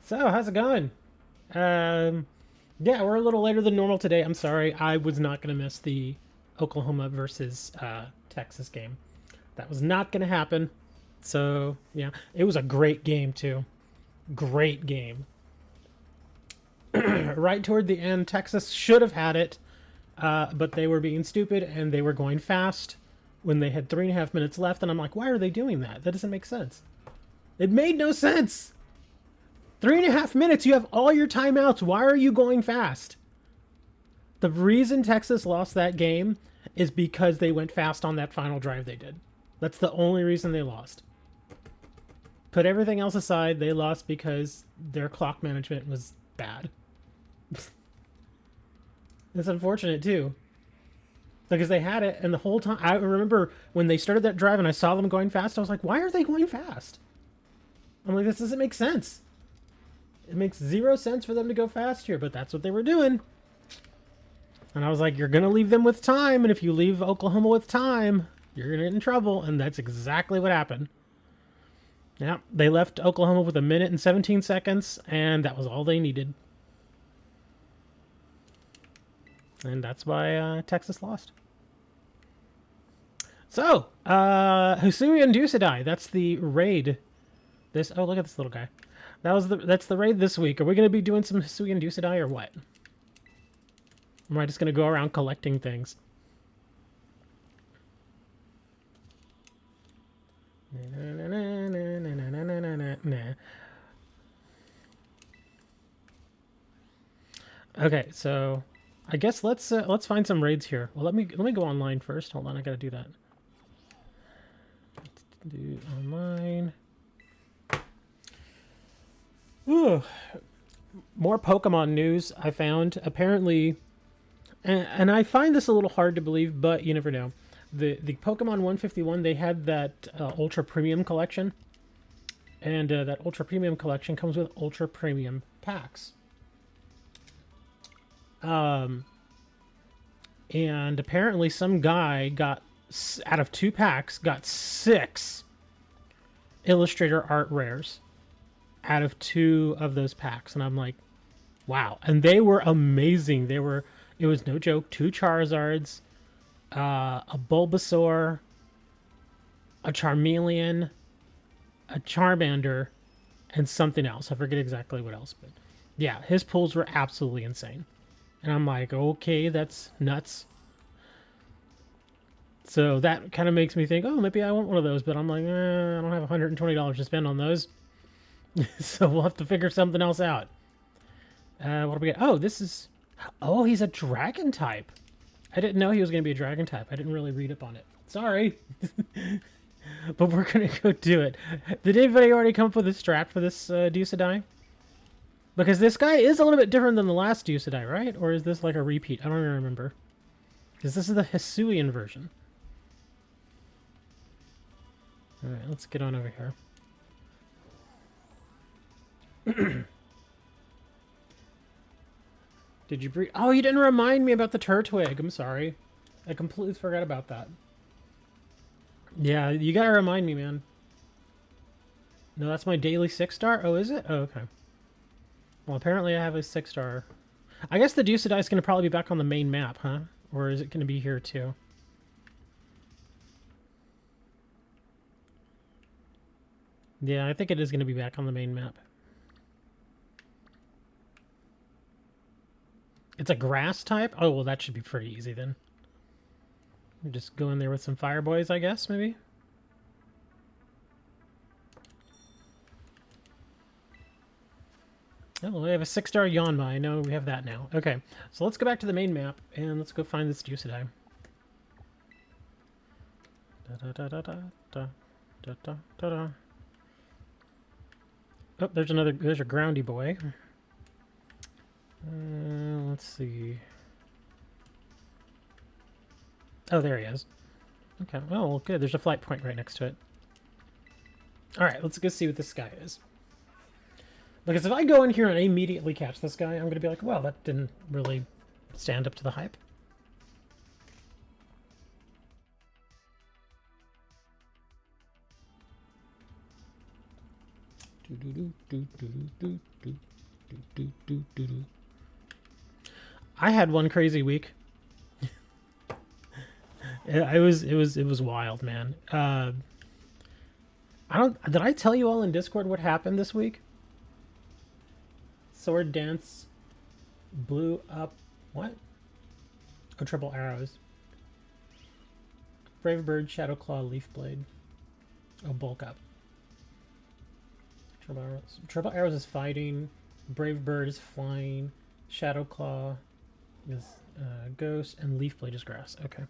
So, how's it going? Um, yeah, we're a little later than normal today. I'm sorry. I was not going to miss the Oklahoma versus Texas game. That was not going to happen. So, yeah, it was a great game, too. Great game. Right toward the end, Texas should have had it, but they were being stupid and they were going fast when they had 3.5 minutes left. And I'm like, why are they doing that? That doesn't make sense. It made no sense. 3.5 minutes, you have all your timeouts. Why are you going fast? The reason Texas lost that game is because they went fast on that final drive they did. That's the only reason they lost. Put everything else aside, they lost because their clock management was bad. It's unfortunate, too. Because they had it, and the whole time... I remember when they started that drive and I saw them going fast, I was like, why are they going fast? I'm like, this doesn't make sense. It makes zero sense for them to go fast here, but that's what they were doing. And I was like, you're going to leave them with time, and if you leave Oklahoma with time, you're going to get in trouble, and that's exactly what happened. Yeah, they left Oklahoma with 1 minute and 17 seconds, and that was all they needed. And that's why Texas lost. So, Hisuian Decidueye, that's the raid. Oh, look at this little guy. That's the raid this week. Are we going to be doing some Hisuian Decidueye or what? Or am I just going to go around collecting things? Okay, so I guess let's find some raids here. Well, let me go online first. Hold on, I got to do that. Do online. Ooh. More Pokemon news I found. Apparently, and I find this a little hard to believe, but you never know. The Pokemon 151, they had that Ultra Premium collection. And that Ultra Premium collection comes with Ultra Premium packs. And apparently some guy got, out of 2 packs, got 6 Illustrator art rares out of 2 of those packs. And I'm like, wow. And they were amazing. It was no joke. 2 Charizards, a Bulbasaur, a Charmeleon, a Charmander, and something else. I forget exactly what else, but yeah, his pulls were absolutely insane. And I'm like, okay, that's nuts. So that kind of makes me think, oh, maybe I want one of those, but I'm like, I don't have $120 to spend on those. So we'll have to figure something else out. What do we get? Oh, oh, he's a dragon type. I didn't know he was going to be a dragon type. I didn't really read up on it. Sorry. But we're going to go do it. Did anybody already come up with a strat for this Decidueye? Because this guy is a little bit different than the last Decidueye, right? Or is this like a repeat? I don't even remember. Because this is the Hisuian version. Alright, let's get on over here. Did you breed? Oh, you didn't remind me about the Turtwig. I'm sorry. I completely forgot about that. Yeah, you gotta remind me, man. No, that's my daily 6-star? Oh, is it? Oh, okay. Well, apparently I have a 6-star. I guess the Decidueye is going to probably be back on the main map, huh? Or is it going to be here, too? Yeah, I think it is going to be back on the main map. It's a grass type? Oh, well, that should be pretty easy, then. Just go in there with some fire boys, I guess, maybe? Oh, we have a 6-star Yanma. I know we have that now. Okay, so let's go back to the main map, and let's go find this Decidueye. Oh, there's a groundy boy. Let's see. Oh, there he is. Okay, oh, well, good. There's a flight point right next to it. Alright, let's go see what this guy is. Because if I go in here and I immediately catch this guy, I'm going to be like, well, that didn't really stand up to the hype. I had one crazy week. It was wild, man. Did I tell you all in Discord what happened this week? Sword Dance blew up. What? Oh, triple arrows. Brave Bird, Shadow Claw, Leaf Blade. Oh, bulk up. Triple arrows. Triple arrows is fighting. Brave Bird is flying. Shadow Claw is ghost, and Leaf Blade is grass. Okay.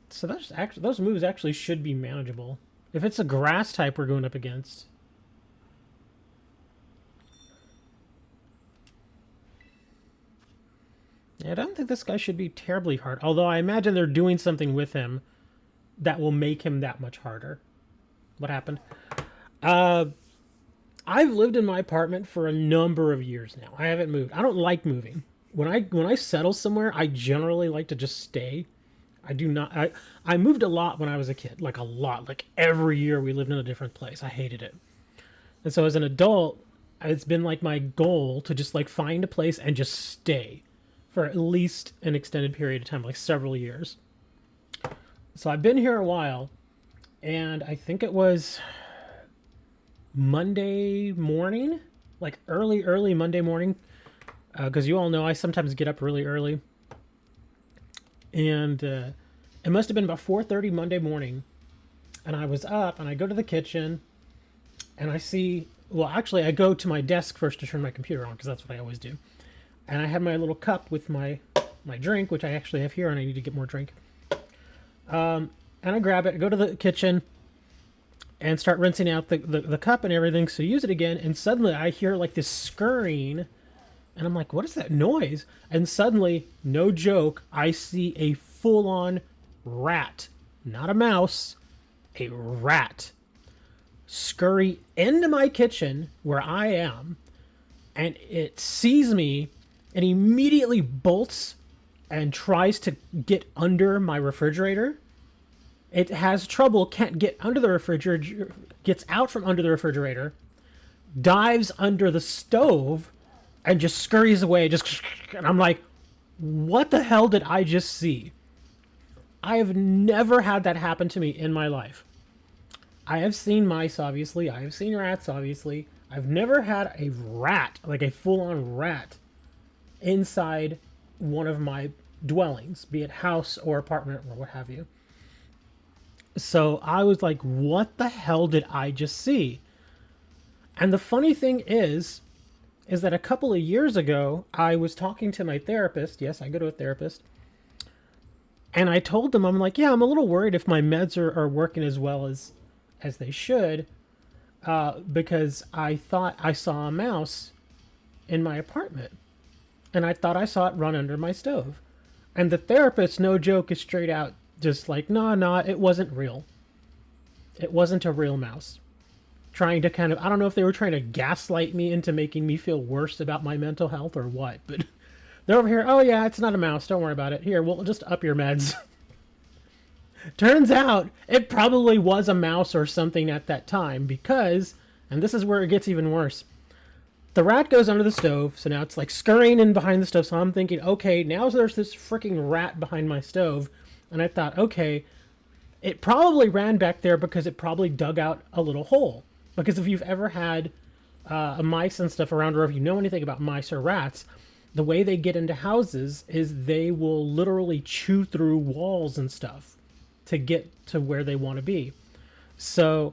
So that's actually, those moves actually should be manageable. If it's a grass type we're going up against. Yeah, I don't think this guy should be terribly hard. Although I imagine they're doing something with him that will make him that much harder. What happened? I've lived in my apartment for a number of years now. I haven't moved. I don't like moving. When I settle somewhere, I generally like to just stay. I do not. I moved a lot when I was a kid, like a lot. Like every year we lived in a different place. I hated it. And so as an adult, it's been like my goal to just like find a place and just stay for at least an extended period of time, like several years. So I've been here a while, and I think it was Monday morning, like early Monday morning, because you all know I sometimes get up really early. And it must have been about 4:30 Monday morning, and I was up, and I go to the kitchen, and I see, well, actually, I go to my desk first to turn my computer on, because that's what I always do. And I have my little cup with my drink, which I actually have here, and I need to get more drink. And I grab it, I go to the kitchen, and start rinsing out the cup and everything, so use it again, and suddenly I hear, like, this scurrying. And I'm like, what is that noise? And suddenly, no joke, I see a full-on rat. Not a mouse, a rat. Scurry into my kitchen where I am. And it sees me and immediately bolts and tries to get under my refrigerator. It has trouble, can't get under the refrigerator, gets out from under the refrigerator, dives under the stove, and just scurries away, and I'm like, what the hell did I just see? I have never had that happen to me in my life. I have seen mice, obviously. I have seen rats, obviously. I've never had a rat, like a full-on rat, inside one of my dwellings, be it house or apartment or what have you. So I was like, what the hell did I just see? And the funny thing is that a couple of years ago, I was talking to my therapist. Yes, I go to a therapist. And I told them, I'm like, yeah, I'm a little worried if my meds are working as well as they should, because I thought I saw a mouse in my apartment. And I thought I saw it run under my stove. And the therapist, no joke, is straight out just like, no, it wasn't real. It wasn't a real mouse. Trying to kind of, I don't know if they were trying to gaslight me into making me feel worse about my mental health or what, but they're over here, oh yeah, it's not a mouse, don't worry about it. Here, we'll just up your meds. Turns out, it probably was a mouse or something at that time because, and this is where it gets even worse, the rat goes under the stove, so now it's like scurrying in behind the stove, so I'm thinking, okay, now there's this freaking rat behind my stove, and I thought, okay, it probably ran back there because it probably dug out a little hole. Because if you've ever had mice and stuff around, or if you know anything about mice or rats, the way they get into houses is they will literally chew through walls and stuff to get to where they want to be. So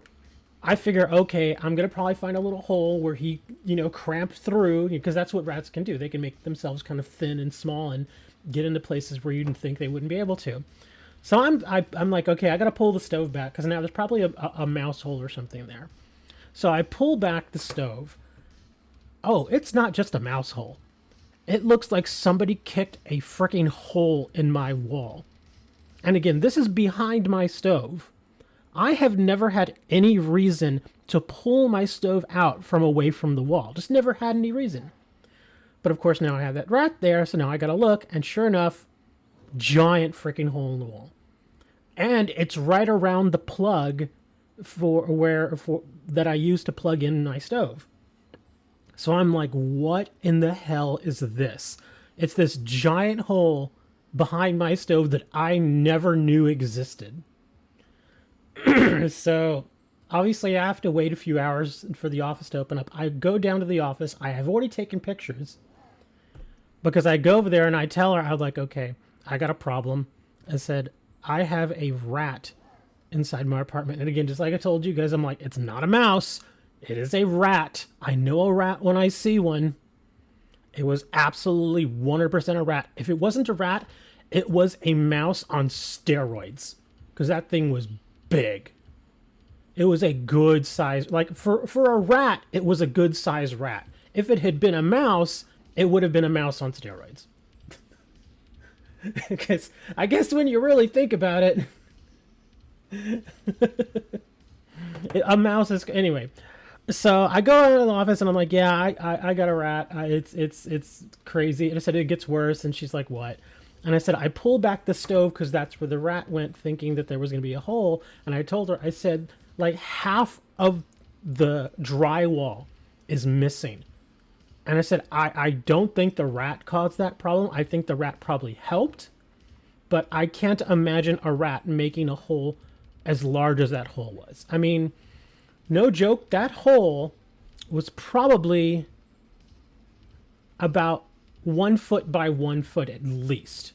I figure, okay, I'm going to probably find a little hole where he, cramped through, because that's what rats can do. They can make themselves kind of thin and small and get into places where you'd think they wouldn't be able to. So I'm like, okay, I got to pull the stove back because now there's probably a mouse hole or something there. So I pull back the stove. Oh, it's not just a mouse hole. It looks like somebody kicked a freaking hole in my wall. And again, this is behind my stove. I have never had any reason to pull my stove out from away from the wall. Just never had any reason. But of course now I have that rat there, so now I gotta look, and sure enough, giant freaking hole in the wall. And it's right around the plug for that I use to plug in my stove. So I'm like, what in the hell is this? It's this giant hole behind my stove that I never knew existed. So obviously I have to wait a few hours for the office to open up. I go down to the office. I have already taken pictures because I go over there and I tell her, I was like, okay, I got a problem. I said, I have a rat inside my apartment. And again, just like I told you guys, I'm like, it's not a mouse. It is a rat. I know a rat when I see one. It was absolutely 100% a rat. If it wasn't a rat, it was a mouse on steroids. Because that thing was big. It was a good size. Like, for a rat, it was a good size rat. If it had been a mouse, it would have been a mouse on steroids. Because I guess when you really think about it, a mouse is... Anyway, so I go into the office and I'm like, yeah, I got a rat. It's crazy. And I said, it gets worse. And she's like, what? And I said, I pulled back the stove because that's where the rat went, thinking that there was going to be a hole. And I told her, I said, like, half of the drywall is missing. And I said, I don't think the rat caused that problem. I think the rat probably helped. But I can't imagine a rat making a hole as large as that hole was. I mean, no joke, that hole was probably about 1 foot by 1 foot at least.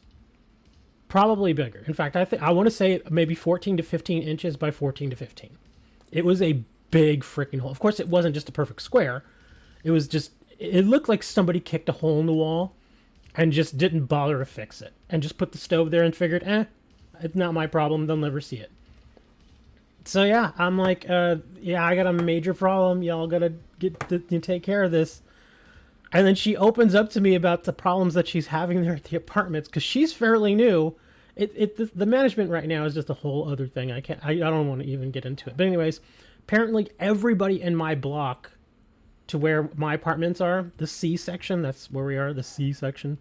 Probably bigger. In fact, I want to say maybe 14 to 15 inches by 14 to 15. It was a big freaking hole. Of course, it wasn't just a perfect square. It was just, it looked like somebody kicked a hole in the wall and just didn't bother to fix it. And just put the stove there and figured, it's not my problem. They'll never see it. So yeah, I'm like, yeah, I got a major problem. Y'all gotta take care of this. And then she opens up to me about the problems that she's having there at the apartments because she's fairly new. The management right now is just a whole other thing. I don't want to even get into it. But anyways, apparently everybody in my block to where my apartments are, the C section, that's where we are, the C section.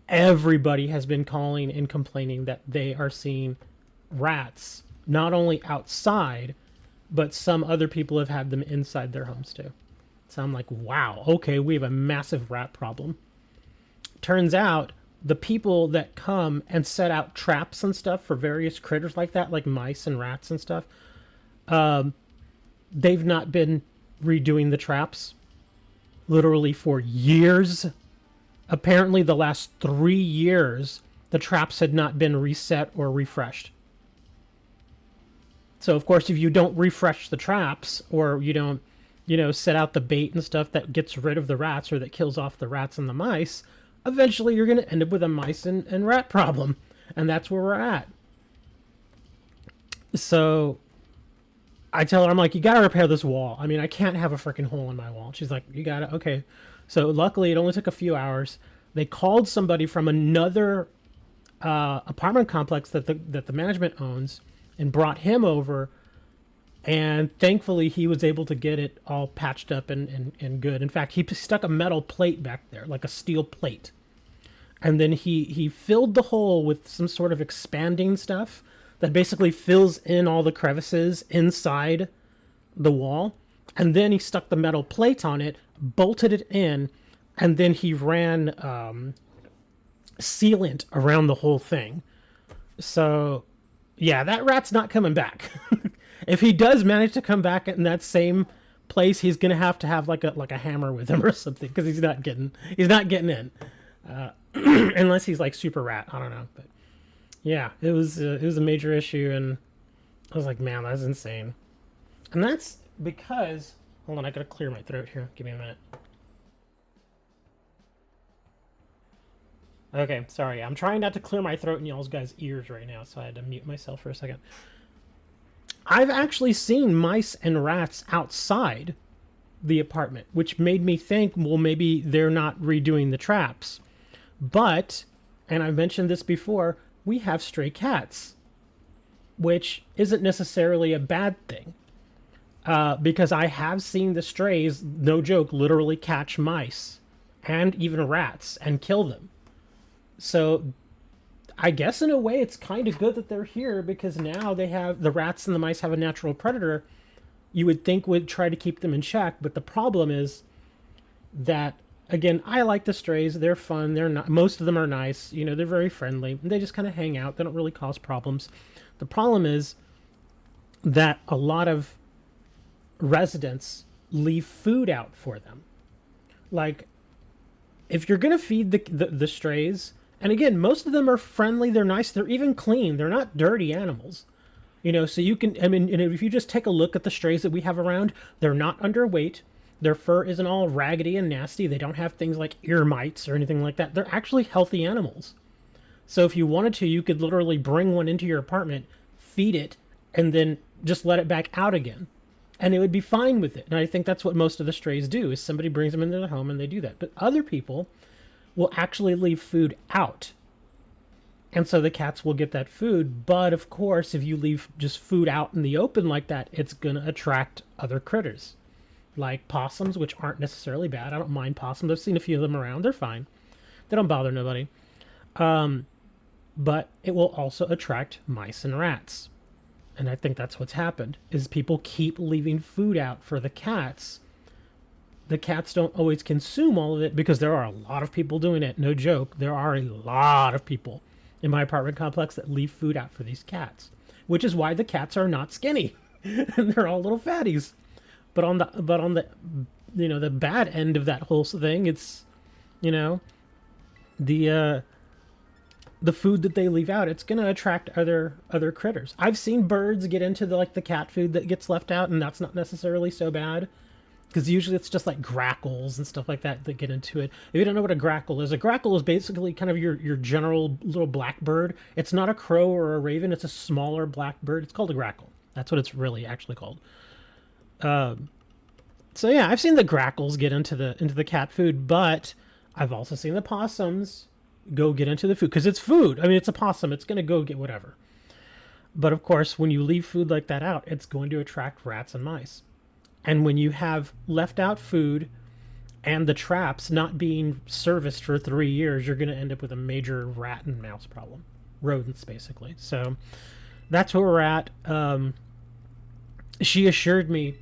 Everybody has been calling and complaining that they are seeing rats, not only outside, but some other people have had them inside their homes too. So I'm like, wow, okay, we have a massive rat problem. Turns out the people that come and set out traps and stuff for various critters like that, like mice and rats and stuff, they've not been redoing the traps literally for years. Apparently the last 3 years, the traps had not been reset or refreshed. So, of course, if you don't refresh the traps or you don't, set out the bait and stuff that gets rid of the rats or that kills off the rats and the mice, eventually you're going to end up with a mice and rat problem. And that's where we're at. So I tell her, I'm like, you got to repair this wall. I mean, I can't have a freaking hole in my wall. She's like, you got to, okay. So luckily it only took a few hours. They called somebody from another apartment complex that the management owns and brought him over. And thankfully he was able to get it all patched up and good. In fact, he stuck a metal plate back there, like a steel plate. And then he filled the hole with some sort of expanding stuff that basically fills in all the crevices inside the wall. And then he stuck the metal plate on it, bolted it in, and then he ran sealant around the whole thing. So, yeah, that rat's not coming back. If he does manage to come back in that same place, he's gonna have to have like a hammer with him or something because he's not getting in, unless he's like super rat. I don't know, but yeah, it was a major issue, and I was like, man, that's insane. And that's because, hold on, I gotta clear my throat here. Give me a minute. Okay, sorry, I'm trying not to clear my throat in y'all's guys' ears right now, so I had to mute myself for a second. I've actually seen mice and rats outside the apartment, which made me think, well, maybe they're not redoing the traps. But, and I've mentioned this before, we have stray cats, which isn't necessarily a bad thing. Because I have seen the strays, no joke, literally catch mice and even rats and kill them. So I guess in a way it's kind of good that they're here, because now they have, the rats and the mice have a natural predator you would think would try to keep them in check. But the problem is that, again, I like the strays. They're fun. They're not, most of them are nice. You know, they're very friendly. They just kind of hang out. They don't really cause problems. The problem is that a lot of residents leave food out for them. Like, if you're going to feed the strays, and again, most of them are friendly, they're nice, they're even clean, they're not dirty animals. You know, so you can, I mean, and if you just take a look at the strays that we have around, they're not underweight. Their fur isn't all raggedy and nasty. They don't have things like ear mites or anything like that. They're actually healthy animals. So if you wanted to, you could literally bring one into your apartment, feed it, and then just let it back out again. And it would be fine with it. And I think that's what most of the strays do, is somebody brings them into their home and they do that. But other people will actually leave food out. And so the cats will get that food. But of course, if you leave just food out in the open like that, it's going to attract other critters. Like possums, which aren't necessarily bad. I don't mind possums. I've seen a few of them around. They're fine. They don't bother nobody. But it will also attract mice and rats. And I think that's what's happened, is people keep leaving food out for the cats. The cats don't always consume all of it, because there are a lot of people doing it. No joke. There are a lot of people in my apartment complex that leave food out for these cats, which is why the cats are not skinny. And they're all little fatties. But on the you know, the bad end of that whole thing, it's, you know, the food that they leave out, it's going to attract other critters. I've seen birds get into the cat food that gets left out, and that's not necessarily so bad, because usually it's just like grackles and stuff like that that get into it. If you don't know what a grackle is basically kind of your general little black bird. It's not a crow or a raven. It's a smaller black bird. It's called a grackle. That's what it's really actually called. So yeah, I've seen the grackles get into the cat food, but I've also seen the possums go get into the food, because it's food. I mean, it's a possum. It's going to go get whatever. But of course, when you leave food like that out, it's going to attract rats and mice. And when you have left out food and the traps not being serviced for 3 years, you're going to end up with a major rat and mouse problem. Rodents, basically. So that's where we're at. She assured me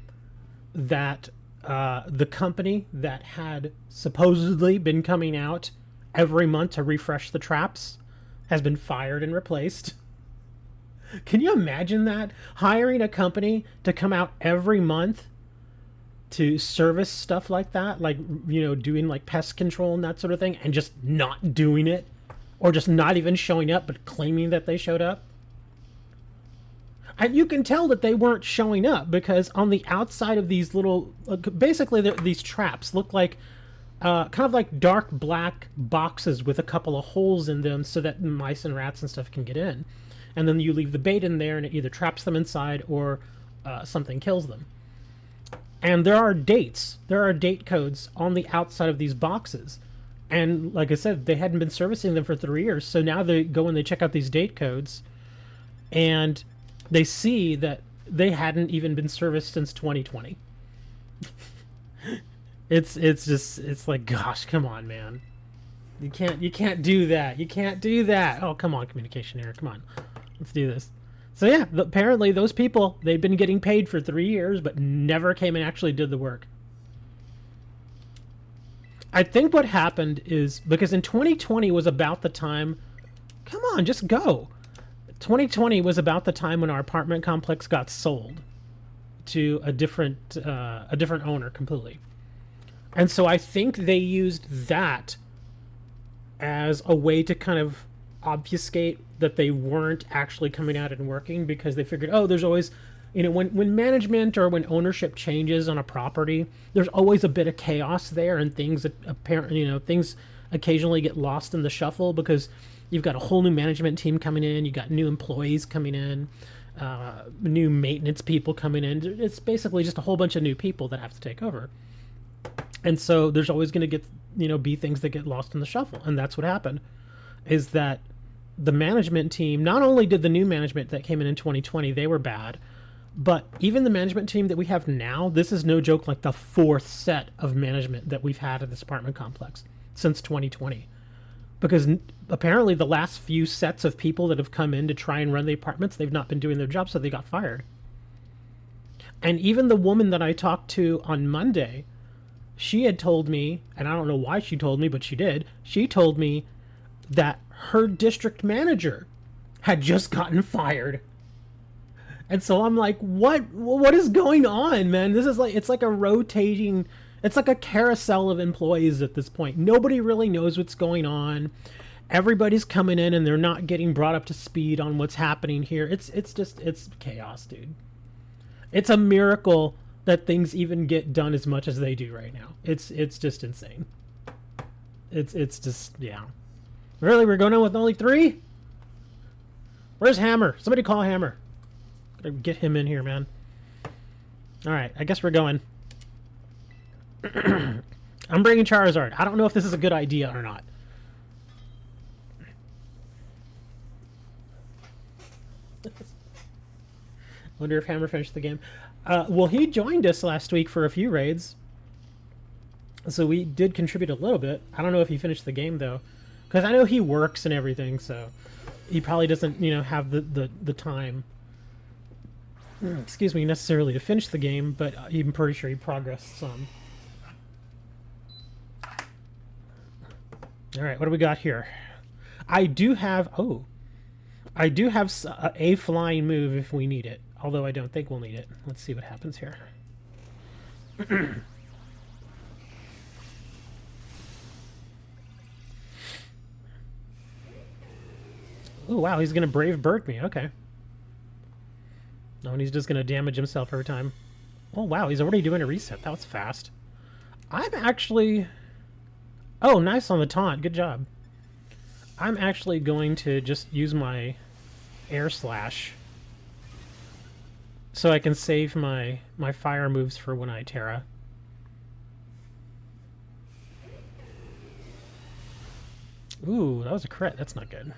that the company that had supposedly been coming out every month to refresh the traps has been fired and replaced. Can you imagine that? Hiring a company to come out every month to service stuff like that, like, you know, doing like pest control and that sort of thing, and just not doing it, or just not even showing up but claiming that they showed up. And you can tell that they weren't showing up, because on the outside of these little, basically these traps look like kind of like dark black boxes with a couple of holes in them so that mice and rats and stuff can get in. And then you leave the bait in there and it either traps them inside or something kills them. And there are dates. There are date codes on the outside of these boxes. And like I said, they hadn't been servicing them for 3 years. So now they go and they check out these date codes, and they see that they hadn't even been serviced since 2020. It's like, gosh, come on, man. You can't do that. You can't do that. Oh, come on, communication error. Come on. Let's do this. So yeah, apparently those people, they've been getting paid for 3 years, but never came and actually did the work. I think what happened is, because in 2020 was about the time, come on, just go. 2020 was about the time when our apartment complex got sold to a different owner completely. And so I think they used that as a way to kind of obfuscate that they weren't actually coming out and working, because they figured, oh, there's always, you know, when management or when ownership changes on a property, there's always a bit of chaos there, and things that apparently, you know, things occasionally get lost in the shuffle, because you've got a whole new management team coming in, you got new employees coming in, new maintenance people coming in. It's basically just a whole bunch of new people that have to take over. And so there's always going to get, you know, be things that get lost in the shuffle. And that's what happened, is that the management team, not only did the new management that came in 2020, they were bad, but even the management team that we have now, this is no joke, like the 4th set of management that we've had at this apartment complex since 2020. because apparently the last few sets of people that have come in to try and run the apartments, they've not been doing their job, so they got fired. And even the woman that I talked to on Monday, she had told me, and I don't know why she told me, but she did. She told me that her district manager had just gotten fired. And so I'm like, what is going on, man? This is like, it's like a rotating, it's like a carousel of employees at this point. Nobody really knows what's going on. Everybody's coming in and they're not getting brought up to speed on what's happening here. It's chaos, dude. It's a miracle that things even get done as much as they do right now. It's just insane. It's just, yeah. Really, we're going on with only 3? Where's Hammer? Somebody call Hammer. Gotta get him in here, man. Alright, I guess we're going. I'm bringing Charizard. I don't know if this is a good idea or not. Wonder if Hammer finished the game. Well, he joined us last week for a few raids. So we did contribute a little bit. I don't know if he finished the game, though. Because I know he works and everything, so he probably doesn't, you know, have the time, excuse me, necessarily to finish the game, but I'm pretty sure he progressed some. Alright, what do we got here? I do have a flying move if we need it. Although I don't think we'll need it. Let's see what happens here. Oh, wow, he's going to Brave Bird me. Okay. Oh, and he's just going to damage himself every time. Oh, wow, he's already doing a reset. That was fast. I'm actually... Oh, nice on the taunt. Good job. I'm actually going to just use my Air Slash so I can save my fire moves for when I Terra. Ooh, that was a crit. That's not good.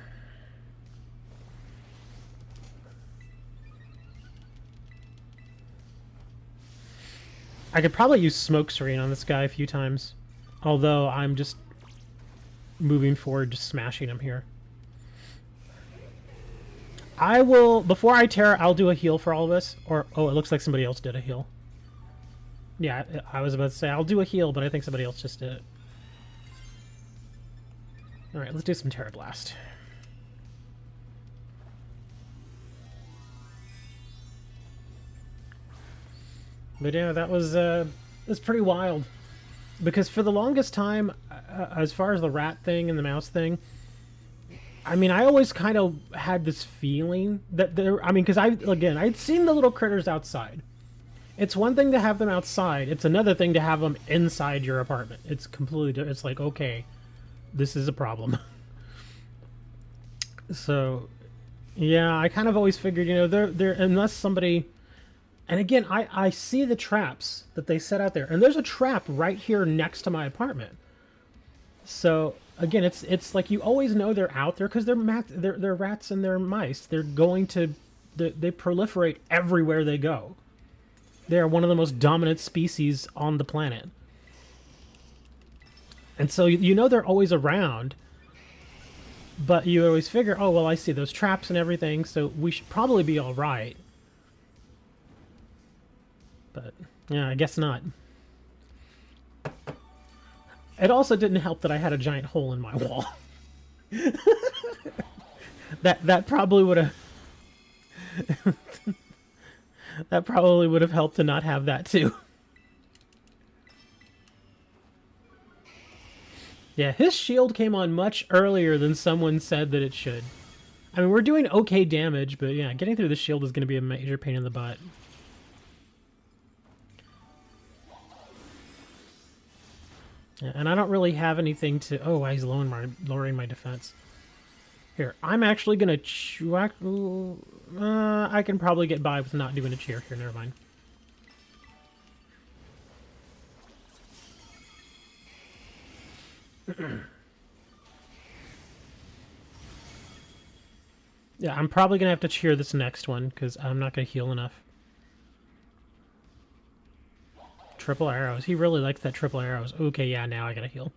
I could probably use Smoke Screen on this guy a few times, although I'm just moving forward, just smashing him here. I will, before I Terra, I'll do a heal for all of us. Or, oh, it looks like somebody else did a heal. Yeah, I was about to say, I'll do a heal, but I think somebody else just did it. Alright, let's do some Terra Blast. But yeah, that was pretty wild. Because for the longest time, as far as the rat thing and the mouse thing, I mean, I always kind of had this feeling that there... I mean, because I'd seen the little critters outside. It's one thing to have them outside. It's another thing to have them inside your apartment. It's completely different. It's like, okay, this is a problem. So, yeah, I kind of always figured, you know, they're unless somebody... And again, I see the traps that they set out there. And there's a trap right here next to my apartment. So, again, it's like you always know they're out there because they're rats and they're mice. They're going to... They proliferate everywhere they go. They are one of the most dominant species on the planet. And so you know they're always around. But you always figure, oh, well, I see those traps and everything, so we should probably be all right. But, yeah, I guess not. It also didn't help that I had a giant hole in my wall. that probably would have... that probably would have helped to not have that, too. Yeah, his shield came on much earlier than someone said that it should. I mean, we're doing okay damage, but yeah, getting through the shield is going to be a major pain in the butt. Yeah, and I don't really have anything to... Oh, he's lowering my defense. Here, I'm actually going to... I can probably get by with not doing a cheer here, never mind. Yeah, I'm probably going to have to cheer this next one, because I'm not going to heal enough. Triple arrows. He really likes that triple arrows. Okay, yeah, now I got to heal.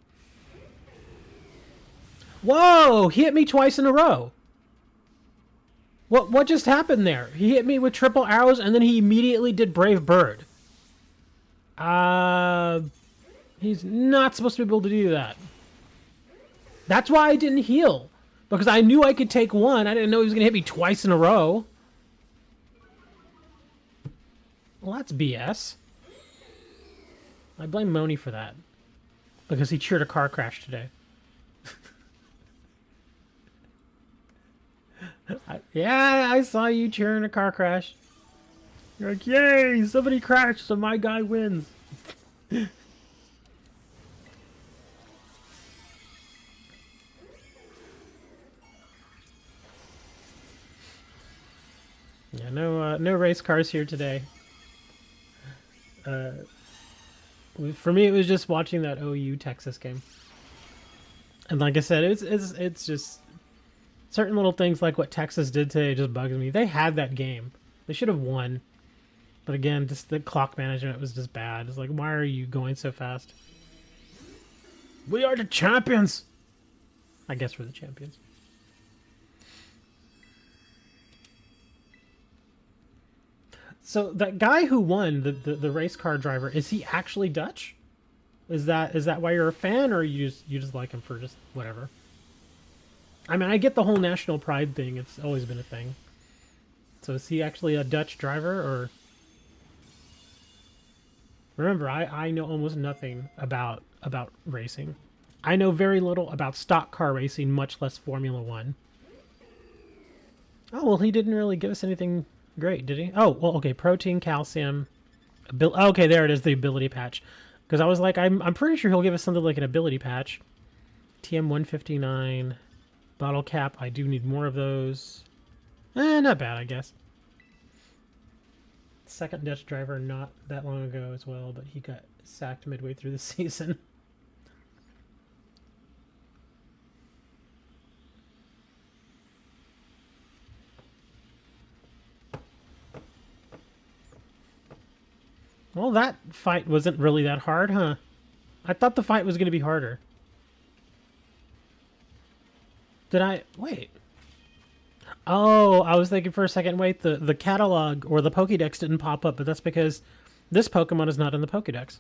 Whoa! He hit me twice in a row. What just happened there? He hit me with triple arrows, and then he immediately did Brave Bird. He's not supposed to be able to do that. That's why I didn't heal. Because I knew I could take one. I didn't know he was going to hit me twice in a row. Well, that's BS. I blame Moni for that. Because he cheered a car crash today. Yeah, I saw you cheering a car crash. You're like, yay, somebody crashed, so my guy wins. Yeah, no race cars here today. For me, it was just watching that OU Texas game. And like I said, it's just certain little things like what Texas did today just bugs me. They had that game. They should have won. But again, just the clock management was just bad. It's like, why are you going so fast? We are the champions! I guess we're the champions. So that guy who won, the race car driver, is he actually Dutch? Is that why you're a fan, or you just like him for just whatever? I mean, I get the whole national pride thing. It's always been a thing. So is he actually a Dutch driver, or? Remember, I know almost nothing about racing. I know very little about stock car racing, much less Formula One. Oh, well, he didn't really give us anything great, did he? Oh, well, okay, protein, calcium. Okay, there it is, the ability patch. Because I was like, I'm pretty sure he'll give us something like an ability patch. TM159. Bottle cap, I do need more of those. Not bad, I guess. Second Dutch driver not that long ago as well, but he got sacked midway through the season. Well, that fight wasn't really that hard, huh? I thought the fight was going to be harder. Did I... Wait. Oh, I was thinking for a second, wait, the catalog or the Pokédex didn't pop up, but that's because this Pokemon is not in the Pokédex.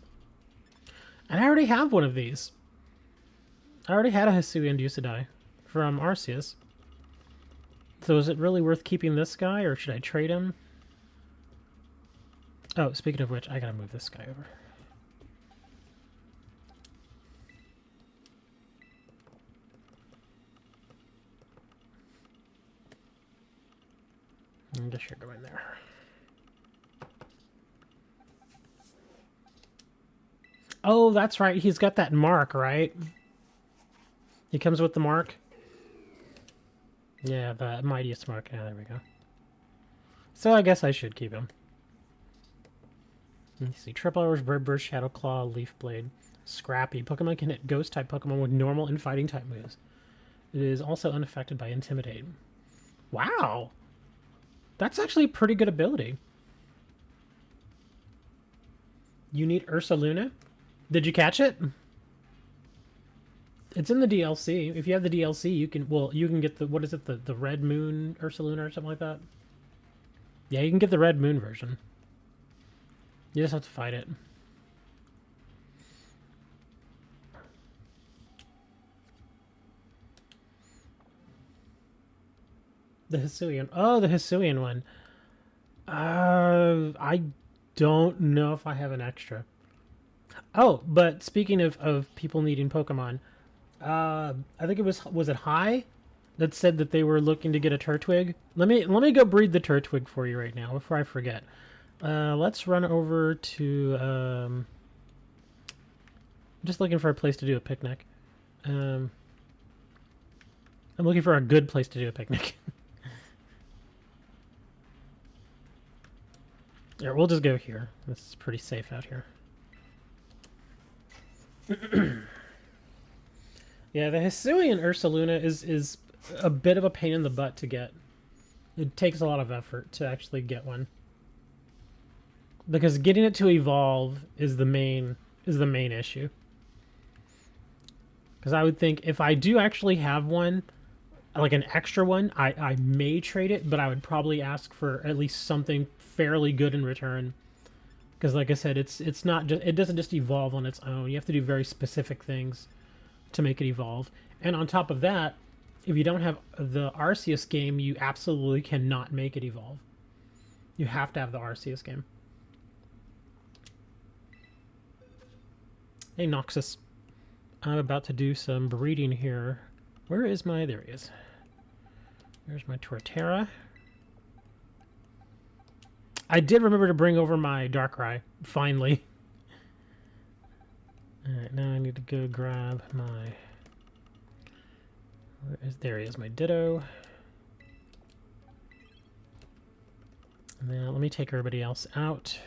And I already have one of these. I already had a Hisuian Decidueye from Arceus. So is it really worth keeping this guy, or should I trade him? Oh, speaking of which, I gotta move this guy over. And just go in there. Oh, that's right. He's got that mark, right? He comes with the mark. Yeah, the mightiest mark. Yeah, there we go. So I guess I should keep him. Let's see. Triple Arrows, Bird Burst, Shadow Claw, Leaf Blade, Scrappy. Pokemon can hit Ghost-type Pokemon with normal and Fighting-type moves. It is also unaffected by Intimidate. Wow! That's actually a pretty good ability. You need Ursaluna? Did you catch it? It's in the DLC. If you have the DLC, you can get the, what is it, the Red Moon Ursaluna or something like that? Yeah, you can get the Red Moon version. You just have to fight it. The Hisuian. Oh, the Hisuian one. I don't know if I have an extra. Oh, but speaking of people needing Pokemon, I think it was it High that said that they were looking to get a Turtwig. Let me go breed the Turtwig for you right now before I forget. Let's run over to I'm just looking for a place to do a picnic. I'm looking for a good place to do a picnic. Yeah, we'll just go here. This is pretty safe out here. Yeah, the Hisuian Ursaluna is a bit of a pain in the butt to get. It takes a lot of effort to actually get one. Because getting it to evolve is the main issue. Because I would think if I do actually have one, like an extra one, I may trade it, but I would probably ask for at least something fairly good in return. Because like I said, it's not just, it doesn't just evolve on its own. You have to do very specific things to make it evolve. And on top of that, if you don't have the Arceus game, you absolutely cannot make it evolve. You have to have the Arceus game. Hey, Noxus. I'm about to do some breeding here. Where is my... There he is. There's my Torterra. I did remember to bring over my Darkrai, finally. Alright, now I need to go grab my... There he is, my Ditto. Now, let me take everybody else out.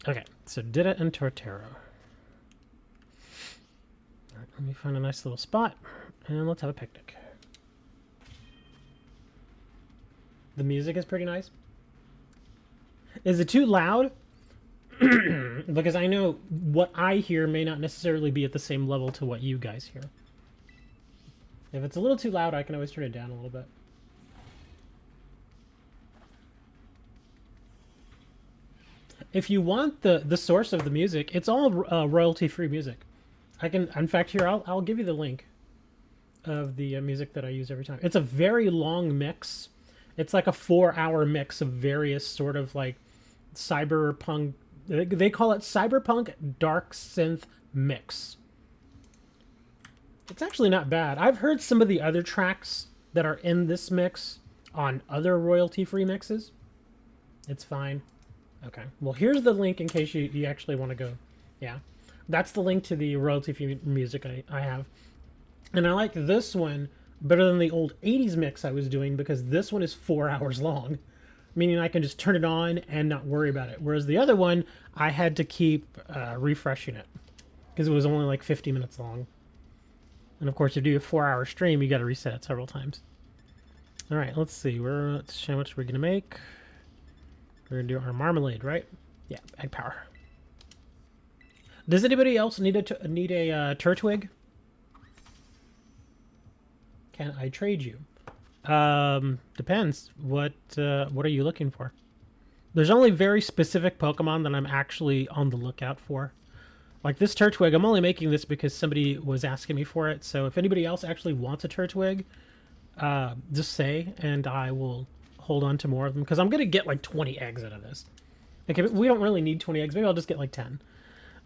Okay, so Ditto and Torterra. Alright, let me find a nice little spot, and let's have a picnic. The music is pretty nice. Is it too loud? Because I know what I hear may not necessarily be at the same level to what you guys hear. If it's a little too loud, I can always turn it down a little bit. If you want the source of the music, it's all royalty-free music. I can, in fact, here, I'll give you the link of the music that I use every time. It's a very long mix. It's like a 4-hour mix of various sort of like cyberpunk, they call it cyberpunk dark synth mix. It's actually not bad. I've heard some of the other tracks that are in this mix on other royalty-free mixes. It's fine. Okay, well, here's the link in case you actually want to go. Yeah, that's the link to the royalty-free music I have. And I like this one better than the old 80s mix I was doing because this one is 4 hours long, meaning I can just turn it on and not worry about it. Whereas the other one, I had to keep refreshing it because it was only like 50 minutes long. And of course, if you do a 4-hour stream, you got to reset it several times. All right, let's see. Let's see how much we're going to make. We're going to do our marmalade, right? Yeah, egg power. Does anybody else need a Turtwig? Can I trade you? Depends. What are you looking for? There's only very specific Pokemon that I'm actually on the lookout for. Like this Turtwig, I'm only making this because somebody was asking me for it. So if anybody else actually wants a Turtwig, just say, and I will hold on to more of them. Because I'm going to get like 20 eggs out of this. Okay, but we don't really need 20 eggs. Maybe I'll just get like 10.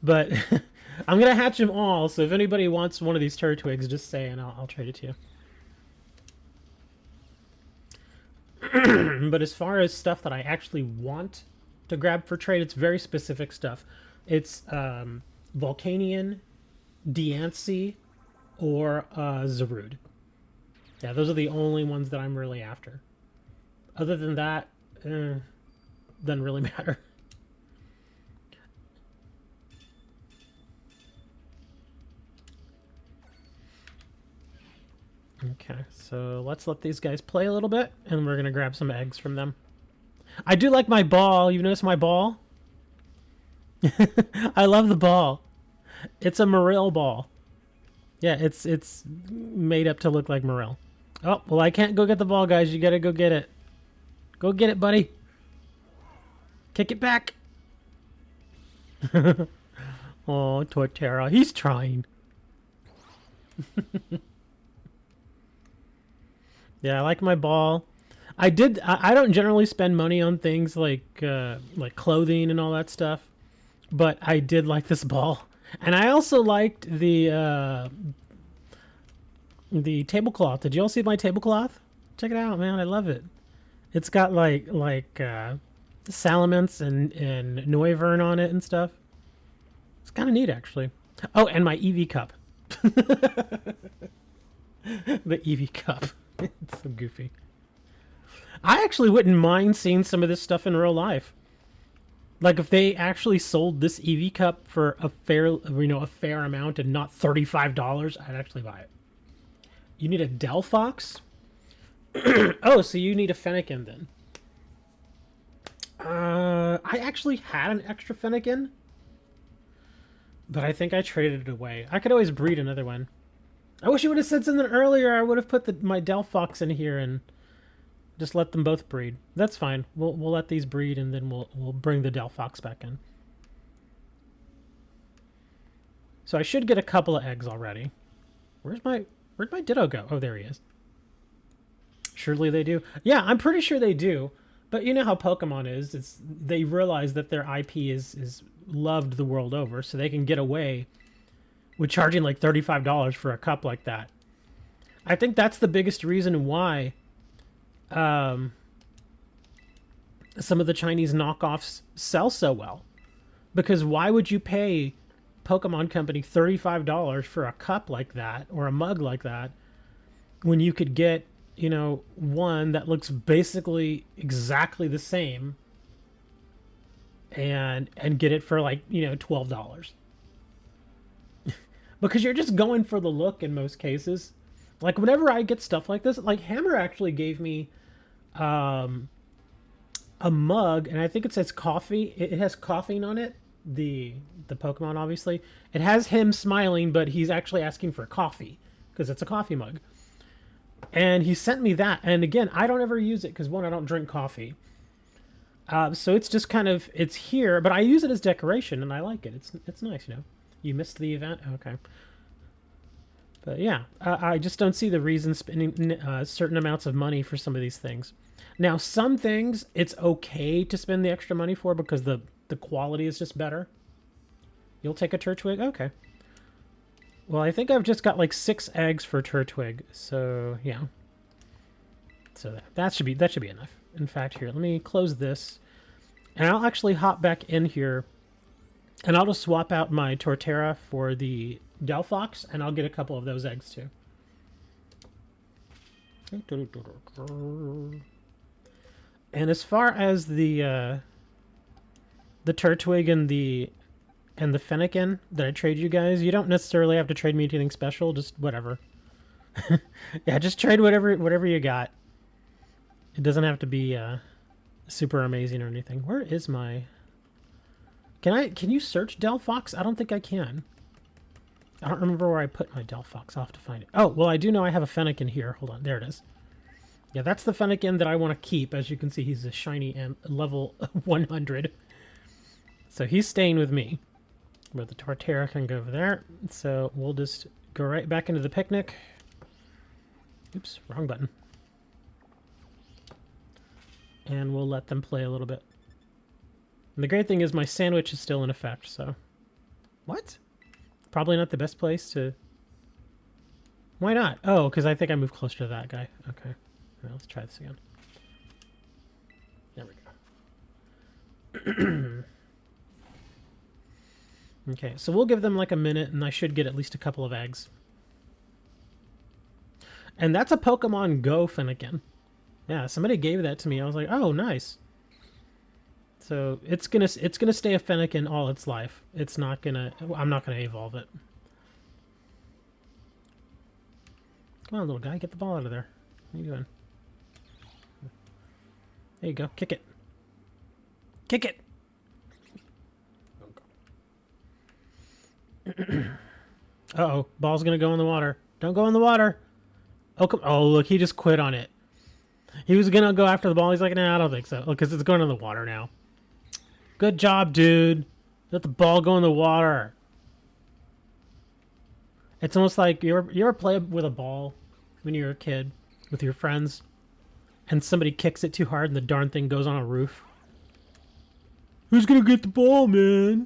But I'm going to hatch them all. So if anybody wants one of these Turtwigs, just say, and I'll trade it to you. But as far as stuff that I actually want to grab for trade, it's very specific stuff. It's Volcanion, Diancie, or Zarude. Yeah, those are the only ones that I'm really after. Other than that, doesn't really matter. Okay, so let's let these guys play a little bit, and we're going to grab some eggs from them. I do like my ball. You notice my ball? I love the ball. It's a Morel ball. Yeah, it's made up to look like Morel. Oh, well, I can't go get the ball, guys. You got to go get it. Go get it, buddy. Kick it back. Oh, Torterra. He's trying. Yeah, I like my ball. I don't generally spend money on things like clothing and all that stuff, but I did like this ball, and I also liked the tablecloth. Did you all see my tablecloth? Check it out, man. I love it. It's got like Salamence and Noivern on it and stuff. It's kind of neat, actually. Oh, and my Eevee cup. The Eevee cup. It's so goofy. I actually wouldn't mind seeing some of this stuff in real life. Like if they actually sold this EV cup for a fair amount and not $35, I'd actually buy it. You need a Delphox? Oh, so you need a Fennekin then. I actually had an extra Fennekin, but I think I traded it away. I could always breed another one. I wish you would have said something earlier. I would have put my Delphox in here and just let them both breed. That's fine. We'll let these breed and then we'll bring the Delphox back in. So I should get a couple of eggs already. Where'd my Ditto go? Oh, there he is. Surely they do. Yeah, I'm pretty sure they do. But you know how Pokemon is. They realize that their IP is loved the world over, so they can get away with charging like $35 for a cup like that. I think that's the biggest reason why some of the Chinese knockoffs sell so well. Because why would you pay Pokemon Company $35 for a cup like that or a mug like that when you could get, you know, one that looks basically exactly the same and get it for like, you know, $12? Because you're just going for the look in most cases. Like whenever I get stuff like this, like Hammer actually gave me a mug, and I think it says coffee. It has caffeine on it. The Pokemon, obviously. It has him smiling, but he's actually asking for coffee because it's a coffee mug. And he sent me that. And again, I don't ever use it because, one, I don't drink coffee. So it's just kind of, it's here, but I use it as decoration, and I like it. It's nice, you know. You missed the event? Okay. But yeah, I just don't see the reason spending certain amounts of money for some of these things. Now, some things it's okay to spend the extra money for because the quality is just better. You'll take a Turtwig? Okay. Well, I think I've just got like 6 eggs for Turtwig, so yeah. So that should be enough. In fact, here, let me close this, and I'll actually hop back in here, and I'll just swap out my Torterra for the Delphox, and I'll get a couple of those eggs too. And as far as the Turtwig and the Fennekin that I trade you guys, you don't necessarily have to trade me anything special, just whatever. Yeah, just trade whatever you got. It doesn't have to be super amazing or anything. Where is my... Can you search Delphox? I don't think I can. I don't remember where I put my Delphox. I'll have to find it. Oh, well, I do know I have a Fennekin here. Hold on. There it is. Yeah, that's the Fennekin that I want to keep. As you can see, he's a shiny level 100. So he's staying with me. But the Torterra can go over there. So we'll just go right back into the picnic. Oops, wrong button. And we'll let them play a little bit. And the great thing is my sandwich is still in effect, so... What? Probably not the best place to... Why not? Oh, because I think I moved closer to that guy. Okay. All right, let's try this again. There we go. Okay, so we'll give them like a minute, and I should get at least a couple of eggs. And that's a Pokemon Go Fennekin. Yeah, somebody gave that to me. I was like, oh, nice. So it's gonna stay a Fennekin all its life. It's not gonna... I'm not gonna evolve it. Come on, little guy, get the ball out of there. What are you doing? There you go. Kick it. Kick it! Uh-oh. Ball's gonna go in the water. Don't go in the water! Oh, come... Oh, look, he just quit on it. He was gonna go after the ball. He's like, nah, I don't think so. Because it's going in the water now. Good job, dude. Let the ball go in the water. It's almost like you ever play with a ball when you were a kid with your friends, and somebody kicks it too hard and the darn thing goes on a roof. Who's gonna get the ball, man?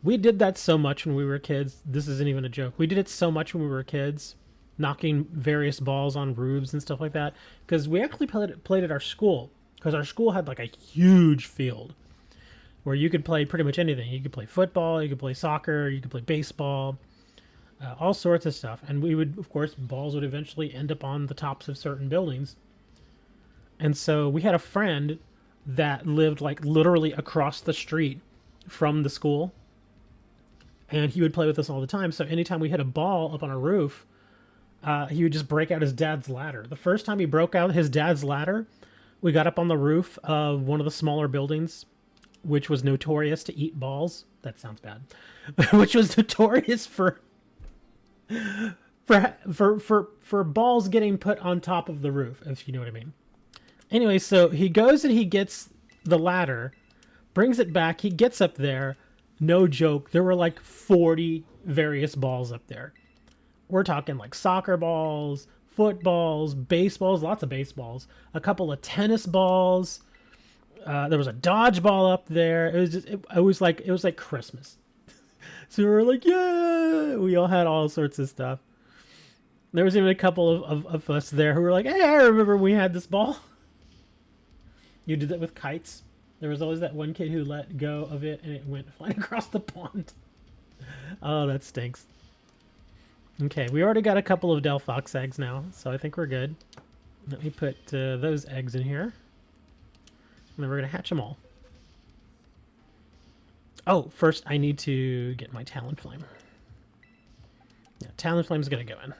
We did that so much when we were kids. This isn't even a joke. We did it so much when we were kids, knocking various balls on roofs and stuff like that, because we actually played at our school, because our school had like a huge field where you could play pretty much anything. You could play football, you could play soccer, you could play baseball, all sorts of stuff. And we would, of course, balls would eventually end up on the tops of certain buildings. And so we had a friend that lived like literally across the street from the school. And he would play with us all the time. So anytime we hit a ball up on a roof, he would just break out his dad's ladder. The first time he broke out his dad's ladder, we got up on the roof of one of the smaller buildings, which was notorious to eat balls. That sounds bad. Which was notorious for balls getting put on top of the roof, if you know what I mean. Anyway, so he goes and he gets the ladder, brings it back, he gets up there. No joke, there were like 40 various balls up there. We're talking like soccer balls, footballs, baseballs, lots of baseballs, a couple of tennis balls. There was a dodgeball up there. It was just, it was like Christmas. So we were like, yeah, we all had all sorts of stuff. There was even a couple of us there who were like, hey, I remember we had this ball. You did that with kites. There was always that one kid who let go of it and it went flying across the pond. Oh, that stinks. Okay, we already got a couple of Delphox eggs now, so I think we're good. Let me put those eggs in here. And then we're going to hatch them all. Oh, first I need to get my Talonflame. Yeah, Talonflame's going to go in.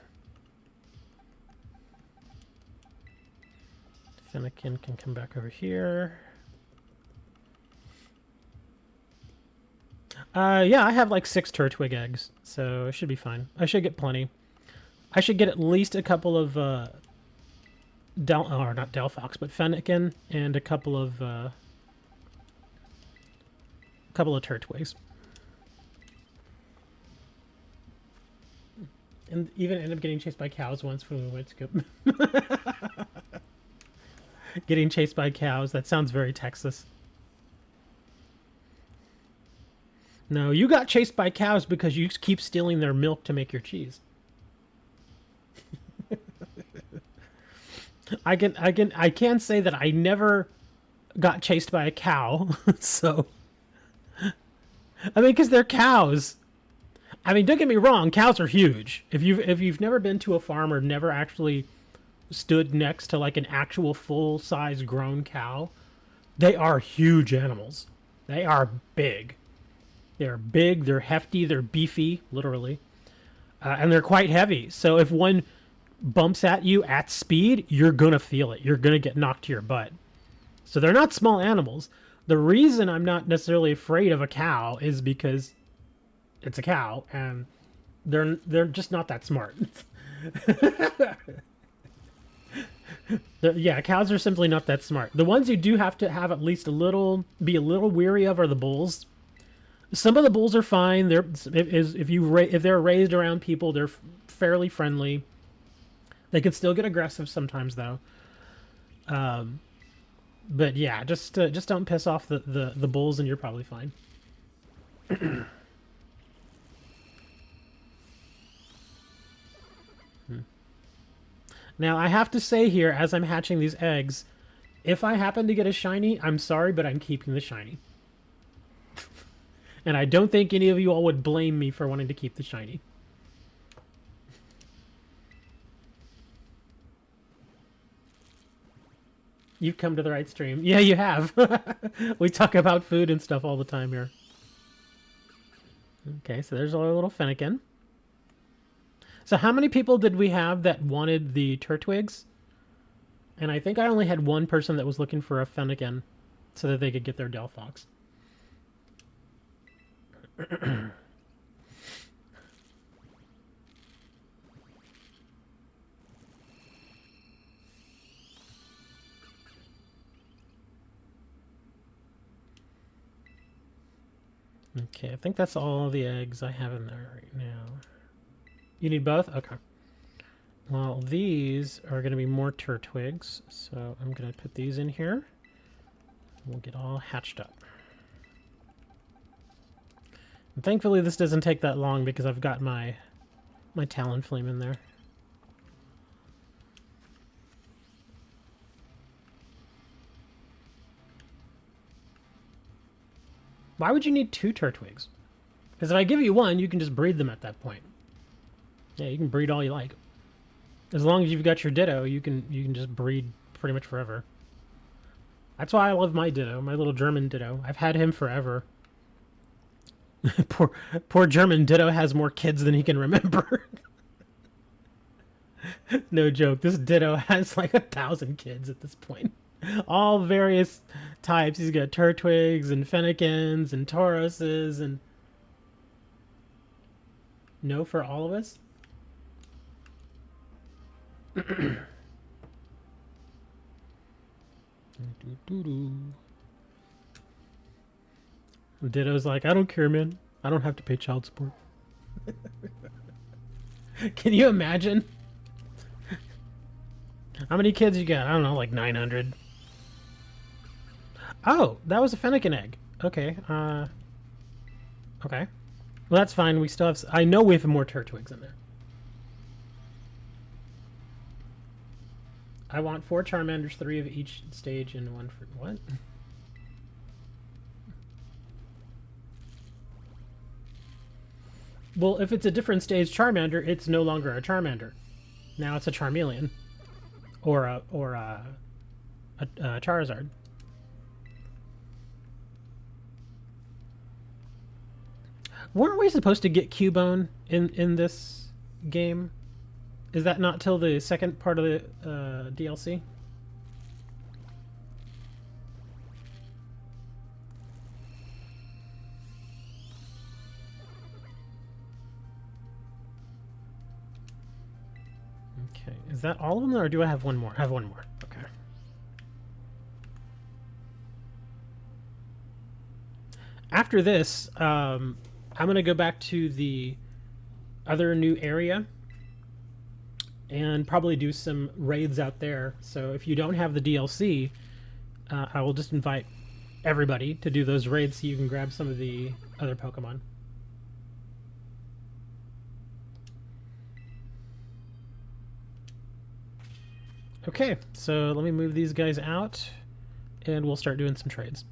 Fennekin can come back over here. Yeah, I have like 6 Turtwig eggs, so it should be fine. I should get plenty. I should get at least a couple of not Delphox, but Fennekin, and a couple of Turtwigs. And even end up getting chased by cows once when we went to go. Getting chased by cows, that sounds very Texas. No, you got chased by cows because you keep stealing their milk to make your cheese. I can say that I never got chased by a cow, so I mean, because they're cows. I mean, don't get me wrong, cows are huge. If you've never been to a farm or never actually stood next to like an actual full-size grown cow, they are huge animals. They are big. They're big, they're hefty, they're beefy, literally. And they're quite heavy. So if one bumps at you at speed, you're going to feel it. You're going to get knocked to your butt. So they're not small animals. The reason I'm not necessarily afraid of a cow is because it's a cow, and they're just not that smart. Yeah, cows are simply not that smart. The ones you do have to have at least be a little weary of are the bulls. Some of the bulls are fine. If they're raised around people, they're fairly friendly. They can still get aggressive sometimes, though. But yeah, just don't piss off the bulls, and you're probably fine. Now I have to say here, as I'm hatching these eggs, if I happen to get a shiny, I'm sorry, but I'm keeping the shiny. And I don't think any of you all would blame me for wanting to keep the shiny. You've come to the right stream. Yeah, you have. We talk about food and stuff all the time here. Okay, so there's our little Fennekin. So how many people did we have that wanted the Turtwigs? And I think I only had one person that was looking for a Fennekin so that they could get their Delphox. Okay, I think that's all the eggs I have in there right now. You need both? Okay. Well, these are going to be more Turtwigs, so I'm going to put these in here. We'll get all hatched up. And thankfully this doesn't take that long because I've got my Talonflame in there. Why would you need 2 Turtwigs? Because if I give you one, you can just breed them at that point. Yeah, you can breed all you like. As long as you've got your Ditto, you can just breed pretty much forever. That's why I love my Ditto, my little German Ditto. I've had him forever. poor German Ditto has more kids than he can remember. No joke. This Ditto has like 1,000 kids at this point. All various types. He's got Turtwigs and Fenneckins and Tauruses and... No for all of us? Ditto's like, I don't care, man. I don't have to pay child support. Can you imagine? How many kids you got? I don't know, like 900. Oh, that was a Fennekin egg. Okay, okay. Well, that's fine. We still have... I know we have more Turtwigs in there. I want 4 Charmanders, 3 of each stage, and 1 for... What? Well, if it's a different stage Charmander, it's no longer a Charmander. Now it's a Charmeleon. Or a Charizard. Weren't we supposed to get Cubone in this game? Is that not till the second part of the DLC? Okay, is that all of them, or do I have one more? I have one more. Okay. After this, I'm going to go back to the other new area and probably do some raids out there. So if you don't have the DLC, I will just invite everybody to do those raids so you can grab some of the other Pokemon. Okay, so let me move these guys out and we'll start doing some trades.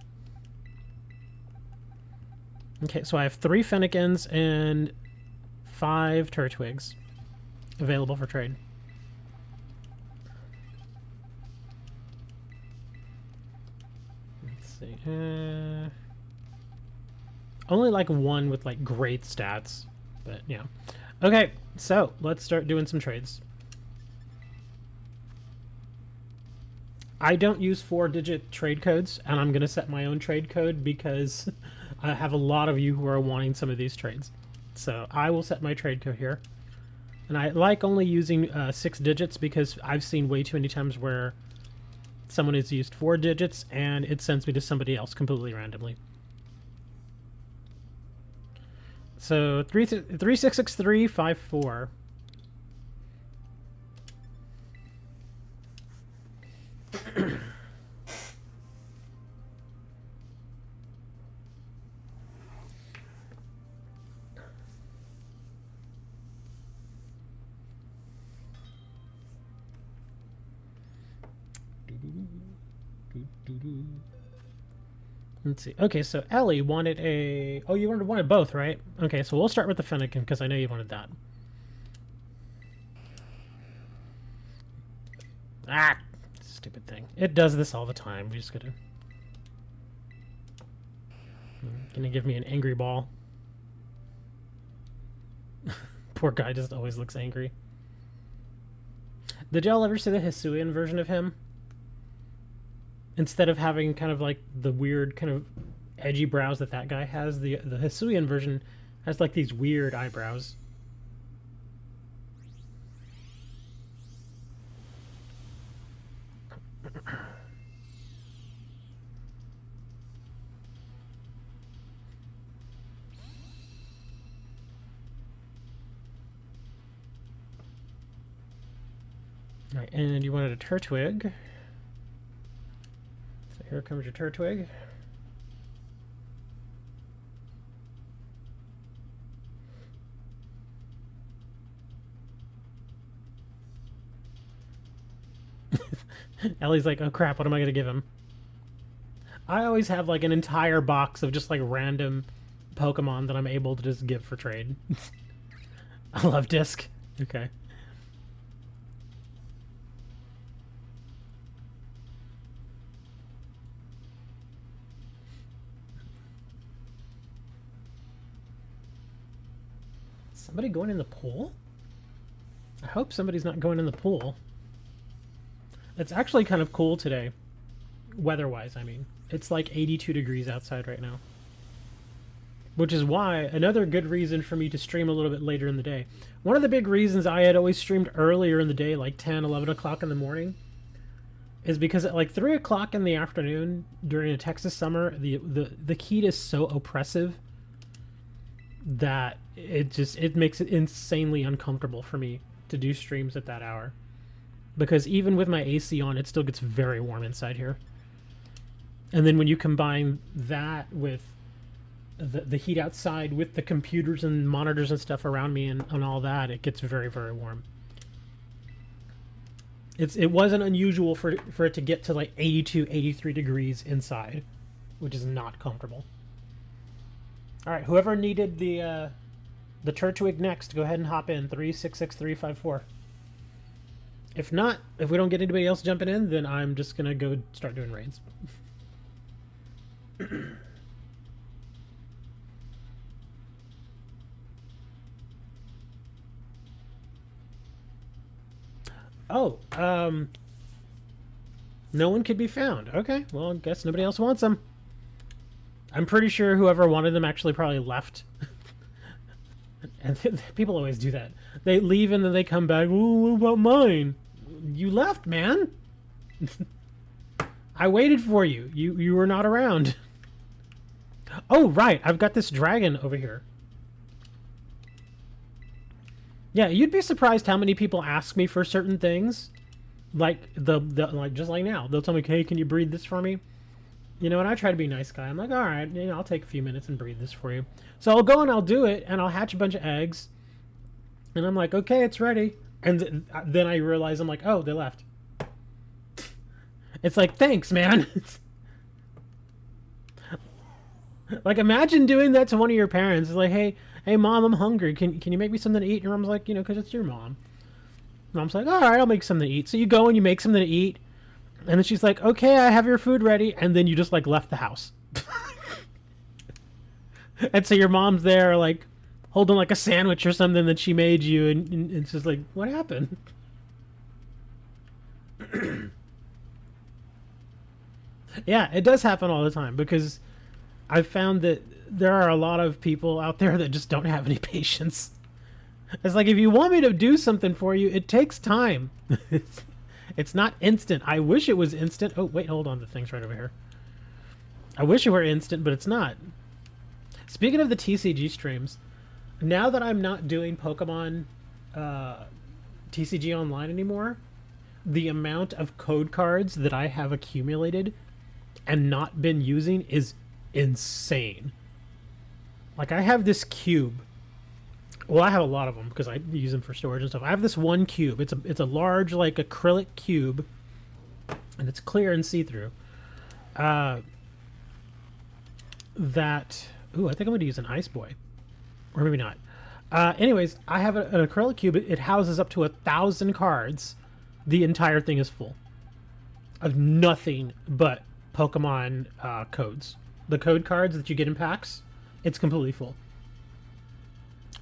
Okay, so I have 3 Fennekins and 5 Turtwigs available for trade. Let's see. Only like 1 with like great stats, but yeah. Okay, so let's start doing some trades. I don't use 4-digit trade codes, and I'm going to set my own trade code because I have a lot of you who are wanting some of these trades. So I will set my trade code here. And I like only using 6 digits because I've seen way too many times where someone has used 4 digits and it sends me to somebody else completely randomly. So 366354. Let's see. Okay, so Ellie wanted a... Oh, you wanted both, right? Okay, so we'll start with the Fennekin because I know you wanted that. Ah! Stupid thing. It does this all the time. We just gotta... Gonna give me an angry ball. Poor guy just always looks angry. Did y'all ever see the Hisuian version of him? Instead of having kind of like the weird kind of edgy brows that that guy has, the Hisuian version has like these weird eyebrows. All right, and you wanted a Turtwig. So here comes your Turtwig. Ellie's like, oh crap, what am I going to give him? I always have like an entire box of just like random Pokemon that I'm able to just give for trade. I love Disc. Okay. Somebody going in the pool? I hope somebody's not going in the pool. It's actually kind of cool today. Weather-wise, I mean. It's like 82 degrees outside right now. Which is why, another good reason for me to stream a little bit later in the day. One of the big reasons I had always streamed earlier in the day, like 10, 11 o'clock in the morning, is because at like 3 o'clock in the afternoon during a Texas summer, the heat is so oppressive that it makes it insanely uncomfortable for me to do streams at that hour. Because even with my AC on, it still gets very warm inside here. And then when you combine that with the heat outside with the computers and monitors and stuff around me and all that, it gets very, very warm. It wasn't unusual for it to get to like 82, 83 degrees inside, which is not comfortable. All right, whoever needed the Turtwig next, go ahead and hop in 366354. If not, if we don't get anybody else jumping in, then I'm just gonna go start doing raids. Oh, no one could be found. Okay, well, I guess nobody else wants them. I'm pretty sure whoever wanted them actually probably left. And people always do that. They leave and then they come back. Ooh, what about mine? You left, man. I waited for you. You were not around. Oh, right. I've got this dragon over here. Yeah, you'd be surprised how many people ask me for certain things. Like like just like now. They'll tell me, "Hey, can you breed this for me?" You know, and I try to be a nice guy. I'm like, "All right, you know, I'll take a few minutes and breed this for you." So I'll go and I'll do it, and I'll hatch a bunch of eggs. And I'm like, "Okay, it's ready." And then I realize I'm like, "Oh, they left." It's like, "Thanks, man." Like, imagine doing that to one of your parents. It's like, "Hey, mom, I'm hungry. Can you make me something to eat?" And your mom's like, "You know, because it's your mom." Mom's like, "All right, I'll make something to eat." So you go and you make something to eat. And then she's like, "Okay, I have your food ready." And then you just, like, left the house. And so your mom's there, like, holding, like, a sandwich or something that she made you. And it's just like, what happened? Yeah, it does happen all the time. Because I've found that there are a lot of people out there that just don't have any patience. It's like, if you want me to do something for you, it takes time. It's not instant. I wish it was instant. Oh, wait, hold on. The thing's right over here. I wish it were instant, but it's not. Speaking of the TCG streams, now that I'm not doing Pokemon TCG Online anymore, the amount of code cards that I have accumulated and not been using is insane. Like, I have this cube. Well, I have a lot of them because I use them for storage and stuff. I have this one cube. It's a large, like, acrylic cube, and it's clear and see-through. That... Ooh, I think I'm going to use an Ice Boy. Or maybe not. Anyways, I have an acrylic cube. It houses up to 1,000 cards. The entire thing is full of nothing but Pokemon codes. The code cards that you get in packs, it's completely full.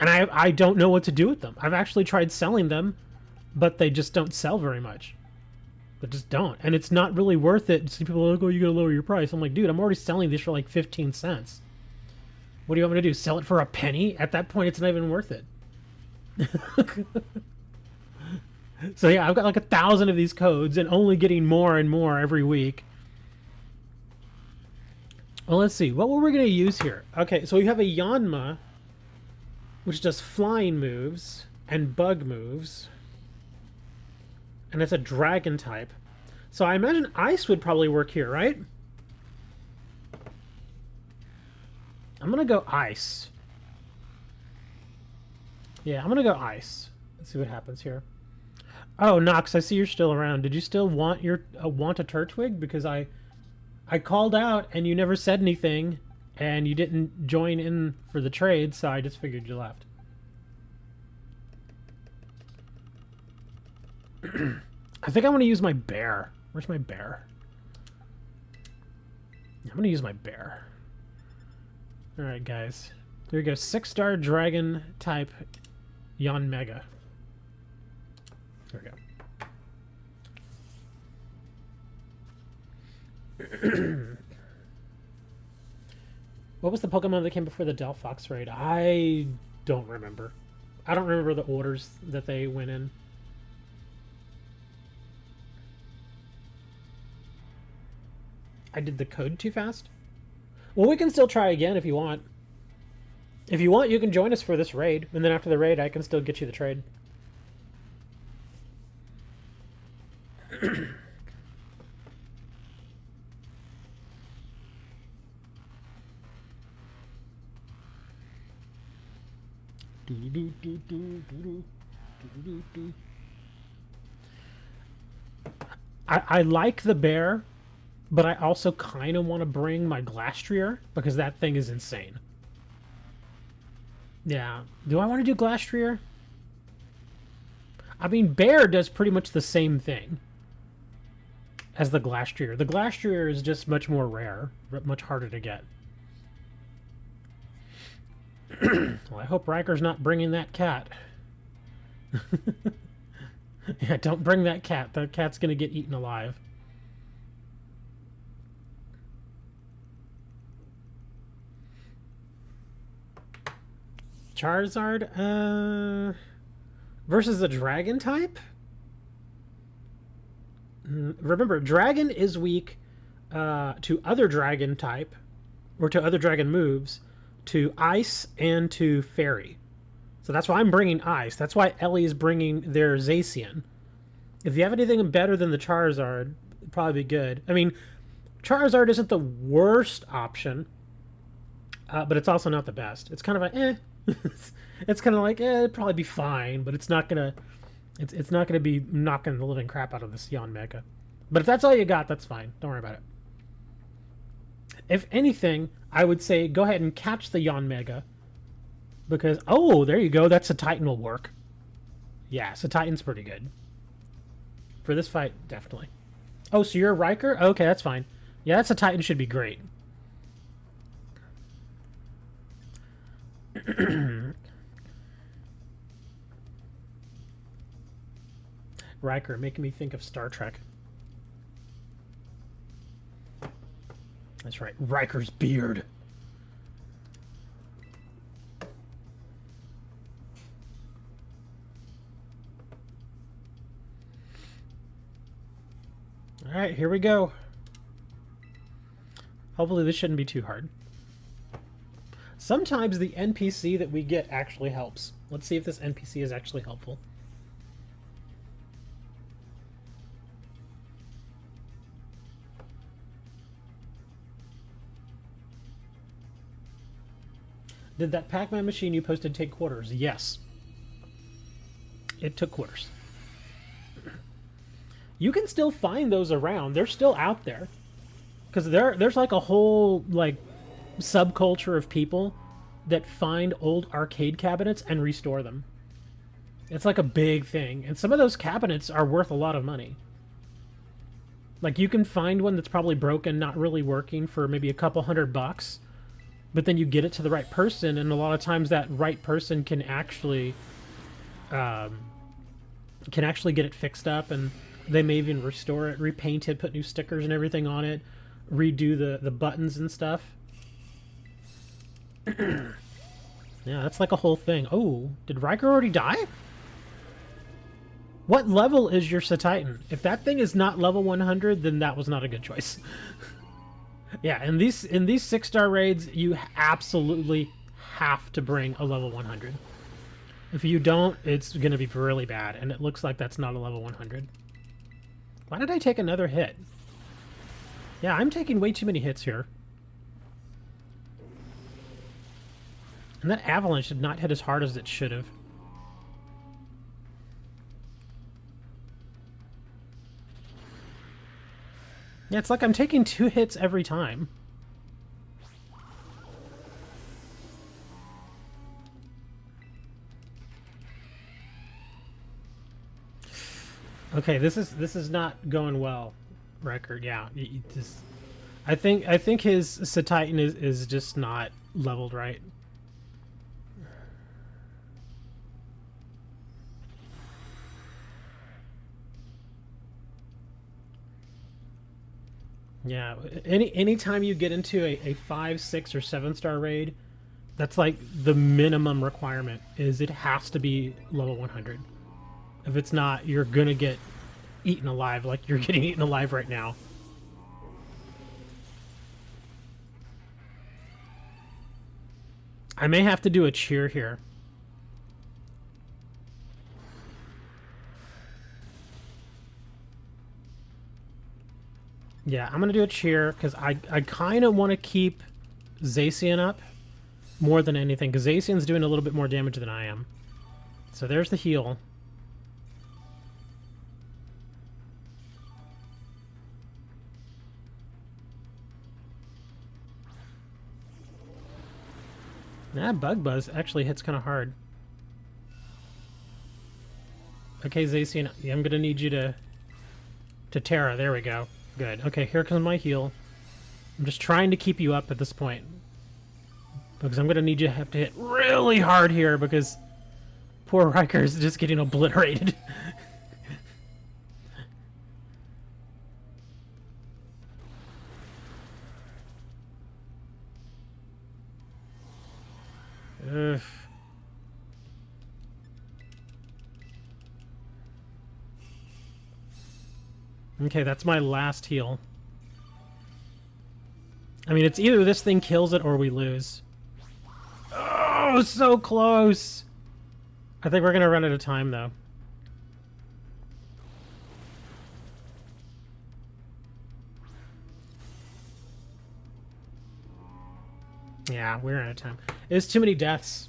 And I don't know what to do with them. I've actually tried selling them, but they just don't sell very much. They just don't. And it's not really worth it. See, people are like, "Oh, you gotta lower your price." I'm like, dude, I'm already selling these for like 15 cents. What do you want me to do? Sell it for a penny? At that point, it's not even worth it. So yeah, I've got like 1,000 of these codes and only getting more and more every week. Well, let's see. What were we going to use here? Okay, so we have a Yanma, which does flying moves and bug moves. And it's a dragon type. So I imagine ice would probably work here, right? I'm going to go ice. Yeah, I'm going to go ice. Let's see what happens here. Oh, Nox, I see you're still around. Did you still want a Turtwig? Because I called out and you never said anything and you didn't join in for the trade, so I just figured you left. I think I'm going to use my bear. Where's my bear? I'm going to use my bear. Alright, guys. Here we go. 6-star dragon type Yon Mega. There we go. What was the Pokemon that came before the Delphox raid? I don't remember. I don't remember the orders that they went in. I did the code too fast? Well, we can still try again if you want. If you want, you can join us for this raid, and then after the raid, I can still get you the trade. I like the bear, but I also kind of want to bring my Glastrier because that thing is insane. Yeah. Do I want to do Glastrier? I mean, bear does pretty much the same thing as the Glastrier. The Glastrier is just much more rare, but much harder to get. Well, I hope Riker's not bringing that cat. Yeah, don't bring that cat. That cat's gonna get eaten alive. Charizard, versus a dragon type? Remember, dragon is weak to other dragon type, or to other dragon moves, to ice and to fairy. So that's why I'm bringing ice. That's why Ellie is bringing their Zacian. If you have anything better than the Charizard, it'd probably be good. I mean, Charizard isn't the worst option, but it's also not the best. It's kind of like, eh. It's kind of like, it'd probably be fine, but it's not gonna be knocking the living crap out of this Yon Mega. But if that's all you got, that's fine. Don't worry about it. If anything, I would say go ahead and catch the Yon Mega. Because, oh, there you go. That's a Titan will work. Yeah, so Titan's pretty good. For this fight, definitely. Oh, so you're a Riker? Okay, that's fine. Yeah, that's a Titan should be great. Riker, making me think of Star Trek. That's right, Riker's beard. Alright, here we go. Hopefully this shouldn't be too hard. Sometimes the NPC that we get actually helps. Let's see if this NPC is actually helpful. Did that Pac-Man machine you posted take quarters? Yes. It took quarters. You can still find those around. They're still out there. Because there's like a whole like subculture of people that find old arcade cabinets and restore them. It's like a big thing. And some of those cabinets are worth a lot of money. Like you can find one that's probably broken, not really working for maybe a couple $100. But then you get it to the right person, and a lot of times that right person can actually get it fixed up, and they may even restore it, repaint it, put new stickers and everything on it, redo the buttons and stuff. Yeah, that's like a whole thing. Oh, did Riker already die? What level is your Titan? If that thing is not level 100, then that was not a good choice. Yeah, in these 6-star raids, you absolutely have to bring a level 100. If you don't, it's going to be really bad, and it looks like that's not a level 100. Why did I take another hit? Yeah, I'm taking way too many hits here. And that avalanche did not hit as hard as it should have. Yeah, it's like I'm taking 2 hits every time. Okay, this is not going well, Riker. Yeah, I think his Titan is just not leveled right. Yeah, anytime you get into a 5, 6, or 7-star raid, that's like the minimum requirement is it has to be level 100. If it's not, you're gonna get eaten alive like you're getting eaten alive right now. I may have to do a cheer here. Yeah, I'm gonna do a cheer because I kind of want to keep Zacian up more than anything because Zacian's doing a little bit more damage than I am. So there's the heal. That Bug Buzz actually hits kind of hard. Okay, Zacian, I'm gonna need you to Terra. There we go. Good. Okay, here comes my heal. I'm just trying to keep you up at this point. Because I'm going to need you to have to hit really hard here because poor Riker is just getting obliterated. Ugh. Okay, that's my last heal. I mean, it's either this thing kills it or we lose. Oh, so close! I think we're gonna run out of time, though. Yeah, we're out of time. It's too many deaths.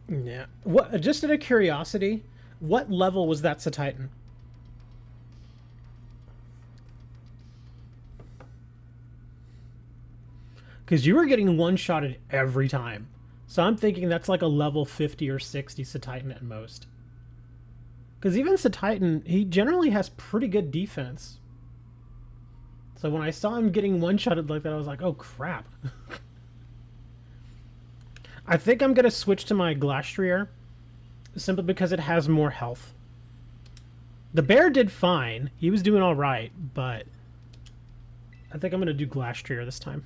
Yeah. What? Just out of curiosity, what level was that Titan? Because you were getting one-shotted every time. So I'm thinking that's like a level 50 or 60 Titan at most. Because even Titan, he generally has pretty good defense. So when I saw him getting one-shotted like that, I was like, oh crap. I think I'm going to switch to my Glastrier, simply because it has more health. The bear did fine. He was doing alright, but I think I'm going to do Glastrier this time.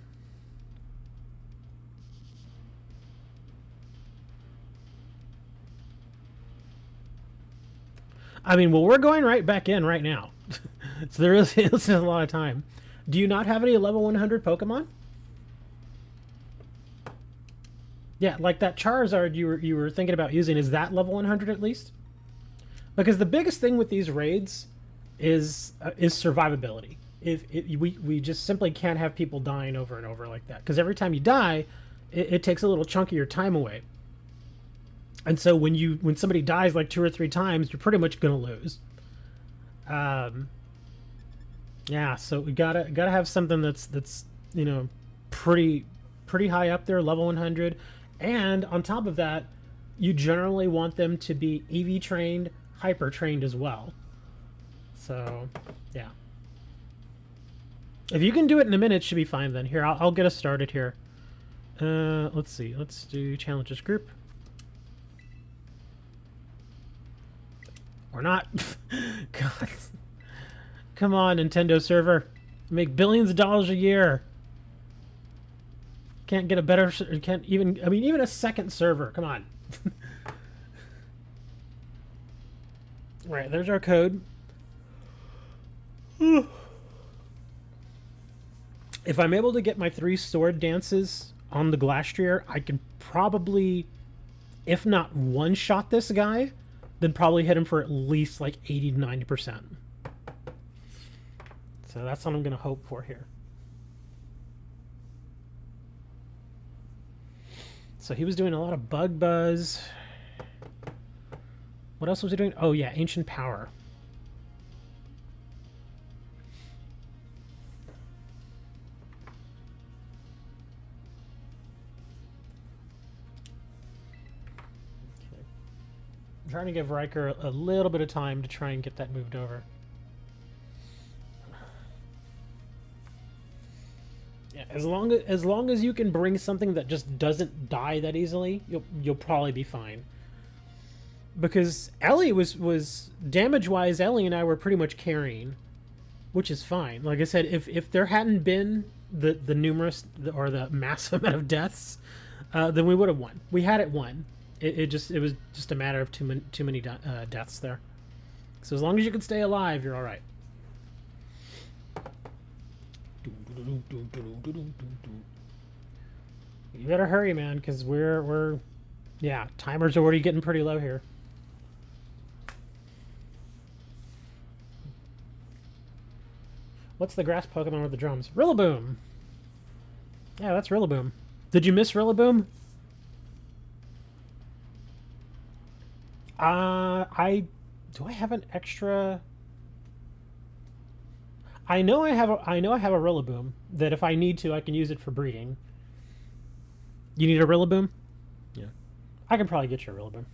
I mean, well, we're going right back in right now. So there is a lot of time. Do you not have any level 100 Pokemon? Yeah, like that Charizard you were thinking about using, is that level 100 at least? Because the biggest thing with these raids is survivability. We just simply can't have people dying over and over like that. Because every time you die, it takes a little chunk of your time away. And so when somebody dies like 2 or 3 times, you're pretty much gonna lose. Yeah, so we gotta have something that's you know pretty high up there, level 100, and on top of that, you generally want them to be EV trained, hyper trained as well. So yeah, if you can do it in a minute, it should be fine. Then here, I'll get us started here. Let's see, let's do challenges group. Or not. God. Come on, Nintendo server. Make billions of dollars a year. Can't get a better... Can't even... I mean, even a second server. Come on. Right, there's our code. If I'm able to get my 3 sword dances on the Glastrier, I can probably, if not one-shot this guy, then probably hit him for at least like 80 to 90%. So that's what I'm going to hope for here. So he was doing a lot of Bug Buzz. What else was he doing? Oh yeah, Ancient Power. I'm trying to give Riker a little bit of time to try and get that moved over. Yeah, as long as you can bring something that just doesn't die that easily, you'll probably be fine. because Ellie was damage-wise, Ellie and I were pretty much carrying, which is fine. Like I said, if there hadn't been the numerous or the massive amount of deaths, then we would have won. We had it won. It was just a matter of too many deaths there. So as long as you can stay alive, you're all right. You better hurry, man, because yeah, timer's already getting pretty low here. What's the grass Pokemon with the drums? Rillaboom! Yeah, that's Rillaboom. Did you miss Rillaboom? Do I have an extra? I know I have a Rillaboom that if I need to, I can use it for breeding. You need a Rillaboom? Yeah. I can probably get you a Rillaboom.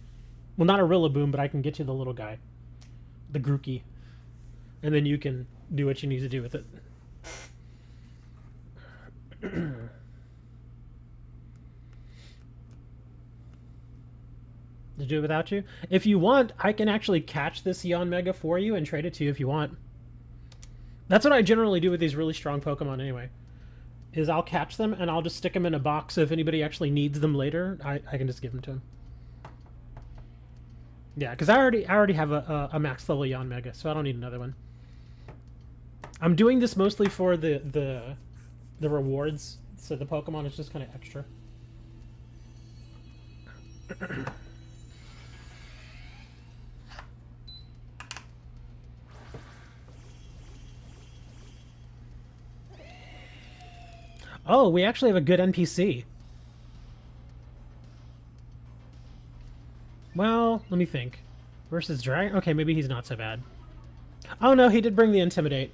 Well, not a Rillaboom, but I can get you the little guy. The Grookey. And then you can do what you need to do with it. To do it without you? If you want, I can actually catch this Yanmega for you and trade it to you if you want. That's what I generally do with these really strong Pokemon anyway. Is I'll catch them and I'll just stick them in a box so if anybody actually needs them later, I can just give them to them. Yeah, because I already have a max level Yanmega, so I don't need another one. I'm doing this mostly for the rewards, so the Pokemon is just kind of extra. Oh, we actually have a good NPC. Well, let me think. Versus Dragon? Okay, maybe he's not so bad. Oh no, he did bring the Intimidate.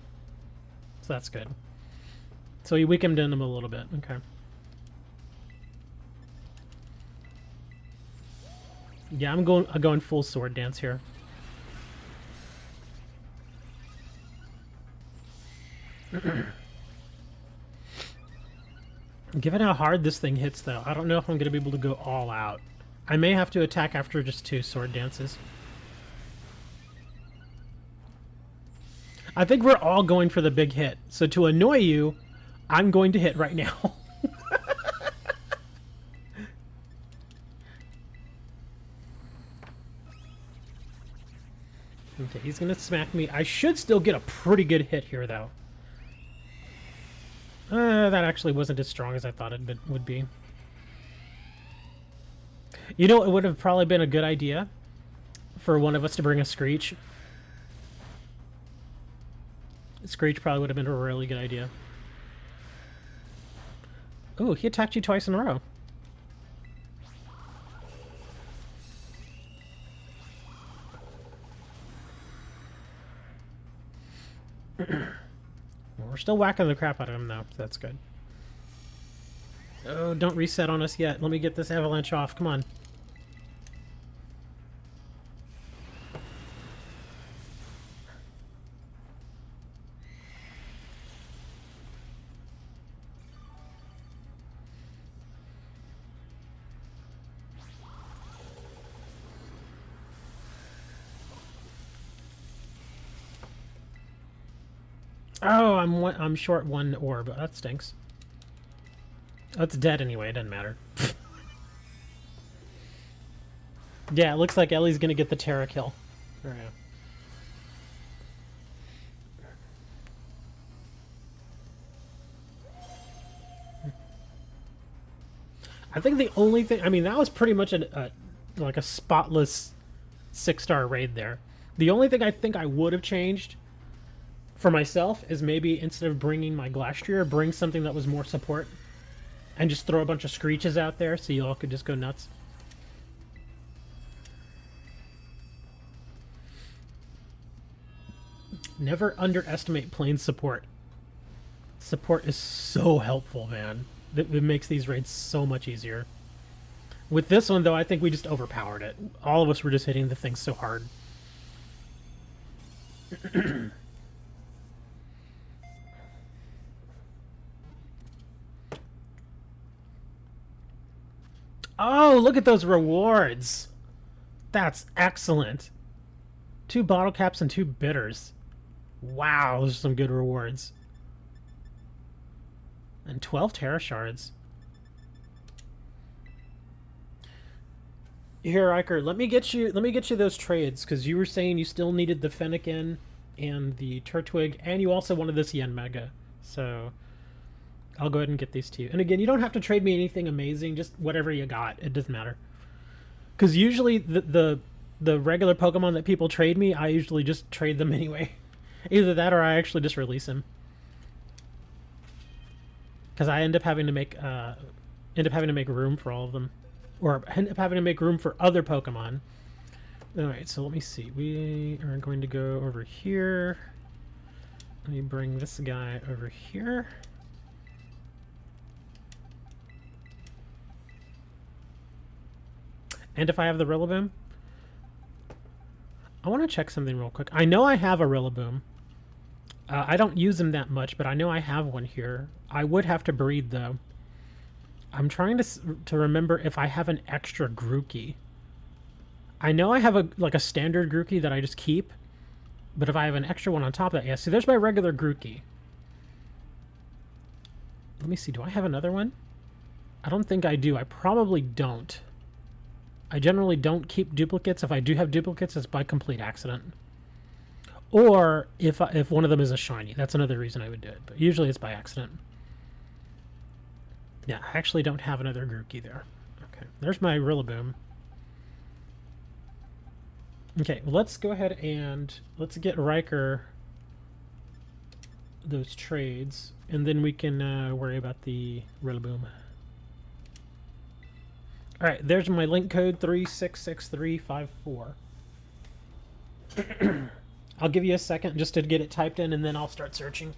So that's good. So he weakened him a little bit. Okay. Yeah, I'm going full Sword Dance here. Given how hard this thing hits, though, I don't know if I'm going to be able to go all out. I may have to attack after just 2 Sword Dances. I think we're all going for the big hit. So to annoy you, I'm going to hit right now. Okay, he's going to smack me. I should still get a pretty good hit here, though. That actually wasn't as strong as I thought it would be. You know, it would have probably been a good idea for one of us to bring a Screech. Screech probably would have been a really good idea. Ooh, he attacked you twice in a row. We're still whacking the crap out of him, though. So that's good. Oh, don't reset on us yet. Let me get this avalanche off. Come on. Oh, I'm short 1 orb. That stinks. Oh, it's dead anyway. It doesn't matter. Yeah, it looks like Ellie's gonna get the Terra kill. Right. I think the only thing... I mean, that was pretty much like a spotless 6-star raid there. The only thing I think I would have changed for myself is maybe instead of bringing my Glastrier, bring something that was more support. And just throw a bunch of Screeches out there so you all could just go nuts. Never underestimate plane support. Support is so helpful, man. It makes these raids so much easier. With this one, though, I think we just overpowered it. All of us were just hitting the thing so hard. Oh, look at those rewards. That's excellent. 2 bottle caps and 2 bitters. Wow, those are some good rewards. And 12 Terra Shards. Here, Riker, let me get you those trades, because you were saying you still needed the Fennekin and the Turtwig, and you also wanted this Yen Mega. So I'll go ahead and get these to you. And again, you don't have to trade me anything amazing, just whatever you got. It doesn't matter. Because usually the regular Pokemon that people trade me, I usually just trade them anyway. Either that or I actually just release them. Because I end up having to make room for all of them. Or end up having to make room for other Pokemon. Alright, so let me see. We are going to go over here. Let me bring this guy over here. And if I have the Rillaboom, I want to check something real quick. I know I have a Rillaboom. I don't use them that much, but I know I have one here. I would have to breed, though. I'm trying to remember if I have an extra Grookey. I know I have a standard Grookey that I just keep, but if I have an extra one on top of that, yeah. See, there's my regular Grookey. Let me see. Do I have another one? I don't think I do. I probably don't. I generally don't keep duplicates. If I do have duplicates, it's by complete accident. Or if one of them is a shiny. That's another reason I would do it. But usually it's by accident. Yeah, I actually don't have another Grookey there. Okay, there's my Rillaboom. Okay, well, let's go ahead and let's get Riker those trades, and then we can worry about the Rillaboom. All right, there's my link code 366354. I'll give you a second just to get it typed in, and then I'll start searching.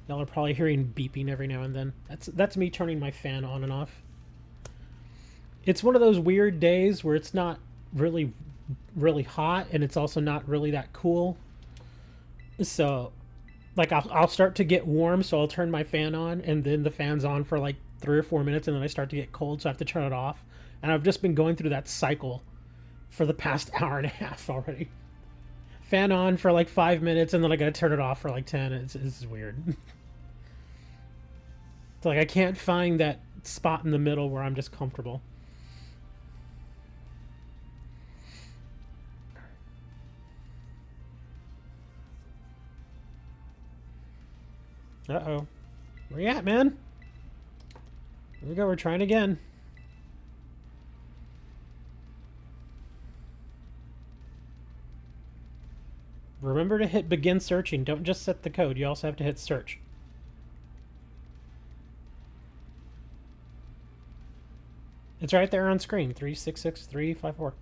Y'all are probably hearing beeping every now and then. That's me turning my fan on and off. It's one of those weird days where it's not really hot, and it's also not really that cool. So, like, I'll start to get warm, so I'll turn my fan on, and then the fan's on for like 3 or 4 minutes, and then I start to get cold, so I have to turn it off. And I've just been going through that cycle for the past hour and a half already. Fan on for like 5 minutes, and then I gotta turn it off for like 10. It's weird. It's like I can't find that spot in the middle where I'm just comfortable. Uh-oh. Where you at, man? Here we go, we're trying again. Remember to hit begin searching. Don't just set the code. You also have to hit search. It's right there on screen. 366354.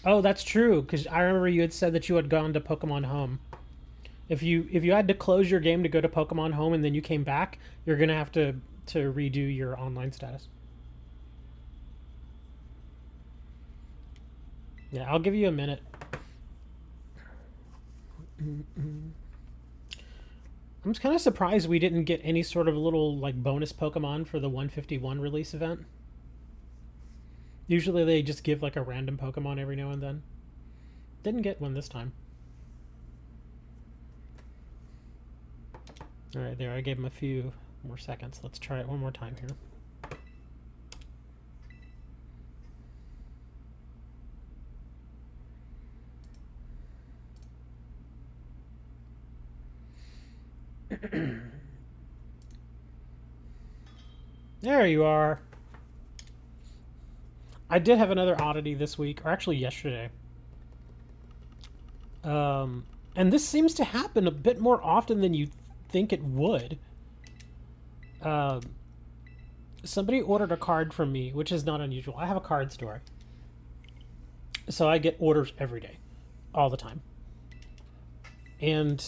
Oh, that's true, because I remember you had said that you had gone to Pokemon Home. If you had to close your game to go to Pokemon Home and then you came back, you're gonna have to redo your online status. Yeah, I'll give you a minute. I'm just kind of surprised we didn't get any sort of little like bonus Pokemon for the 151 release event. Usually they just give like a random Pokemon every now and then. Didn't get one this time. Alright, there, I gave him a few more seconds. Let's try it one more time here. There you are. I did have another oddity this week, or actually yesterday. And this seems to happen a bit more often than you think it would. Somebody ordered a card from me, which is not unusual. I have a card store. So I get orders every day. All the time. And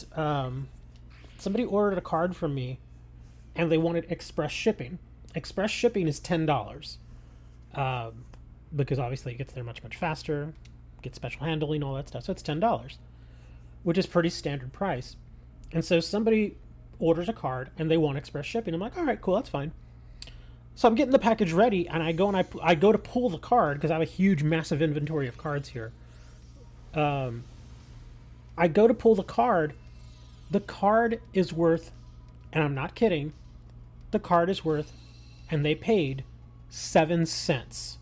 somebody ordered a card from me, and they wanted express shipping. Express shipping is $10. because obviously it gets there much, much faster, gets special handling, all that stuff. So it's $10, which is pretty standard price. And so somebody orders a card and they want express shipping. I'm like, all right, cool, that's fine. So I'm getting the package ready, and I go and I go to pull the card because I have a huge, massive inventory of cards here. I go to pull the card. The card is worth, and I'm not kidding, the card is worth, and they paid 7 cents.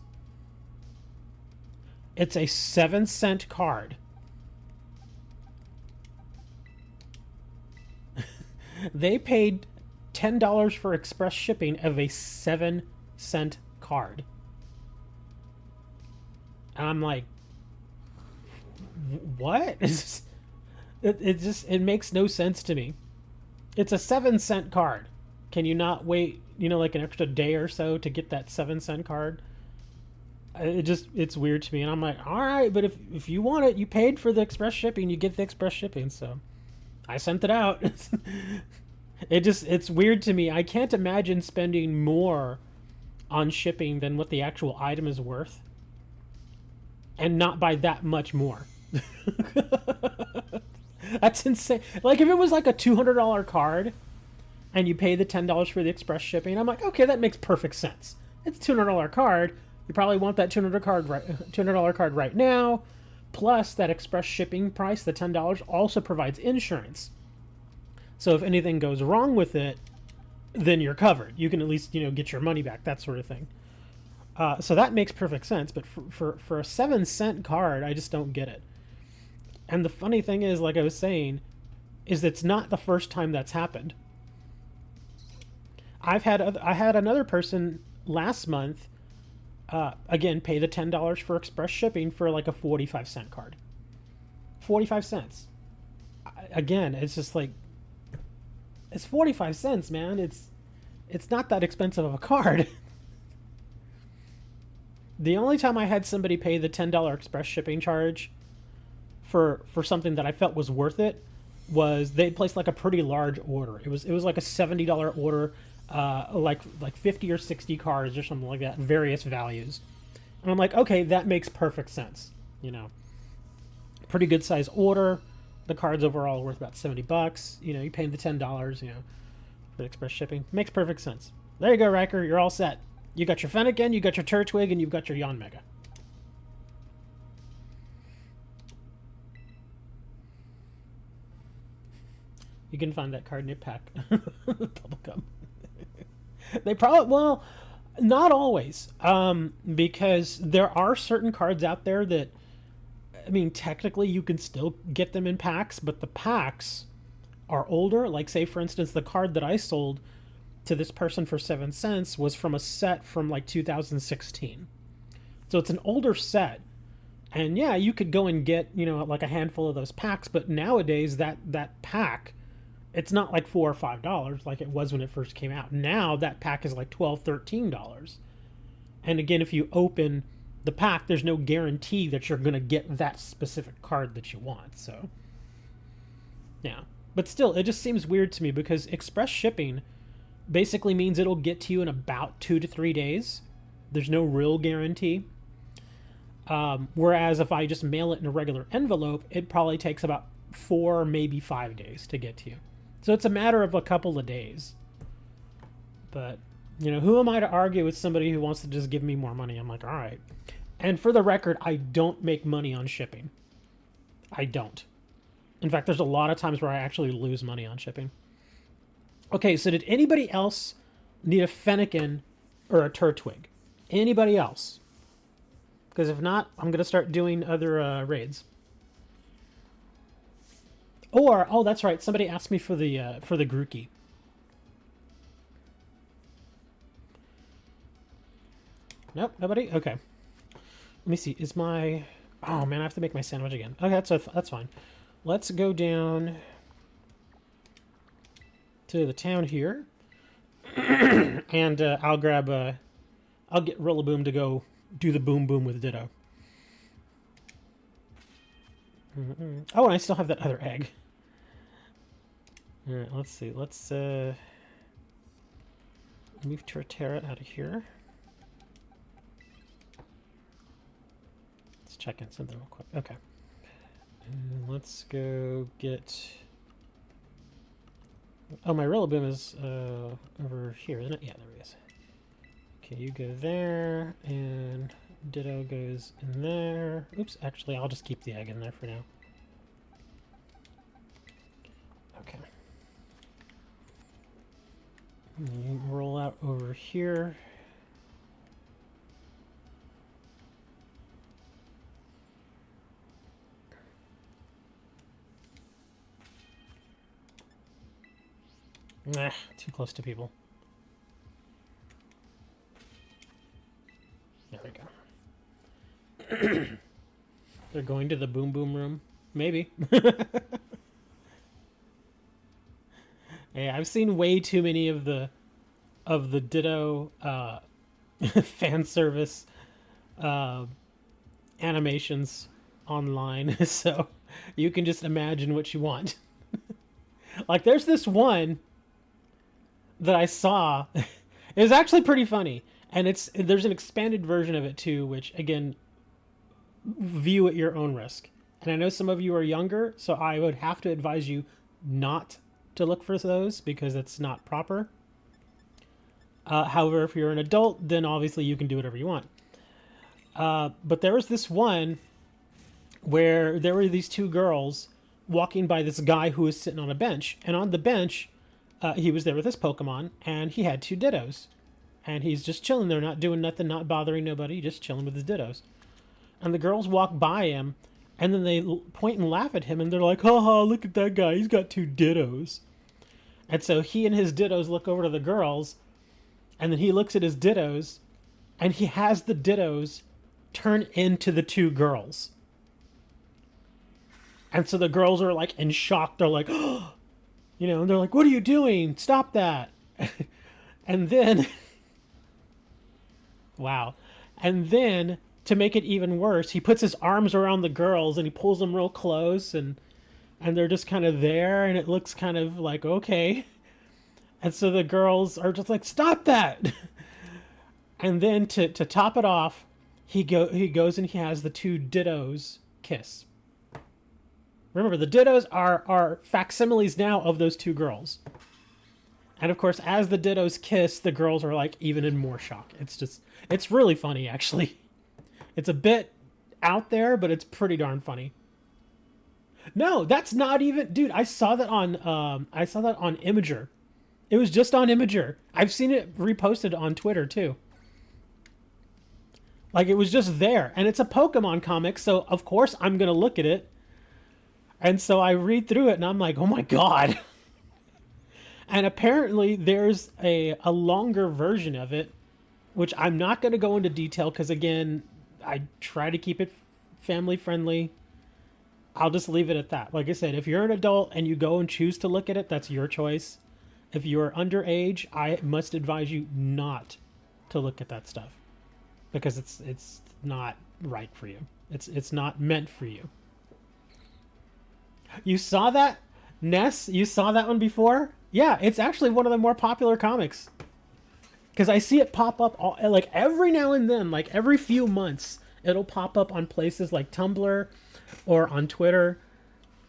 It's a 7-cent card. They paid $10 for express shipping of a 7-cent card. And I'm like, what? It makes no sense to me. It's a 7-cent card. Can you not wait, like an extra day or so to get that 7-cent card? It's weird to me. And I'm like, all right, but if you want it, you paid for the express shipping, you get the express shipping. So I sent it out. It's weird to me. I can't imagine spending more on shipping than what the actual item is worth, and not by that much more. That's insane. Like, if it was like a $200 card and you pay the $10 for the express shipping, I'm like, okay, that makes perfect sense. It's a $200 card. You probably want that $200 card right now. Plus, that express shipping price, the $10, also provides insurance. So if anything goes wrong with it, then you're covered. You can at least, get your money back, that sort of thing. So that makes perfect sense. But for a 7-cent card, I just don't get it. And the funny thing is, like I was saying, is it's not the first time that's happened. I had another person last month, again, pay the $10 for express shipping for like a 45-cent card. 45 cents. Again, it's just like, it's 45 cents, man. It's not that expensive of a card. The only time I had somebody pay the $10 express shipping charge for something that I felt was worth it was they placed like a pretty large order. It was like a $70 order, like 50 or 60 cards or something like that, various values. And I'm like, okay, that makes perfect sense. Pretty good size order. The cards overall are worth about $70. You pay the $10, for express shipping. Makes perfect sense. There you go, Riker. You're all set. You got your Fennekin, you got your Turtwig, and you've got your Yanmega. You can find that card in your pack. Bubblegum. They probably, well, not always. Because there are certain cards out there that, technically you can still get them in packs, but the packs are older. Like, say, for instance, the card that I sold to this person for 7 cents was from a set from like 2016. So it's an older set. And yeah, you could go and get, like a handful of those packs, but nowadays that pack, it's not like $4 or $5 like it was when it first came out. Now that pack is like $12, $13. And again, if you open the pack, there's no guarantee that you're going to get that specific card that you want. So, yeah. But still, it just seems weird to me because express shipping basically means it'll get to you in about 2 to 3 days. There's no real guarantee. Whereas if I just mail it in a regular envelope, it probably takes about 4, maybe 5 days to get to you. So it's a matter of a couple of days. But, who am I to argue with somebody who wants to just give me more money? I'm like, all right. And for the record, I don't make money on shipping. I don't. In fact, there's a lot of times where I actually lose money on shipping. Okay, so did anybody else need a Fennekin or a Turtwig? Anybody else? Because if not, I'm going to start doing other raids. Or, oh, that's right. Somebody asked me for the Grookey. Nope, nobody? Okay. Let me see. Is my... Oh, man, I have to make my sandwich again. Okay, that's fine. Let's go down to the town here. And I'll grab... I'll get Rillaboom to go do the Boom Boom with Ditto. Oh, and I still have that other egg. Alright, let's see. Let's move Torterra out of here. just checking something real quick. Okay. And let's go get... Oh, my Rillaboom is over here, isn't it? Yeah, there he is. Okay, you go there, and Ditto goes in there. Oops, actually, I'll just keep the egg in there for now. Okay. You roll out over here. Nah, too close to people. There we go. They're going to the boom boom room. Maybe. Hey, I've seen way too many of the Ditto fan service animations online, so you can just imagine what you want. Like, there's this one that I saw. It was actually pretty funny, and there's an expanded version of it too, which again, view at your own risk. And I know some of you are younger, so I would have to advise you not to look for those because it's not proper. However, if you're an adult, then obviously you can do whatever you want. But there was this one where there were these two girls walking by this guy who was sitting on a bench, and on the bench, he was there with his Pokemon, and he had two Dittos. And he's just chilling there, not doing nothing, not bothering nobody, just chilling with his Dittos. And the girls walk by him, and then they point and laugh at him, and they're like, haha, look at that guy, he's got two Dittos. And so he and his Dittos look over to the girls, and then he looks at his Dittos, and he has the Dittos turn into the two girls. And so the girls are like in shock, they're like, oh, you know, and they're like, what are you doing? Stop that. And then, wow. And then, to make it even worse, he puts his arms around the girls and he pulls them real close, and they're just kind of there, and it looks kind of like, okay. And so the girls are just like, stop that. And then to top it off, he goes and he has the two Dittos kiss. Remember, the Dittos are facsimiles now of those two girls. And of course, as the Dittos kiss, the girls are like even in more shock. It's really funny, actually. It's a bit out there, but it's pretty darn funny. No, that's not even, dude. I saw that on Imager. It was just on Imager. I've seen it reposted on Twitter too. Like, it was just there, and it's a Pokemon comic, so of course I'm gonna look at it. And so I read through it, and I'm like, oh my god. And apparently there's a longer version of it, which I'm not going to go into detail because, again, I try to keep it family friendly. I'll just leave it at that. Like I said, if you're an adult and you go and choose to look at it, that's your choice. If you're underage, I must advise you not to look at that stuff because it's not right for you. It's not meant for you. You saw that, Ness? You saw that one before? Yeah, it's actually one of the more popular comics. Because I see it pop up like every now and then, like every few months, it'll pop up on places like Tumblr or on Twitter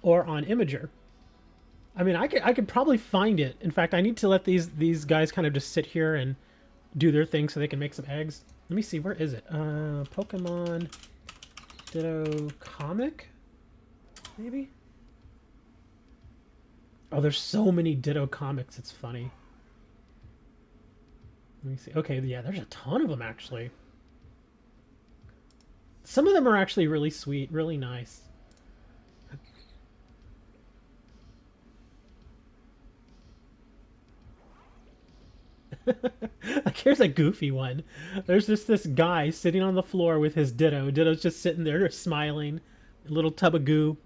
or on Imager. I mean, I could probably find it. In fact, I need to let these guys kind of just sit here and do their thing so they can make some eggs. Let me see, where is it? Pokemon Ditto comic? Maybe? Oh, there's so many Ditto comics, it's funny. Let me see. Okay, yeah, there's a ton of them, actually. Some of them are actually really sweet, really nice. Like, here's a goofy one. There's just this guy sitting on the floor with his Ditto. Ditto's just sitting there, just smiling. A little tub of goo.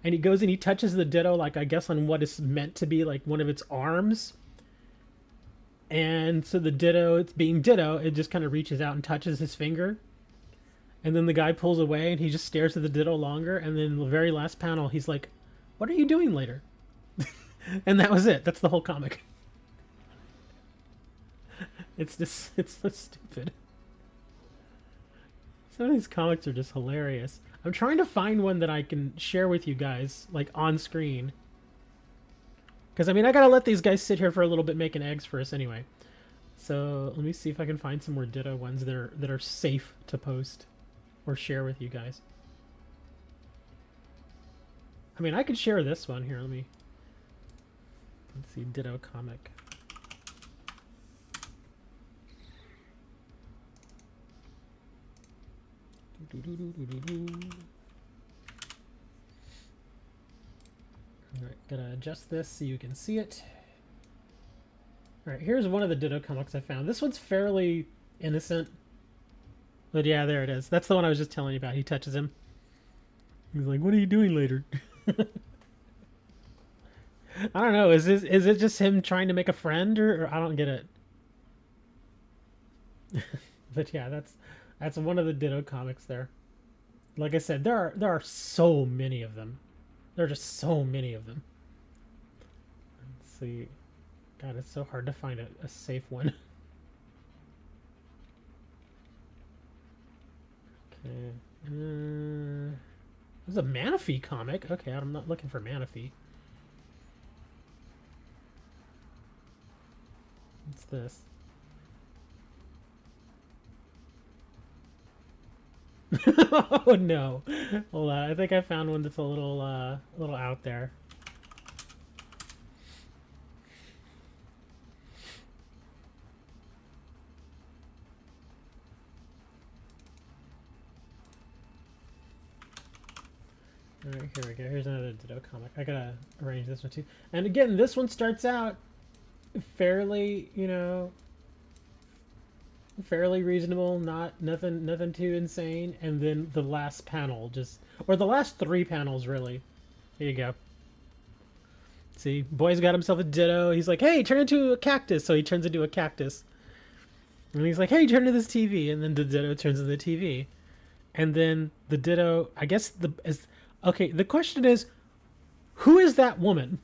And he goes and he touches the Ditto, like, I guess on what is meant to be, like, one of its arms. And so the Ditto, it's being Ditto, it just kind of reaches out and touches his finger. And then the guy pulls away and he just stares at the Ditto longer. And then the very last panel, he's like, what are you doing later? And that was it. That's the whole comic. It's so stupid. Some of these comics are just hilarious. I'm trying to find one that I can share with you guys, like on screen. Because, I mean, I gotta let these guys sit here for a little bit making eggs for us anyway. So, let me see if I can find some more Ditto ones that are safe to post or share with you guys. I mean, I could share this one here. Let's see, Ditto comic. Alright, gotta adjust this so you can see it. Alright, here's one of the Ditto comics I found. This one's fairly innocent. But yeah, there it is. That's the one I was just telling you about. He touches him. He's like, what are you doing later? I don't know. Is it just him trying to make a friend, or I don't get it. But yeah, that's one of the Ditto comics there. Like I said, there are so many of them. There are just so many of them. Let's see. God, it's so hard to find a safe one. Okay. There's a Manaphy comic. Okay, I'm not looking for Manaphy. What's this? Oh no! Hold on, I think I found one that's a little out there. Alright, here we go. Here's another Ditto comic. I gotta arrange this one too. And again, this one starts out fairly, you know, fairly reasonable, nothing too insane, and then the last panel or the last 3 panels really. Here you go. See, boy's got himself a Ditto. He's like, hey, turn into a cactus. So he turns into a cactus. And he's like, hey, turn into this TV. And then the Ditto turns into the TV. And then the Ditto, I guess okay, the question is, who is that woman?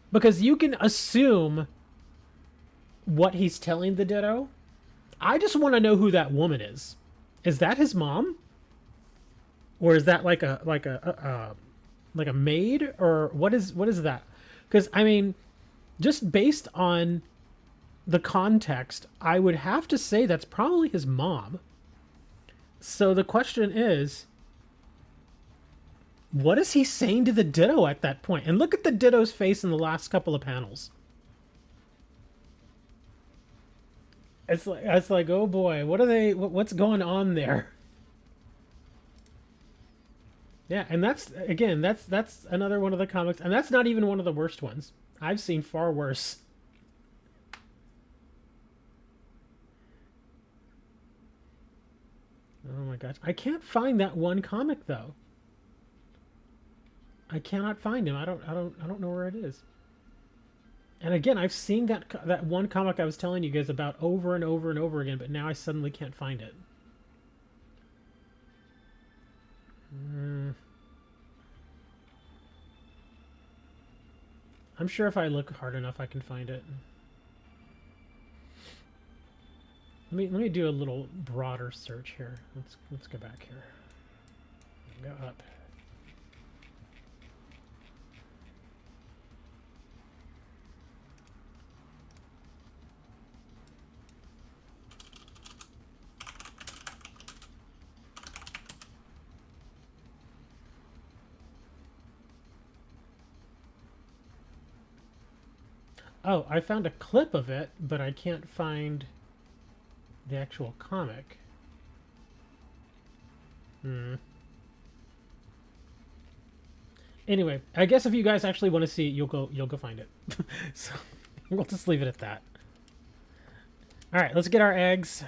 Because you can assume what he's telling the Ditto. I just want to know who that woman is. Is that his mom? Or is that like a maid, or what is that? Because I mean, just based on the context, I would have to say that's probably his mom. So the question is, what is he saying to the Ditto at that point? And look at the Ditto's face in the last couple of panels. It's like, oh boy, what's going on there? Yeah, and that's another one of the comics, and that's not even one of the worst ones. I've seen far worse. Oh my gosh, I can't find that one comic though. I cannot find him. I don't know where it is. And again, I've seen that one comic I was telling you guys about over and over and over again, but now I suddenly can't find it. I'm sure if I look hard enough, I can find it. Let me do a little broader search here. Let's go back here. Go up. Oh, I found a clip of it, but I can't find the actual comic. Anyway, I guess if you guys actually want to see it, you'll go find it. So we'll just leave it at that. All right, let's get our eggs,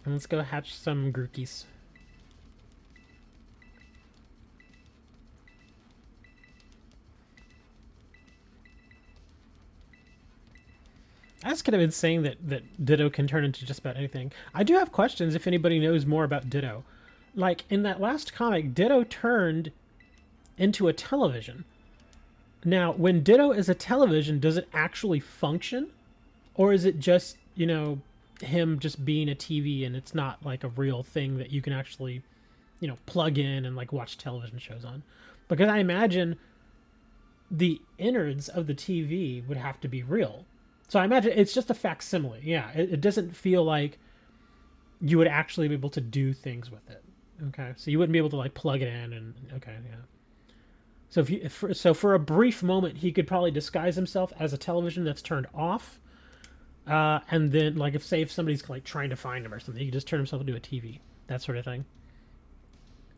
and let's go hatch some Grookis. That's kind of insane that Ditto can turn into just about anything. I do have questions if anybody knows more about Ditto. Like, in that last comic, Ditto turned into a television. Now, when Ditto is a television, does it actually function? Or is it just, you know, him just being a TV and it's not like a real thing that you can actually, plug in and like watch television shows on. Because I imagine the innards of the TV would have to be real. So I imagine it's just a facsimile. Yeah, it doesn't feel like you would actually be able to do things with it. Okay, so you wouldn't be able to like plug it in and okay, yeah. So for a brief moment, he could probably disguise himself as a television that's turned off, and then like if somebody's like trying to find him or something, he could just turn himself into a TV, that sort of thing.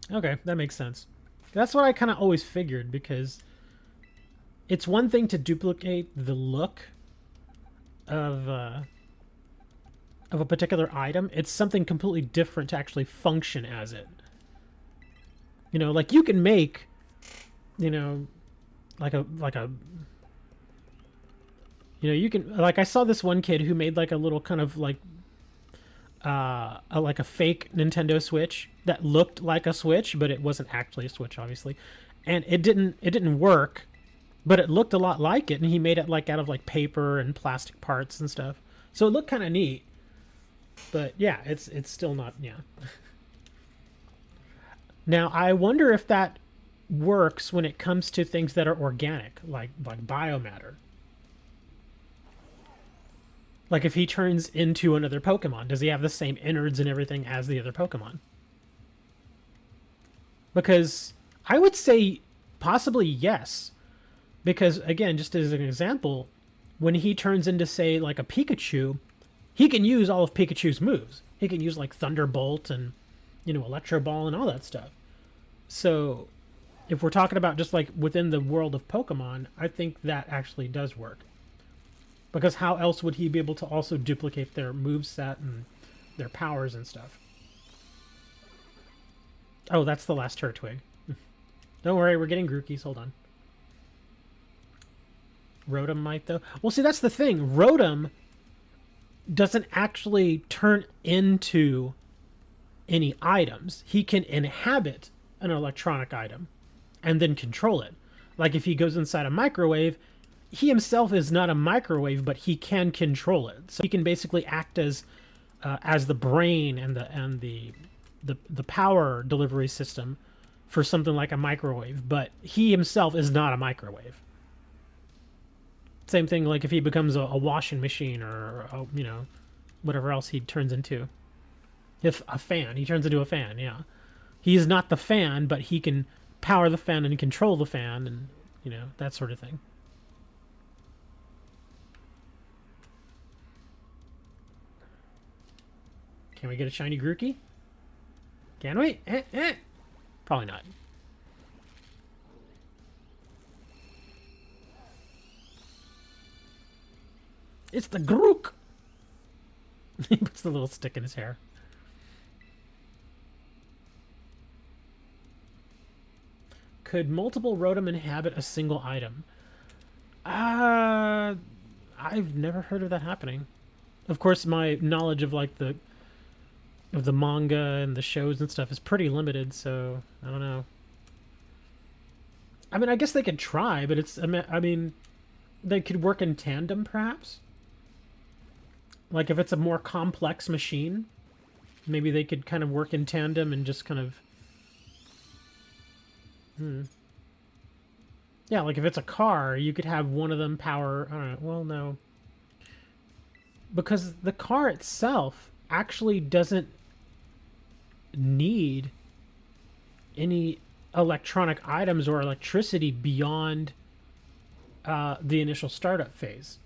Okay, that makes sense. That's what I kind of always figured, because it's one thing to duplicate the look of a particular item. It's something completely different to actually function as it. Like you can make, like a you can, like I saw this one kid who made like a little kind of like like a fake Nintendo Switch that looked like a Switch, but it wasn't actually a Switch, obviously, and it didn't work, but it looked a lot like it, and he made it like out of like paper and plastic parts and stuff, so it looked kind of neat. But yeah, it's still not, yeah. Now I wonder if that works when it comes to things that are organic, like biomatter. Like if he turns into another Pokemon, does he have the same innards and everything as the other Pokemon? Because I would say possibly yes. Because again, just as an example, when he turns into, say, like a Pikachu, he can use all of Pikachu's moves. He can use like Thunderbolt and, Electro Ball and all that stuff. So if we're talking about just like within the world of Pokemon, I think that actually does work. Because how else would he be able to also duplicate their moveset and their powers and stuff? Oh, that's the last Turtwig. Don't worry, we're getting Grookies. Hold on. Rotom might, though. Well, see, that's the thing. Rotom doesn't actually turn into any items. He can inhabit an electronic item and then control it. Like if he goes inside a microwave, he himself is not a microwave, but he can control it. So he can basically act as the brain and the power delivery system for something like a microwave. But he himself is not a microwave. Same thing like if he becomes a washing machine or whatever else he turns into. If a fan, he turns into a fan. Yeah, he is not the fan, but he can power the fan and control the fan, and that sort of thing. Can we get a shiny Grookey? Can we? Probably not. It's the Grook! He puts the little stick in his hair. Could multiple Rotom inhabit a single item? I've never heard of that happening. Of course, my knowledge of like the manga and the shows and stuff is pretty limited, so I don't know. I mean, I guess they could try, but I mean, they could work in tandem, perhaps? Like, if it's a more complex machine, maybe they could kind of work in tandem and just kind of... Yeah, like if it's a car, you could have one of them power... I don't know, well, no. Because the car itself actually doesn't need any electronic items or electricity beyond the initial startup phase.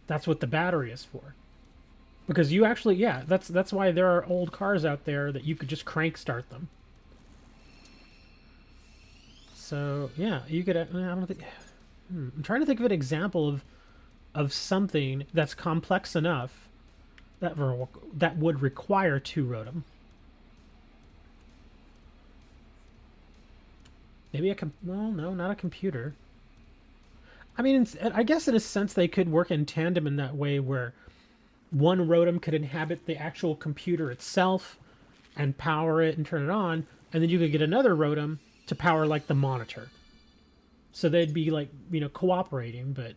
That's what the battery is for. Because you actually, yeah, that's why there are old cars out there that you could just crank start them. So, yeah, you could, I don't think, I'm trying to think of an example of something that's complex enough that would require two Rotom. Maybe well, no, not a computer. I mean, I guess in a sense they could work in tandem in that way where one Rotom could inhabit the actual computer itself and power it and turn it on, and then you could get another Rotom to power like the monitor. So they'd be like, cooperating, but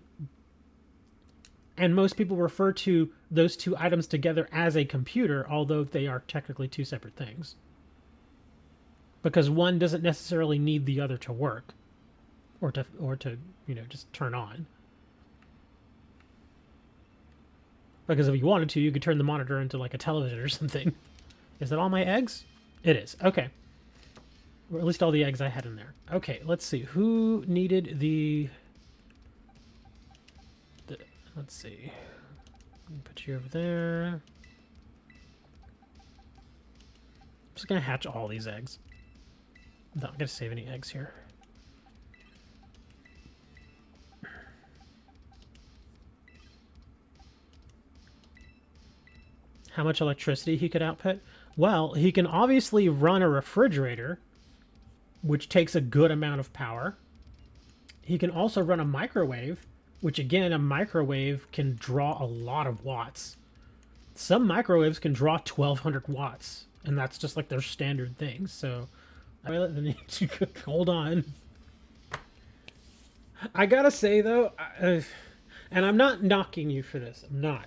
And most people refer to those two items together as a computer, although they are technically two separate things. Because one doesn't necessarily need the other to work, or to just turn on. Because if you wanted to, you could turn the monitor into like a television or something. Is that all my eggs? It is. Okay. Or at least all the eggs I had in there. Okay, let's see. Who needed the let's see. Put you over there. I'm just going to hatch all these eggs. I'm not going to save any eggs here. How much electricity he could output? Well, he can obviously run a refrigerator, which takes a good amount of power. He can also run a microwave, which again, a microwave can draw a lot of watts. Some microwaves can draw 1200 watts, and that's just like their standard thing. So hold on. I gotta say though, and I'm not knocking you for this, I'm not.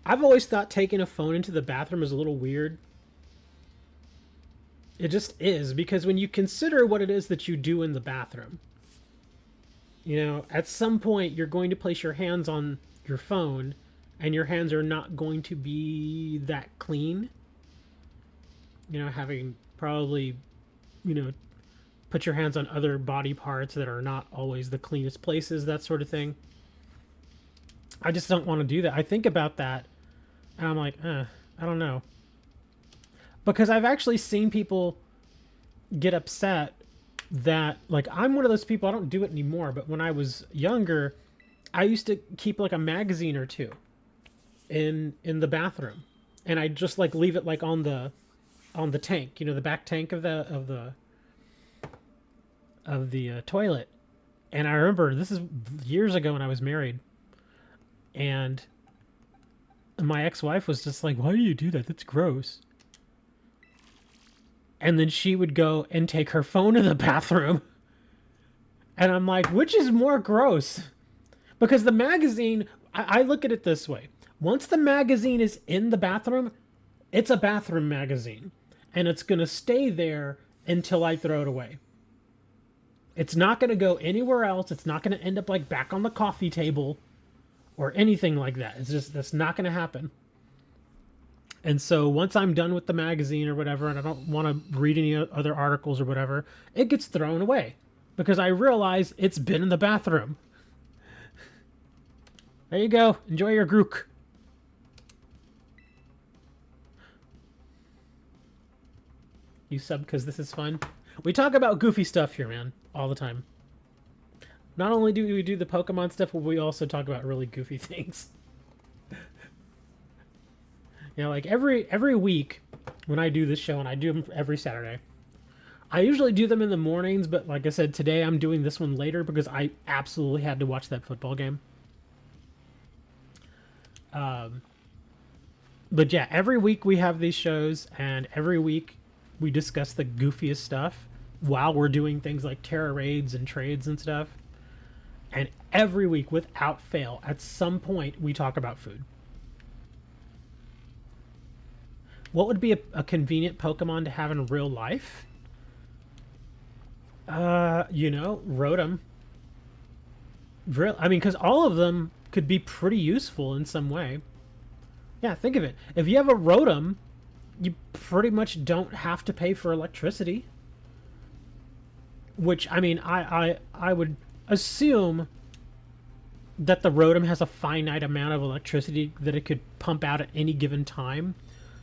I've always thought taking a phone into the bathroom is a little weird. It just is, because when you consider what it is that you do in the bathroom, you know, at some point you're going to place your hands on your phone and your hands are not going to be that clean. You know, having probably, you know, put your hands on other body parts that are not always the cleanest places, that sort of thing. I just don't want to do that. I think about that and I'm like, I don't know. Because I've actually seen people get upset that, like, I'm one of those people, I don't do it anymore, but when I was younger, I used to keep like a magazine or two in the bathroom, and I just like leave it like on the tank, you know, the back tank of the toilet. And I remember, this is years ago when I was married, and my ex-wife was just like, why do you do that? That's gross. And then she would go and take her phone in the bathroom. And I'm like, which is more gross? Because the magazine, I look at it this way. Once the magazine is in the bathroom, it's a bathroom magazine. And it's going to stay there until I throw it away. It's not going to go anywhere else. It's not going to end up like back on the coffee table or anything like that. It's just, that's not going to happen. And so once I'm done with the magazine or whatever, and I don't want to read any other articles or whatever, it gets thrown away because I realize it's been in the bathroom. There you go. Enjoy your Grook. You sub because this is fun. We talk about goofy stuff here, man, all the time. Not only do we do the Pokemon stuff, but we also talk about really goofy things. You know, like every week when I do this show, and I do them every Saturday, I usually do them in the mornings, but like I said, today I'm doing this one later because I absolutely had to watch that football game. But yeah, every week we have these shows, and every week we discuss the goofiest stuff while we're doing things like Terra raids and trades and stuff. And every week, without fail, at some point, we talk about food. What would be a convenient Pokemon to have in real life? You know, Rotom. I mean, because all of them could be pretty useful in some way. Yeah, think of it. If you have a Rotom, you pretty much don't have to pay for electricity. Which, I mean, I would assume that the Rotom has a finite amount of electricity that it could pump out at any given time.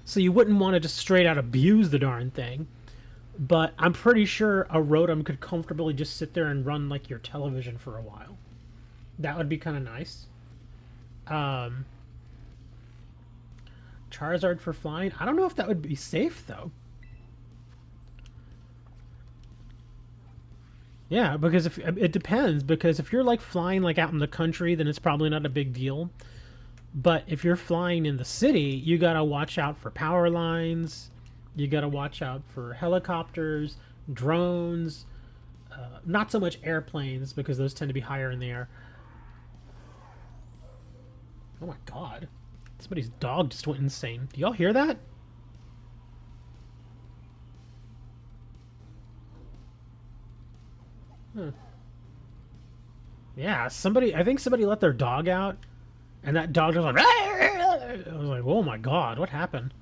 So you wouldn't want to just straight out abuse the darn thing. But I'm pretty sure a Rotom could comfortably just sit there and run like your television for a while. That would be kind of nice. Charizard for flying. I don't know if that would be safe though. Yeah, because if it depends, because if you're like flying like out in the country, then it's probably not a big deal. But if you're flying in the city, you gotta watch out for power lines. You gotta watch out for helicopters, drones, not so much airplanes because those tend to be higher in the air. Oh my god. Somebody's dog just went insane. Do y'all hear that? Huh. Yeah, I think somebody let their dog out, and that dog was like, I was like, oh my god, what happened?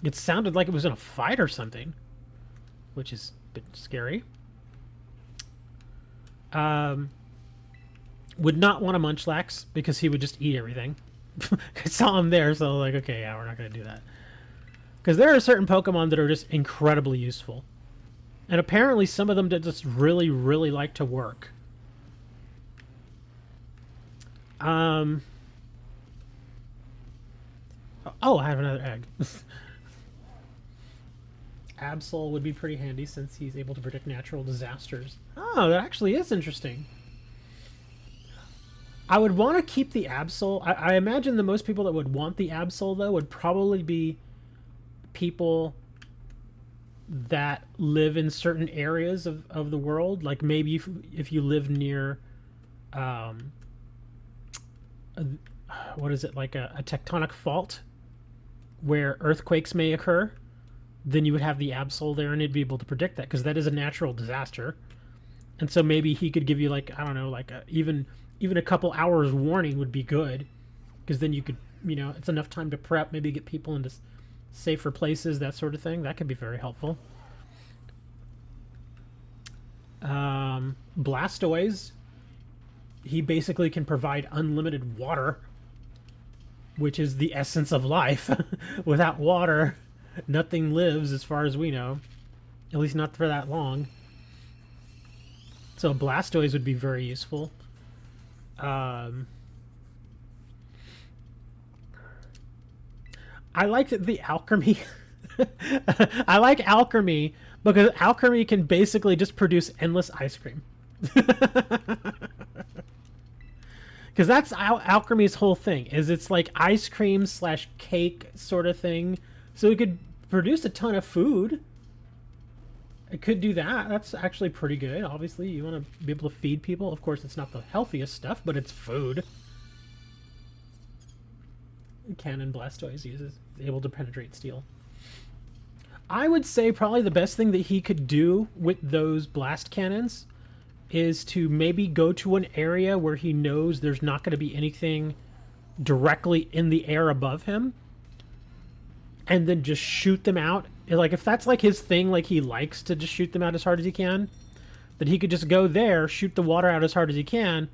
It sounded like it was in a fight or something, which is a bit scary. Would not want a Munchlax because he would just eat everything. I saw him there, so like, okay, yeah, we're not going to do that. Because there are certain Pokemon that are just incredibly useful. And apparently some of them that just really, really like to work. Oh, I have another egg. Absol would be pretty handy since he's able to predict natural disasters. Oh, that actually is interesting. I would want to keep the Absol. I imagine the most people that would want the Absol, though, would probably be people that live in certain areas of the world. Like maybe if you live near, what is it, like a tectonic fault where earthquakes may occur, then you would have the Absol there and it'd be able to predict that because that is a natural disaster. And so maybe he could give you like, I don't know, like even a couple hours warning would be good because then you could, it's enough time to prep, maybe get people into safer places, that sort of thing. That could be very helpful. Blastoise, he basically can provide unlimited water, which is the essence of life. Without water, nothing lives as far as we know. At least not for that long. So Blastoise would be very useful. I like the Alchemy. I like Alchemy because Alchemy can basically just produce endless ice cream. Because that's Alchemy's whole thing, is it's like ice cream / cake sort of thing. So it could produce a ton of food. It could do that. That's actually pretty good. Obviously, you want to be able to feed people. Of course, it's not the healthiest stuff, but it's food. Cannon Blastoise uses able to penetrate steel. I would say probably the best thing that he could do with those blast cannons is to maybe go to an area where he knows there's not going to be anything directly in the air above him, and then just shoot them out. Like, if that's like his thing, like he likes to just shoot them out as hard as he can, that he could just go there, shoot the water out as hard as he can,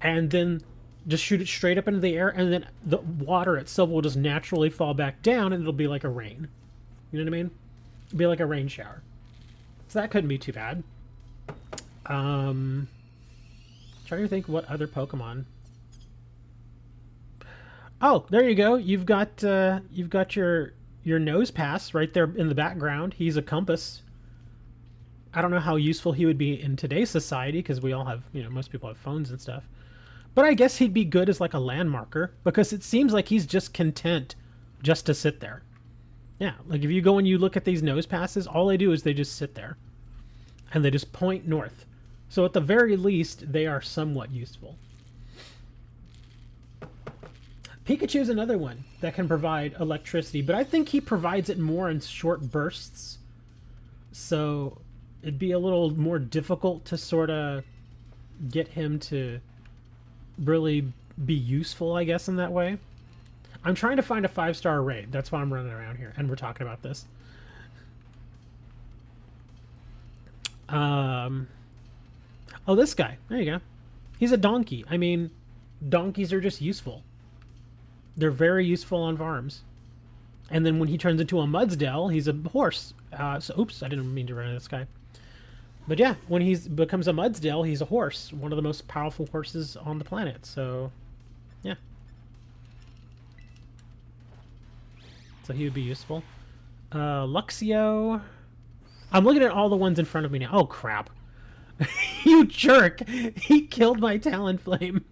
and then just shoot it straight up into the air, and then the water itself will just naturally fall back down, and it'll be like a rain. You know what I mean? It'll be like a rain shower. So that couldn't be too bad. Trying to think what other Pokemon. Oh, there you go. You've got your nose pass right there in the background. He's a compass. I don't know how useful he would be in today's society because we all have, most people have phones and stuff. But I guess he'd be good as like a landmarker because it seems like he's just content just to sit there. Yeah, like if you go and you look at these nose passes, all they do is they just sit there. And they just point north. So at the very least, they are somewhat useful. Pikachu's another one that can provide electricity, but I think he provides it more in short bursts. So it'd be a little more difficult to sort of get him to really be useful, I guess, in that way. I'm trying to find a 5-star raid. That's why I'm running around here, and we're talking about this. Oh, this guy. There you go. He's a donkey. I mean, donkeys are just useful. They're very useful on farms. And then when he turns into a Mudsdale, he's a horse. Oops, I didn't mean to run into this guy. But yeah, when he becomes a Mudsdale, he's a horse. One of the most powerful horses on the planet. So, yeah. So he would be useful. Luxio. I'm looking at all the ones in front of me now. Oh, crap. You jerk! He killed my Talonflame.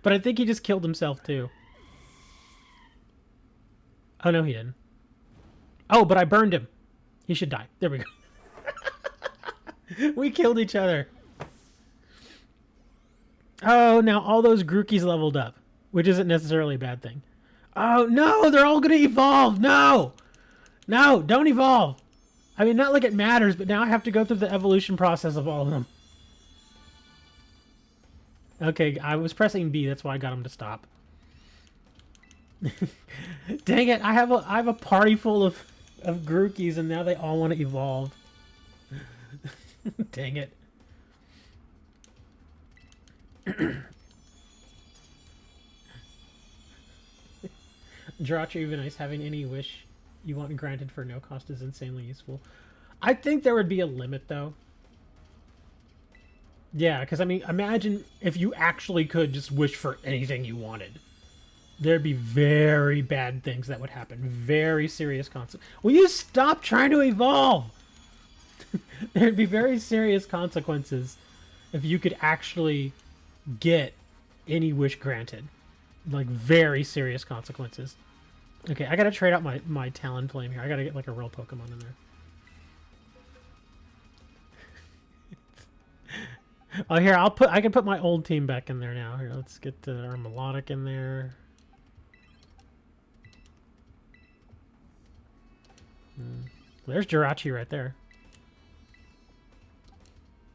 But I think he just killed himself, too. Oh, no, he didn't. Oh, but I burned him. He should die. There we go. We killed each other. Oh, now all those Grookies leveled up. which isn't necessarily a bad thing. Oh, no, they're all going to evolve. No, no, don't evolve. I mean, not like it matters, but now I have to go through the evolution process of all of them. Okay, I was pressing B, that's why I got them to stop. Dang it, I have a party full of Grookis, and now they all want to evolve. Dang it. Jirachi, even nice, having any wish you want granted for no cost is insanely useful. I think there would be a limit, though. Yeah, because, I mean, imagine if you actually could just wish for anything you wanted. There'd be very bad things that would happen. Very serious consequences. Will you stop trying to evolve? There'd be very serious consequences if you could actually get any wish granted. Like, very serious consequences. Okay, I gotta trade out my Talonflame here. I gotta get, like, a real Pokemon in there. Oh, here, I can put my old team back in there now. Here, let's get our Melodic in there. There's Jirachi right there.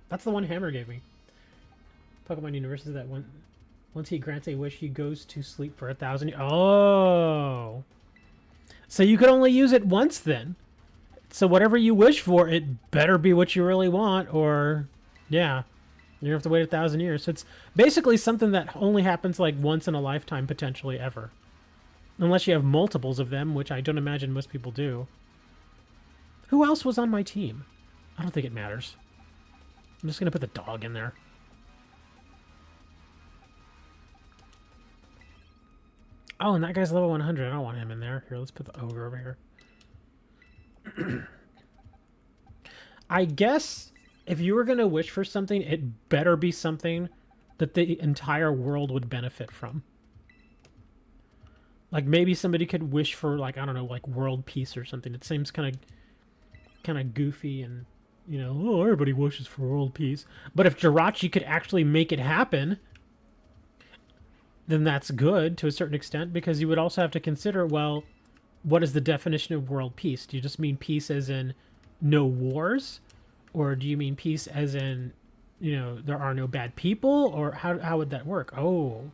That's the one Hammer gave me. Pokemon University that once he grants a wish, he goes to sleep for 1,000 years. Oh! So you could only use it once then. So whatever you wish for, it better be what you really want, or... Yeah. You have to wait 1,000 years. So it's basically something that only happens like once in a lifetime, potentially ever. Unless you have multiples of them, which I don't imagine most people do. Who else was on my team? I don't think it matters. I'm just going to put the dog in there. Oh, and that guy's level 100. I don't want him in there. Here, let's put the ogre over here. I guess... if you were going to wish for something, it better be something that the entire world would benefit from. Like, maybe somebody could wish for, like, I don't know, like, world peace or something. It seems kind of goofy and, you know, oh, everybody wishes for world peace. But if Jirachi could actually make it happen, then that's good to a certain extent, because you would also have to consider, well, what is the definition of world peace? Do you just mean peace as in no wars? Or do you mean peace as in, you know, there are no bad people? Or how would that work? Oh.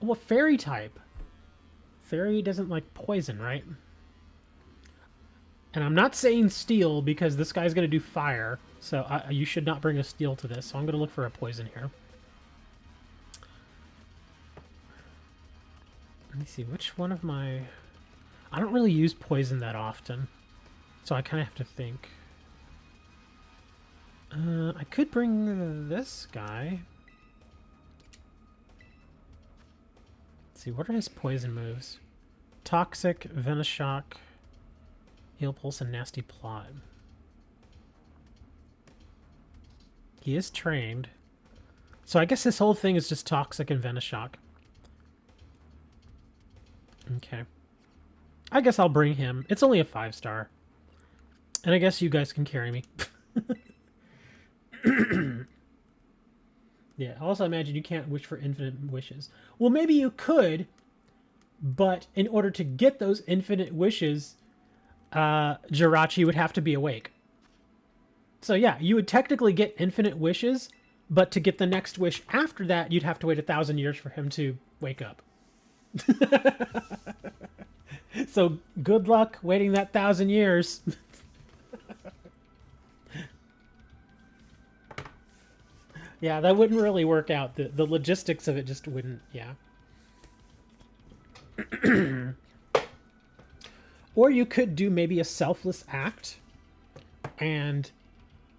Oh, a fairy type. Fairy doesn't like poison, right? And I'm not saying steel because this guy's going to do fire. So you should not bring a steel to this. So I'm going to look for a poison here. Let me see. Which one of my... I don't really use poison that often. So I kind of have to think... I could bring this guy. Let's see, what are his poison moves? Toxic, Venoshock, Heal Pulse, and Nasty Plot. He is trained. So I guess this whole thing is just Toxic and Venoshock. Okay. I guess I'll bring him. It's only a 5-star. And I guess you guys can carry me. Yeah, also imagine you can't wish for infinite wishes. Well, maybe you could, but in order to get those infinite wishes, Jirachi would have to be awake. So yeah, you would technically get infinite wishes, but to get the next wish after that, you'd have to wait 1,000 years for him to wake up. So good luck waiting that 1,000 years. Yeah, that wouldn't really work out. The logistics of it just wouldn't, yeah. Or you could do maybe a selfless act and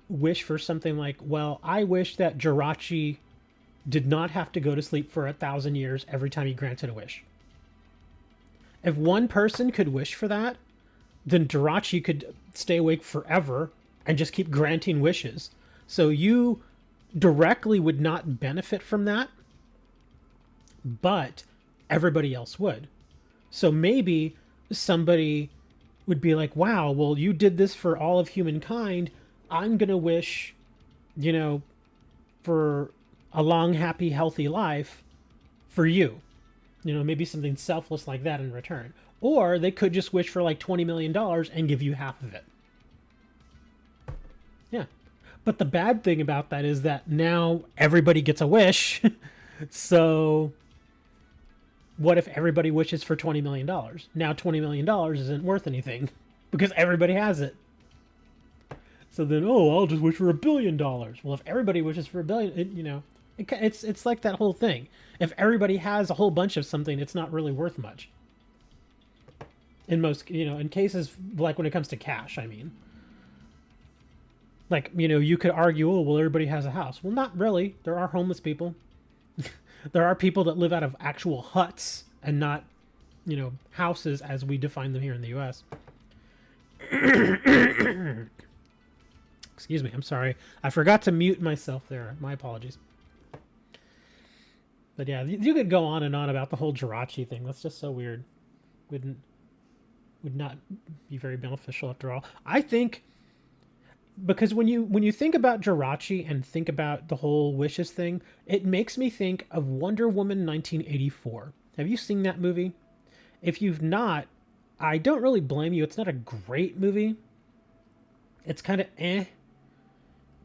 wish for something like, well, I wish that Jirachi did not have to go to sleep for 1,000 years every time he granted a wish. If one person could wish for that, then Jirachi could stay awake forever and just keep granting wishes. So you... directly would not benefit from that, but everybody else would. So maybe somebody would be like, wow, well, you did this for all of humankind. I'm going to wish, you know, for a long, happy, healthy life for you. You know, maybe something selfless like that in return. Or they could just wish for like $20 million and give you half of it. Yeah. But the bad thing about that is that now everybody gets a wish. So what if everybody wishes for $20 million? Now $20 million isn't worth anything because everybody has it. So then, oh, I'll just wish for $1 billion. Well, if everybody wishes for $1 billion, you know, it's like that whole thing. If everybody has a whole bunch of something, it's not really worth much. In most, you know, in cases like when it comes to cash, I mean. Like, you know, you could argue, oh, well, everybody has a house. Well, not really. There are homeless people. There are people that live out of actual huts and not, you know, houses as we define them here in the U.S. Excuse me. I'm sorry. I forgot to mute myself there. My apologies. But yeah, you could go on and on about the whole Jirachi thing. That's just so weird. Would not be very beneficial after all. I think because when you think about Jirachi and think about the whole wishes thing, it makes me think of Wonder Woman 1984. Have you seen that movie? If you've not, I don't really blame you. It's not a great movie. It's kind of eh.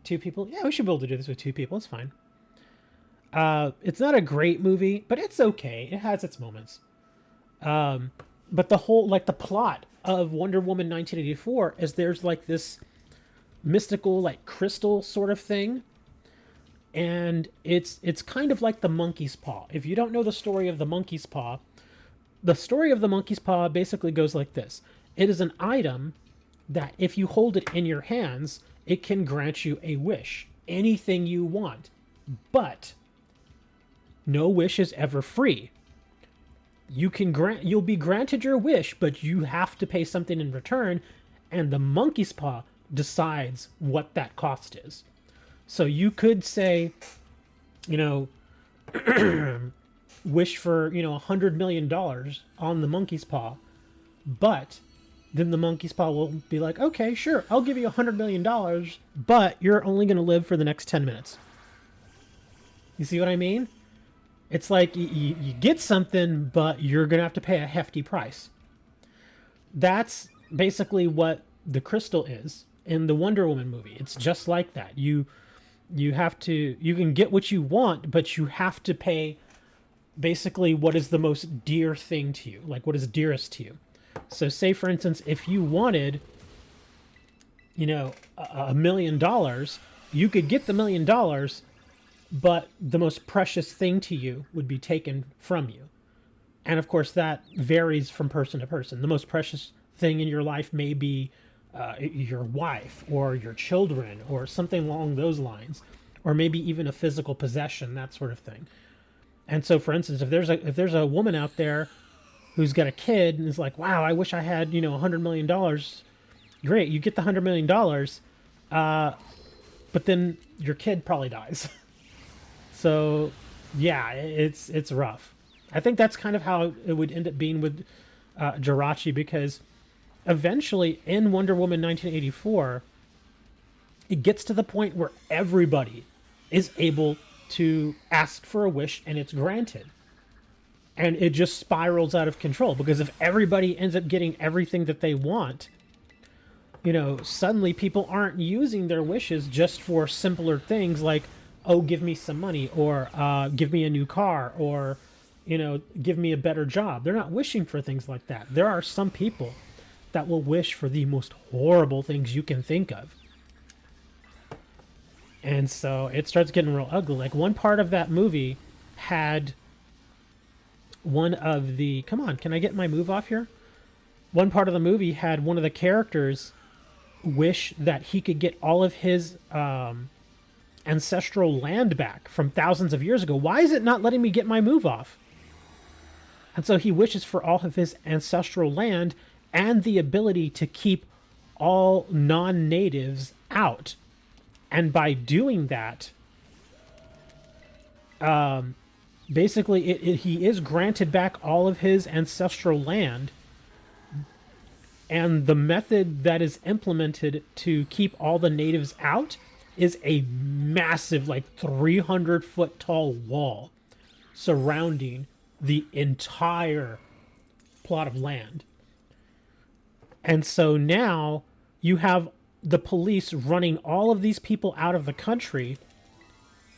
Two people. Yeah, we should be able to do this with two people. It's fine. It's not a great movie, but it's okay. It has its moments. But the whole, like, the plot of Wonder Woman 1984 is there's like this mystical, like, crystal sort of thing, and it's kind of like the monkey's paw. If you don't know the story of the monkey's paw basically goes like this. It is an item that if you hold it in your hands, it can grant you a wish, anything you want, but no wish is ever free. You'll be granted your wish, but you have to pay something in return, and the monkey's paw decides what that cost is. So you could say, you know, wish for, you know, $100 million on the monkey's paw, but then the monkey's paw will be like, okay, sure, I'll give you $100 million, but you're only going to live for the next 10 minutes. You see what I mean? It's like you get something, but you're going to have to pay a hefty price. That's basically what the crystal is in the Wonder Woman movie. It's just like that. You can get what you want, but you have to pay basically what is the most dear thing to you, like what is dearest to you. So say, for instance, if you wanted, you know, $1 million, you could get the $1 million, but the most precious thing to you would be taken from you. And of course, that varies from person to person. The most precious thing in your life may be your wife or your children or something along those lines, or maybe even a physical possession, that sort of thing. And so, for instance, if there's a woman out there who's got a kid and is like, wow, I wish I had, you know, $100 million. Great, you get the $100 million, but then your kid probably dies. So, yeah, it's rough. I think that's kind of how it would end up being with Jirachi, because eventually in Wonder Woman 1984, it gets to the point where everybody is able to ask for a wish and it's granted. And it just spirals out of control, because if everybody ends up getting everything that they want, you know, suddenly people aren't using their wishes just for simpler things like, oh, give me some money, or give me a new car, or, you know, give me a better job. They're not wishing for things like that. There are some people that will wish for the most horrible things you can think of. And so it starts getting real ugly. Like, one part of that movie had one of the... Come on, can I get my move off here? One part of the movie had one of the characters wish that he could get all of his ancestral land back from thousands of years ago. Why is it not letting me get my move off? And so he wishes for all of his ancestral land and the ability to keep all non-natives out. And by doing that, basically he is granted back all of his ancestral land. And the method that is implemented to keep all the natives out is a massive, like 300-foot tall wall surrounding the entire plot of land. And so now you have the police running all of these people out of the country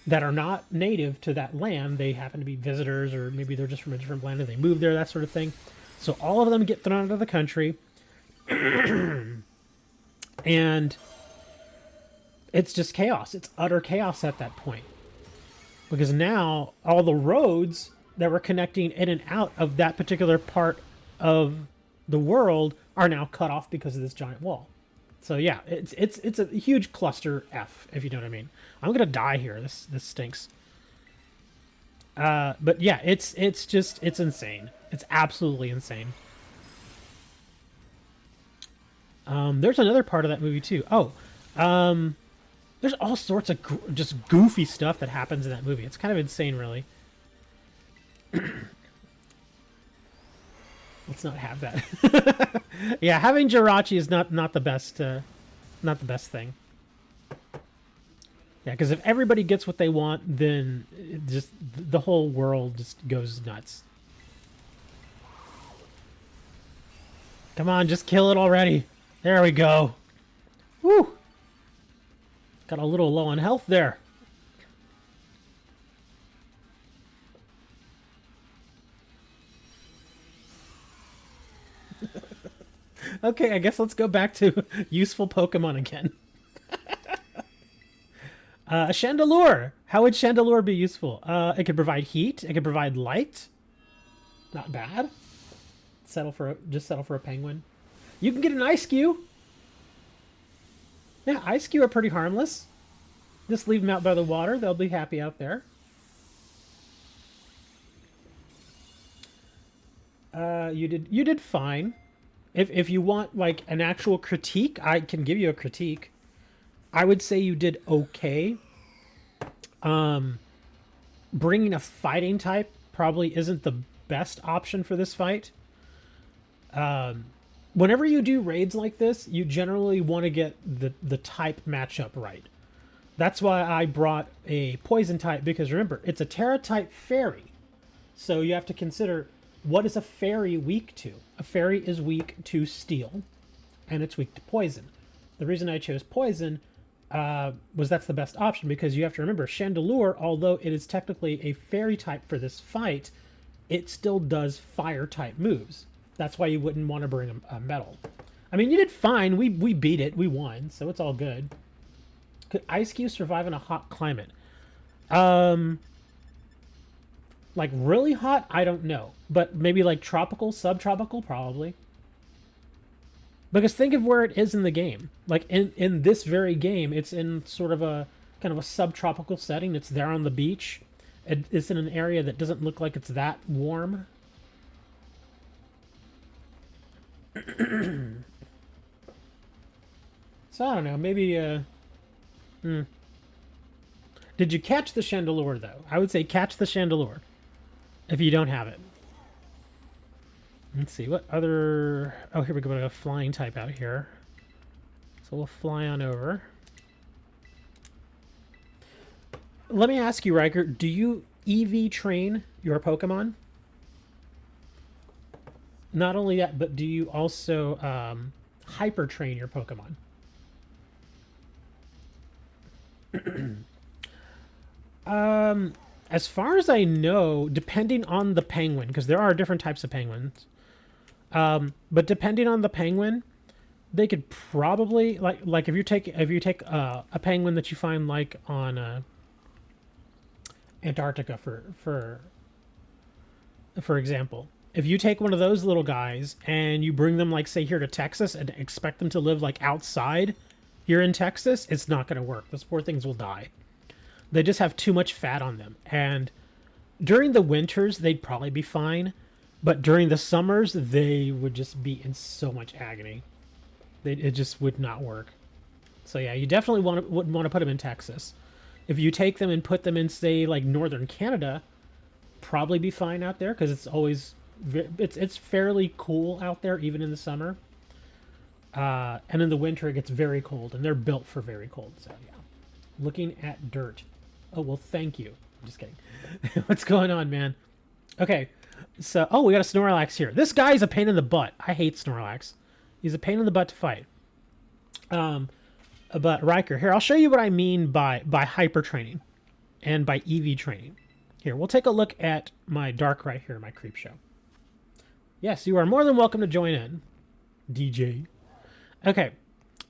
that are not native to that land. They happen to be visitors, or maybe they're just from a different land and they moved there, that sort of thing. So all of them get thrown out of the country. And it's just chaos. It's utter chaos at that point. Because now all the roads that were connecting in and out of that particular part of the world are now cut off because of this giant wall. So yeah, it's a huge cluster F, if you know what I mean. I'm gonna die here. This stinks. But yeah, it's insane. It's absolutely insane. There's another part of that movie too. There's all sorts of just goofy stuff that happens in that movie. It's kind of insane, really. Let's not have that. Yeah, having Jirachi is not the best thing. Yeah, because if everybody gets what they want, then just the whole world just goes nuts. Come on, just kill it already. There we go. Woo! Got a little low on health there. Okay, I guess let's go back to useful Pokemon again. Chandelure. How would Chandelure be useful? It could provide heat. It could provide light. Not bad. Settle for a penguin. You can get an Ice-Q. Yeah, Ice-Q are pretty harmless. Just leave them out by the water. They'll be happy out there. You did fine. If you want like an actual critique, I can give you a critique. I would say you did okay. Bringing a fighting type probably isn't the best option for this fight. Whenever you do raids like this, you generally want to get the type matchup right. That's why I brought a poison type, because remember, it's a Terra type fairy. So you have to consider, what is a fairy weak to? A fairy is weak to steel, and it's weak to poison. The reason I chose poison was that's the best option, because you have to remember, Chandelure, although it is technically a fairy type for this fight, it still does fire type moves. That's why you wouldn't want to bring a metal. I mean, you did fine. We beat it. We won, so it's all good. Could Ice-Q survive in a hot climate? Like really hot? I don't know. But maybe like tropical, subtropical, probably. Because think of where it is in the game. Like in this very game, it's in sort of a kind of a subtropical setting. It's there on the beach. It's in an area that doesn't look like it's that warm. So I don't know, maybe Did you catch the Chandelure though? I would say catch the Chandelure if you don't have it. Let's see what other. Oh, here we go. We got a flying type out here, so we'll fly on over. Let me ask you, Riker, do you EV train your Pokemon? Not only that, but do you also hyper train your Pokemon? As far as I know, depending on the penguin, because there are different types of penguins, but depending on the penguin, they could probably like if you take a penguin that you find like on Antarctica for example. If you take one of those little guys and you bring them, like, say, here to Texas and expect them to live, like, outside here in Texas, it's not going to work. Those poor things will die. They just have too much fat on them. And during the winters, they'd probably be fine. But during the summers, they would just be in so much agony. It just would not work. So, yeah, you definitely wouldn't want to put them in Texas. If you take them and put them in, say, like, northern Canada, probably be fine out there, because it's always... It's fairly cool out there, even in the summer. And in the winter, it gets very cold, and they're built for very cold. So, yeah. Looking at dirt. Oh, well, thank you. I'm just kidding. What's going on, man? Okay. So, oh, we got a Snorlax here. This guy's a pain in the butt. I hate Snorlax. He's a pain in the butt to fight. But Riker, here, I'll show you what I mean by hyper training and by EV training. Here, we'll take a look at my Darkrai here, my creep show. Yes, you are more than welcome to join in, DJ. Okay,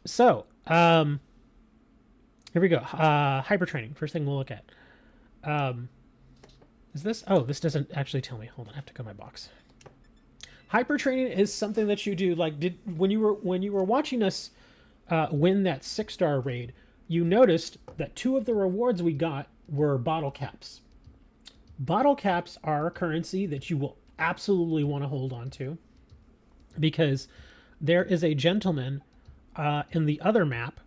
so, here we go. Hyper training, first thing we'll look at. Is this? Oh, this doesn't actually tell me. Hold on, I have to go to my box. Hyper training is something that you do, like, when you were watching us win that 6-star raid, you noticed that 2 of the rewards we got were bottle caps. Bottle caps are a currency that you will absolutely want to hold on to, because there is a gentleman in the other map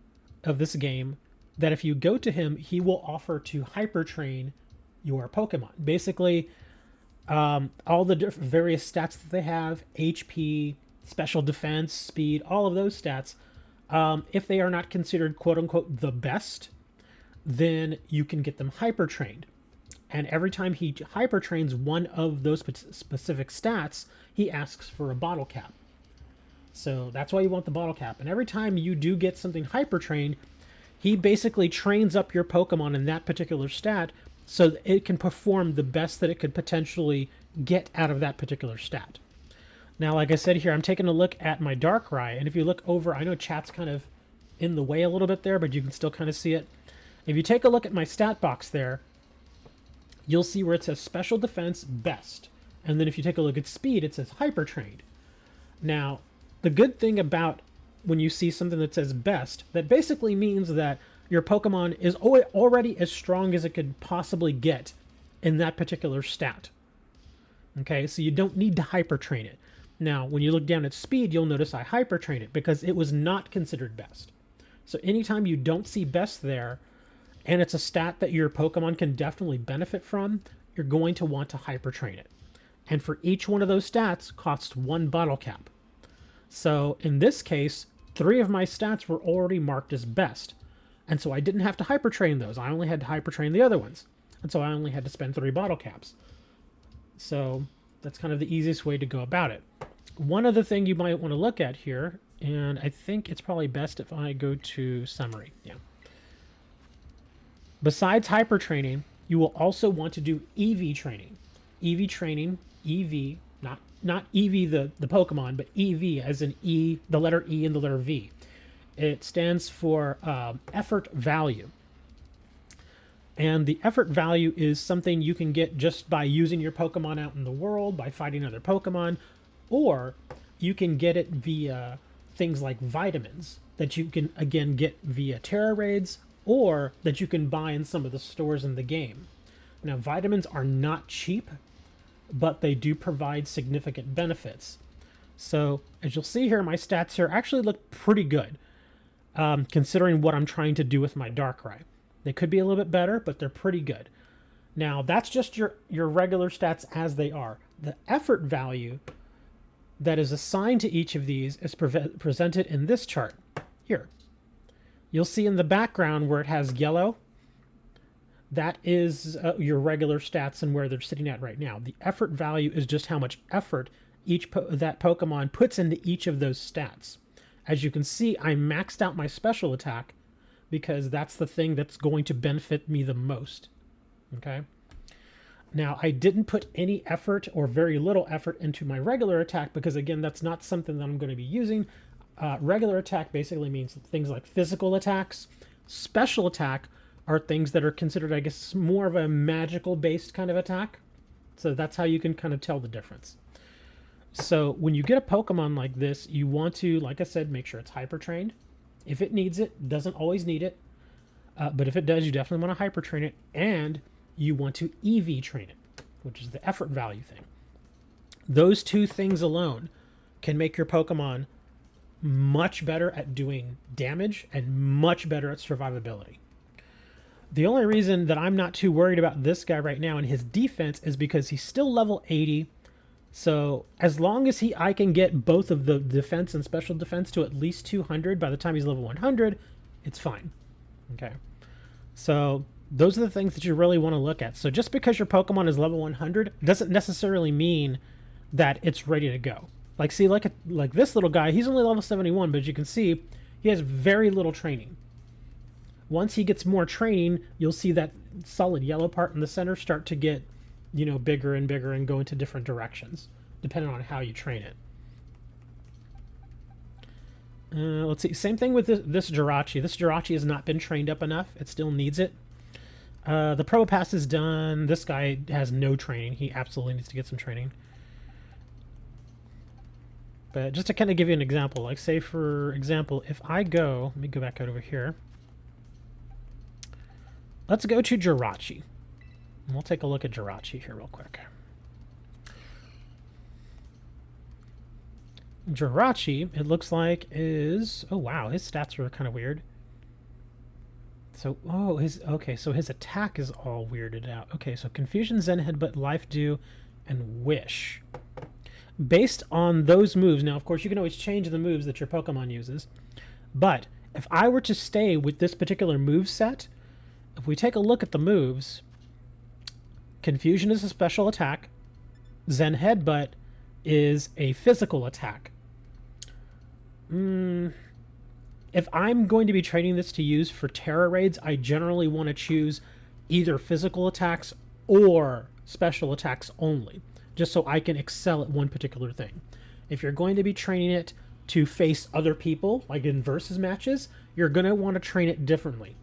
of this game that if you go to him, he will offer to hyper train your Pokemon. Basically, all the various stats that they have, HP, special defense, speed, all of those stats, if they are not considered quote-unquote the best, then you can get them hyper trained. And every time he hyper trains one of those specific stats, he asks for a bottle cap. So that's why you want the bottle cap. And every time you do get something hyper trained, he basically trains up your Pokemon in that particular stat so that it can perform the best that it could potentially get out of that particular stat. Now, like I said here, I'm taking a look at my Darkrai, and if you look over, I know chat's kind of in the way a little bit there, but you can still kind of see it. If you take a look at my stat box there, you'll see where it says Special Defense Best. And then if you take a look at Speed, it says Hyper Trained. Now, the good thing about when you see something that says Best, that basically means that your Pokemon is already as strong as it could possibly get in that particular stat. Okay, so you don't need to hyper train it. Now, when you look down at Speed, you'll notice I hyper train it because it was not considered best. So anytime you don't see best there, and it's a stat that your Pokemon can definitely benefit from, you're going to want to hyper train it. And for each one of those stats costs 1 bottle cap. So in this case, 3 of my stats were already marked as best. And so I didn't have to hyper train those. I only had to hyper train the other ones. And so I only had to spend 3 bottle caps. So that's kind of the easiest way to go about it. One other thing you might want to look at here, and I think it's probably best if I go to summary. Yeah. Besides hyper training, you will also want to do EV training. EV training, EV, not EV the Pokemon, but EV as in E, the letter E and the letter V. It stands for effort value. And the effort value is something you can get just by using your Pokemon out in the world, by fighting other Pokemon, or you can get it via things like vitamins that you can, again, get via Terra raids, or that you can buy in some of the stores in the game. Now, vitamins are not cheap, but they do provide significant benefits. So, as you'll see here, my stats here actually look pretty good, considering what I'm trying to do with my Darkrai. They could be a little bit better, but they're pretty good. Now, that's just your regular stats as they are. The effort value that is assigned to each of these is presented in this chart here. You'll see in the background where it has yellow, that is your regular stats and where they're sitting at right now. The effort value is just how much effort that Pokemon puts into each of those stats. As you can see, I maxed out my special attack because that's the thing that's going to benefit me the most. Okay? Now, I didn't put any effort or very little effort into my regular attack because, again, that's not something that I'm going to be using. Regular attack basically means things like physical attacks. Special attack are things that are considered, I guess, more of a magical-based kind of attack. So that's how you can kind of tell the difference. So when you get a Pokemon like this, you want to, like I said, make sure it's hyper-trained. If it needs it, doesn't always need it. But if it does, you definitely want to hyper-train it. And you want to EV train it, which is the effort value thing. Those 2 things alone can make your Pokemon much better at doing damage and much better at survivability. The only reason that I'm not too worried about this guy right now and his defense is because he's still level 80. So as long as I can get both of the defense and special defense to at least 200 by the time he's level 100, it's fine. Okay. So Those are the things that you really want to look at. So just because your Pokemon is level 100 doesn't necessarily mean that it's ready to go. Like, see, like this little guy, he's only level 71, but as you can see, he has very little training. Once he gets more training, you'll see that solid yellow part in the center start to get, you know, bigger and bigger and go into different directions, depending on how you train it. Let's see. Same thing with this Jirachi. This Jirachi has not been trained up enough. It still needs it. The Probopass is done. This guy has no training. He absolutely needs to get some training. But just to kind of give you an example, like say for example, if I go, let me go back out over here. Let's go to Jirachi. And we'll take a look at Jirachi here real quick. Jirachi, it looks like is, oh wow, his stats are kind of weird. So, oh, okay, so his attack is all weirded out. Okay, so Confusion, Zen Headbutt, Life Dew, and Wish. Based on those moves, now of course you can always change the moves that your Pokemon uses, but if I were to stay with this particular move set, if we take a look at the moves, Confusion is a special attack, Zen Headbutt is a physical attack. If I'm going to be training this to use for Terra raids, I generally want to choose either physical attacks or special attacks only, just so I can excel at one particular thing. If you're going to be training it to face other people, like in versus matches, you're going to want to train it differently.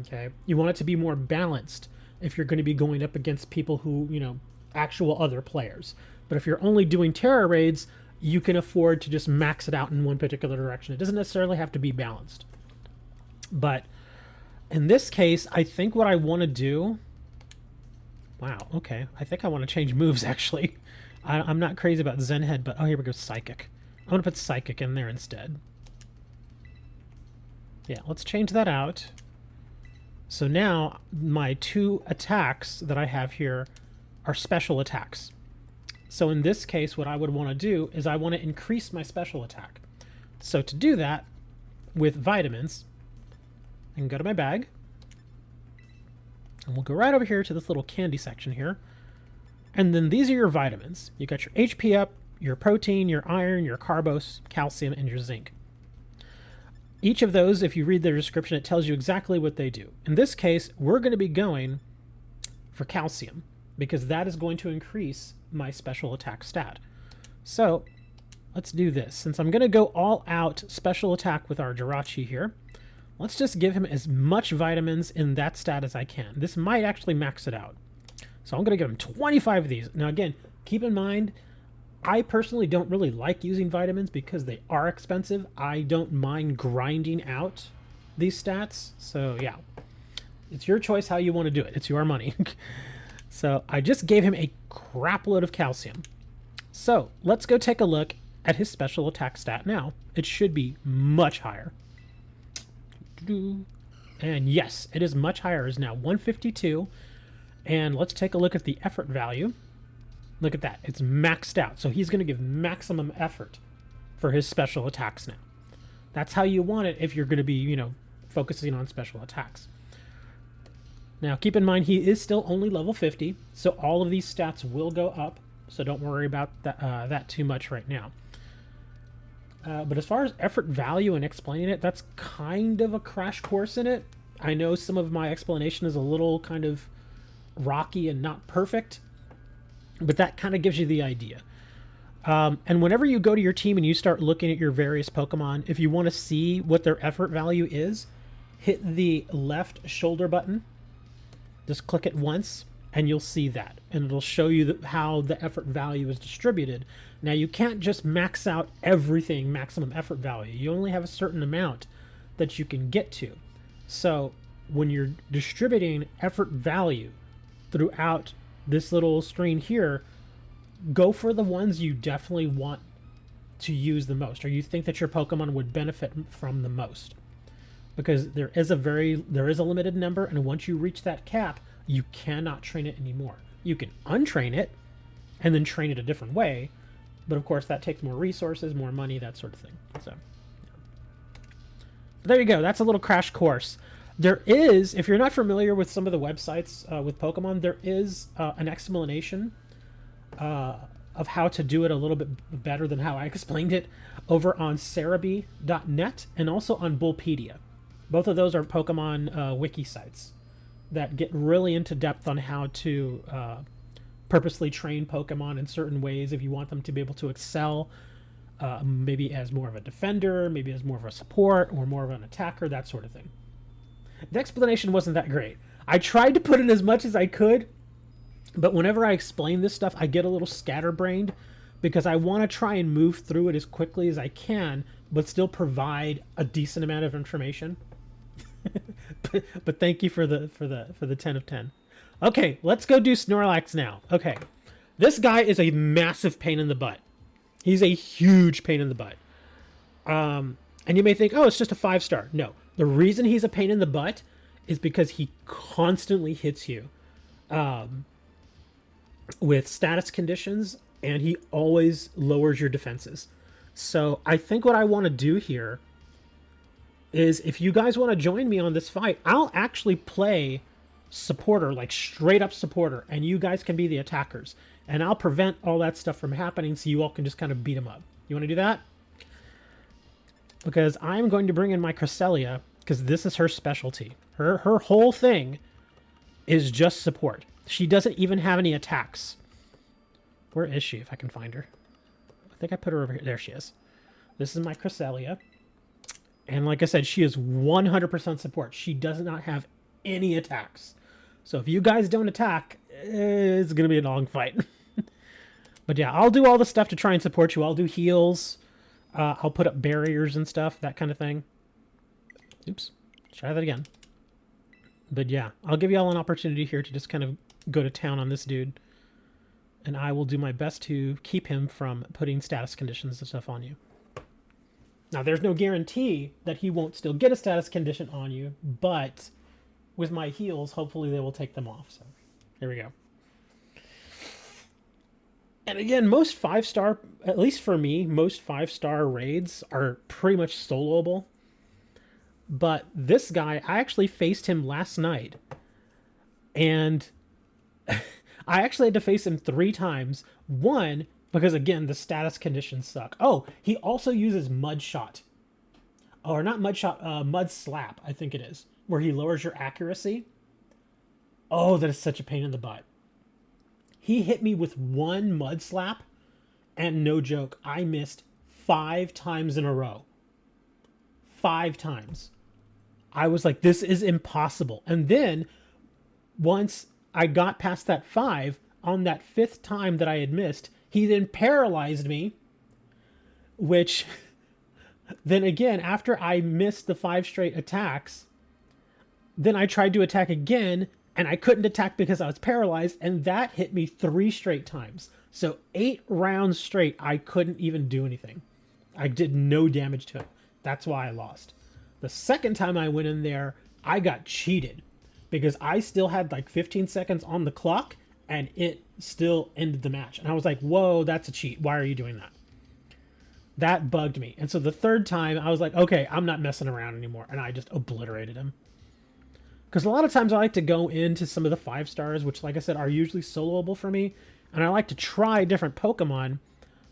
Okay? You want it to be more balanced if you're going to be going up against people who, you know, actual other players. But if you're only doing Terra raids, you can afford to just max it out in one particular direction. It doesn't necessarily have to be balanced. But in this case, I think what I want to do... Wow, okay. I think I want to change moves, actually. I'm not crazy about Zen Head, but... Oh, here we go, Psychic. I'm going to put Psychic in there instead. Yeah, let's change that out. So now, my 2 attacks that I have here are special attacks. So in this case, what I would want to do is I want to increase my special attack. So to do that, with vitamins, I can go to my bag, and we'll go right over here to this little candy section here. And then these are your vitamins. You got your HP up, your protein, your iron, your carbos, calcium, and your zinc. Each of those, if you read the description, it tells you exactly what they do. In this case, we're going to be going for calcium, because that is going to increase my special attack stat. So let's do this. Since I'm going to go all out special attack with our Jirachi here, let's just give him as much vitamins in that stat as I can. This might actually max it out. So I'm going to give him 25 of these. Now again, keep in mind, I personally don't really like using vitamins because they are expensive. I don't mind grinding out these stats. So yeah, it's your choice how you want to do it. It's your money. So I just gave him a crap load of calcium. So let's go take a look at his special attack stat now. It should be much higher. And yes, it is much higher. It is now 152. And let's take a look at the effort value. Look at that. It's maxed out. So he's going to give maximum effort for his special attacks now. That's how you want it if you're going to be, you know, focusing on special attacks. Now, keep in mind, he is still only level 50, so all of these stats will go up, so don't worry about that too much right now. But as far as effort value and explaining it, that's kind of a crash course in it. I know some of my explanation is a little kind of rocky and not perfect, but that kind of gives you the idea. And whenever you go to your team and you start looking at your various Pokemon, if you want to see what their effort value is, hit the left shoulder button. Just click it once and you'll see that, and it'll show you how the effort value is distributed. Now you can't just max out everything maximum effort value. You only have a certain amount that you can get to. So when you're distributing effort value throughout this little screen here, go for the ones you definitely want to use the most, or you think that your Pokemon would benefit from the most. Because there is a limited number, and once you reach that cap, you cannot train it anymore. You can untrain it and then train it a different way, but of course that takes more resources, more money, that sort of thing. So there you go. That's a little crash course. There is, if you're not familiar with some of the websites with Pokemon, there is an explanation uh, of how to do it a little bit better than how I explained it over on Cerebi.net and also on Bullpedia. Both of those are Pokemon wiki sites that get really into depth on how to purposely train Pokemon in certain ways if you want them to be able to excel, maybe as more of a defender, maybe as more of a support, or more of an attacker, that sort of thing. The explanation wasn't that great. I tried to put in as much as I could, but whenever I explain this stuff, I get a little scatterbrained because I want to try and move through it as quickly as I can, but still provide a decent amount of information. but thank you for the 10 of 10. Okay, let's go do Snorlax now. Okay, this guy is a massive pain in the butt. He's a huge pain in the butt. And you may think, oh, it's just a 5-star. No, the reason he's a pain in the butt is because he constantly hits you with status conditions, and he always lowers your defenses. So I think what I want to do here is, if you guys want to join me on this fight, I'll actually play supporter, like straight up supporter, and you guys can be the attackers. And I'll prevent all that stuff from happening so you all can just kind of beat him up. You want to do that? Because I'm going to bring in my Cresselia, because this is her specialty. Her whole thing is just support. She doesn't even have any attacks. Where is she, if I can find her? I think I put her over here. There she is. This is my Cresselia. And like I said, she is 100% support. She does not have any attacks. So if you guys don't attack, it's going to be a long fight. But yeah, I'll do all the stuff to try and support you. I'll do heals. I'll put up barriers and stuff, that kind of thing. Oops. Try that again. But yeah, I'll give you all an opportunity here to just kind of go to town on this dude. And I will do my best to keep him from putting status conditions and stuff on you. Now, there's no guarantee that he won't still get a status condition on you, but with my heals, hopefully they will take them off. So, here we go. And again, most 5-star, at least for me, most 5-star raids are pretty much soloable. But this guy, I actually faced him last night. And I actually had to face him 3 times. One, because again, the status conditions suck. Oh, he also uses Mud Shot. Or not Mud Shot, Mud Slap, I think it is. Where he lowers your accuracy. Oh, that is such a pain in the butt. He hit me with 1 Mud Slap, and no joke, I missed 5 times in a row. 5 times. I was like, this is impossible. And then, once I got past that 5, on that 5th time that I had missed, he then paralyzed me, which, then again, after I missed the 5 straight attacks, then I tried to attack again, and I couldn't attack because I was paralyzed, and that hit me 3 straight times. So 8 rounds straight, I couldn't even do anything. I did no damage to it. That's why I lost. The second time I went in there, I got cheated because I still had like 15 seconds on the clock, and it still ended the match. And I was like, whoa, that's a cheat. Why are you doing that? That bugged me. And so the third time, I was like, okay, I'm not messing around anymore. And I just obliterated him. Because a lot of times I like to go into some of the 5-stars, which, like I said, are usually soloable for me. And I like to try different Pokemon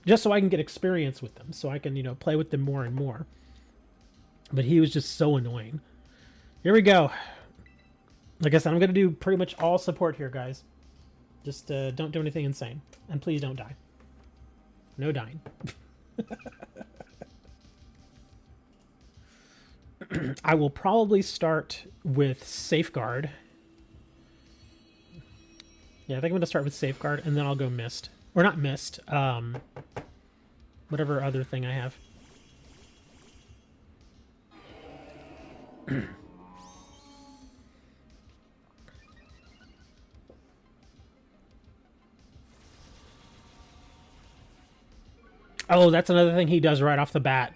just so I can get experience with them. So I can, play with them more and more. But he was just so annoying. Here we go. Like I said, I'm going to do pretty much all support here, guys. Just don't do anything insane. And please don't die. No dying. I will probably start with Safeguard. Yeah, I think I'm going to start with Safeguard, and then I'll go Mist. Or not Mist. Whatever other thing I have. Oh, that's another thing he does right off the bat.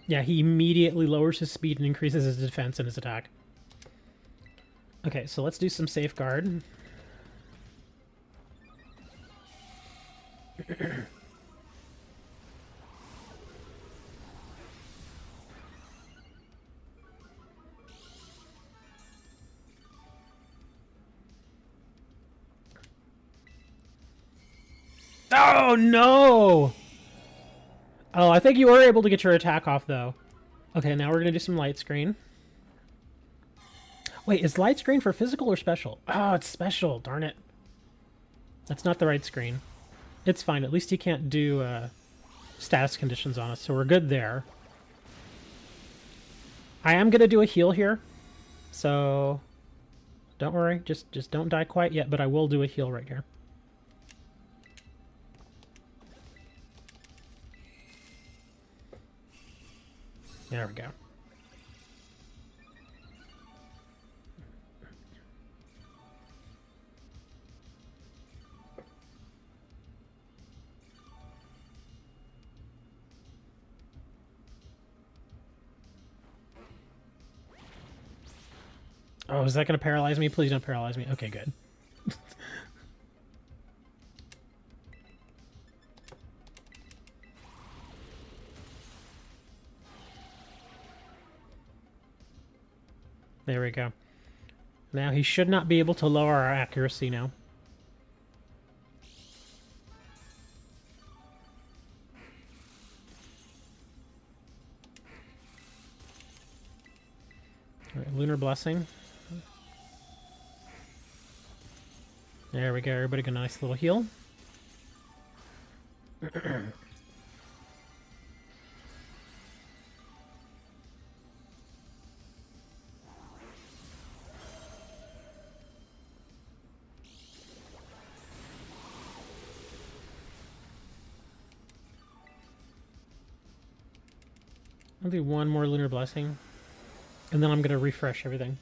Yeah, he immediately lowers his speed and increases his defense and his attack. Okay, so let's do some Safeguard. Oh, no! Oh, I think you were able to get your attack off, though. Okay, now we're going to do some light screen. Wait, is light screen for physical or special? Oh, it's special. Darn it. That's not the right screen. It's fine. At least he can't do status conditions on us, so we're good there. I am going to do a heal here, so don't worry. Just don't die quite yet, but I will do a heal right here. There we go. Oh, is that going to paralyze me? Please don't paralyze me. Okay, good. There we go. Now he should not be able to lower our accuracy now. All right, Lunar Blessing. There we go. Everybody get a nice little heal. I'll do one more Lunar Blessing, and then I'm going to refresh everything.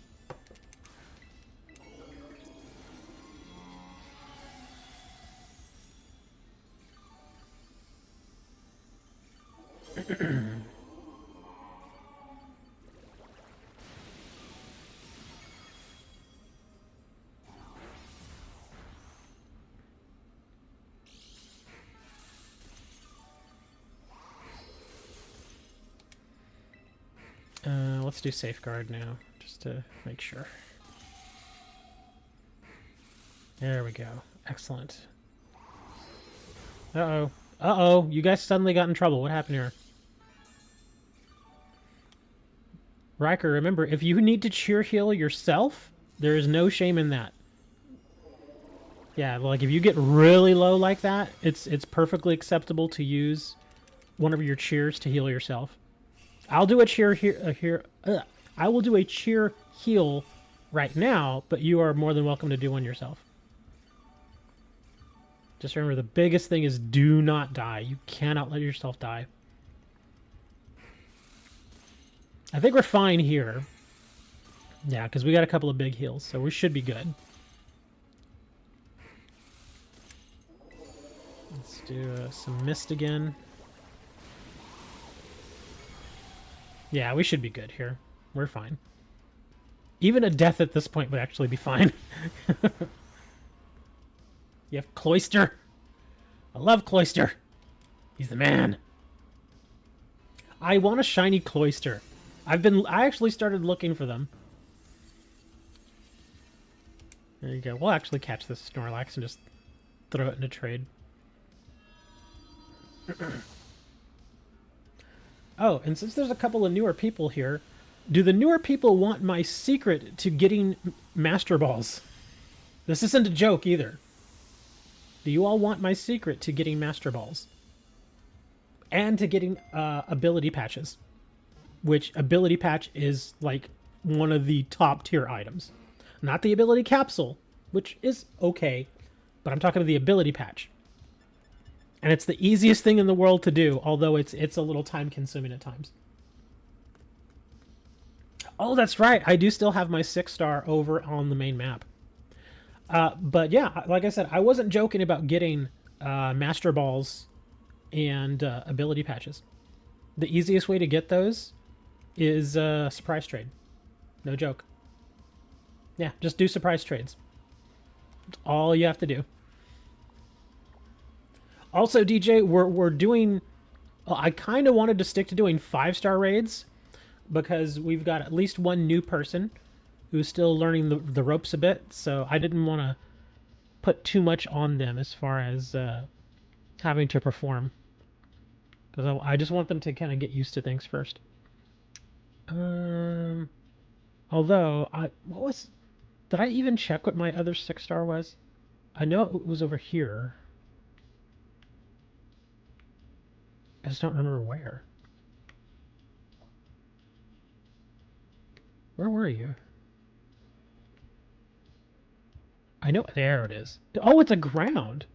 Let's do Safeguard now, just to make sure. There we go. Excellent. Uh-oh. Uh-oh, you guys suddenly got in trouble. What happened here? Riker, remember, if you need to cheer heal yourself, there is no shame in that. Yeah, like if you get really low like that, it's perfectly acceptable to use one of your cheers to heal yourself. I'll do a cheer here. I will do a cheer heal right now, but you are more than welcome to do one yourself. Just remember, the biggest thing is do not die. You cannot let yourself die. I think we're fine here. Yeah, because we got a couple of big heals, so we should be good. Let's do some mist again. Yeah, we should be good here. We're fine. Even a death at this point would actually be fine. You have Cloyster. I love Cloyster. He's the man. I want a shiny Cloyster. I actually started looking for them. There you go. We'll actually catch this Snorlax and just throw it into trade. Oh, and since there's a couple of newer people here, do the newer people want my secret to getting Master Balls? This isn't a joke either. Do you all want my secret to getting Master Balls? And to getting ability patches. Which ability patch is like one of the top tier items. Not the ability capsule, which is okay, but I'm talking about the ability patch. And it's the easiest thing in the world to do, although it's a little time consuming at times. Oh, that's right. I do still have my 6-star over on the main map. But yeah, like I said, I wasn't joking about getting Master Balls and ability patches. The easiest way to get those is surprise trade. No joke. Yeah, just do surprise trades. That's all you have to do. Also, DJ, we're doing... I kind of wanted to stick to doing 5-star raids because we've got at least one new person who's still learning the ropes a bit, so I didn't want to put too much on them as far as having to perform. Because I just want them to kind of get used to things first. Although, what was... Did I even check what my other 6-star was? I know it was over here. I just don't remember where. Where were you? I know, there it is. Oh, it's a ground.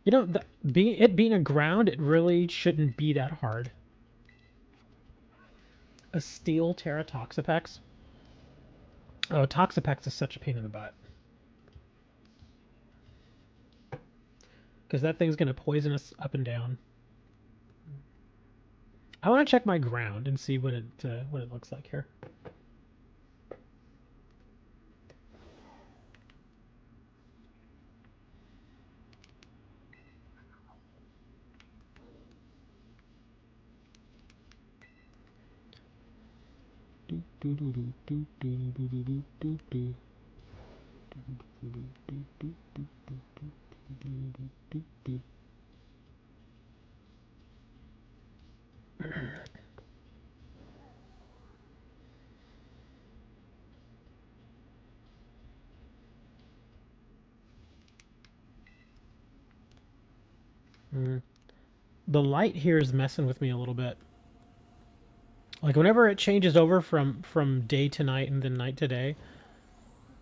You know, it being a ground, it really shouldn't be that hard. A steel Terratoxapex? Oh, Toxapex is such a pain in the butt. Because that thing's going to poison us up and down. I want to check my ground and see what it looks like here. The light here is messing with me a little bit. Like whenever it changes over from day to night and then night to day,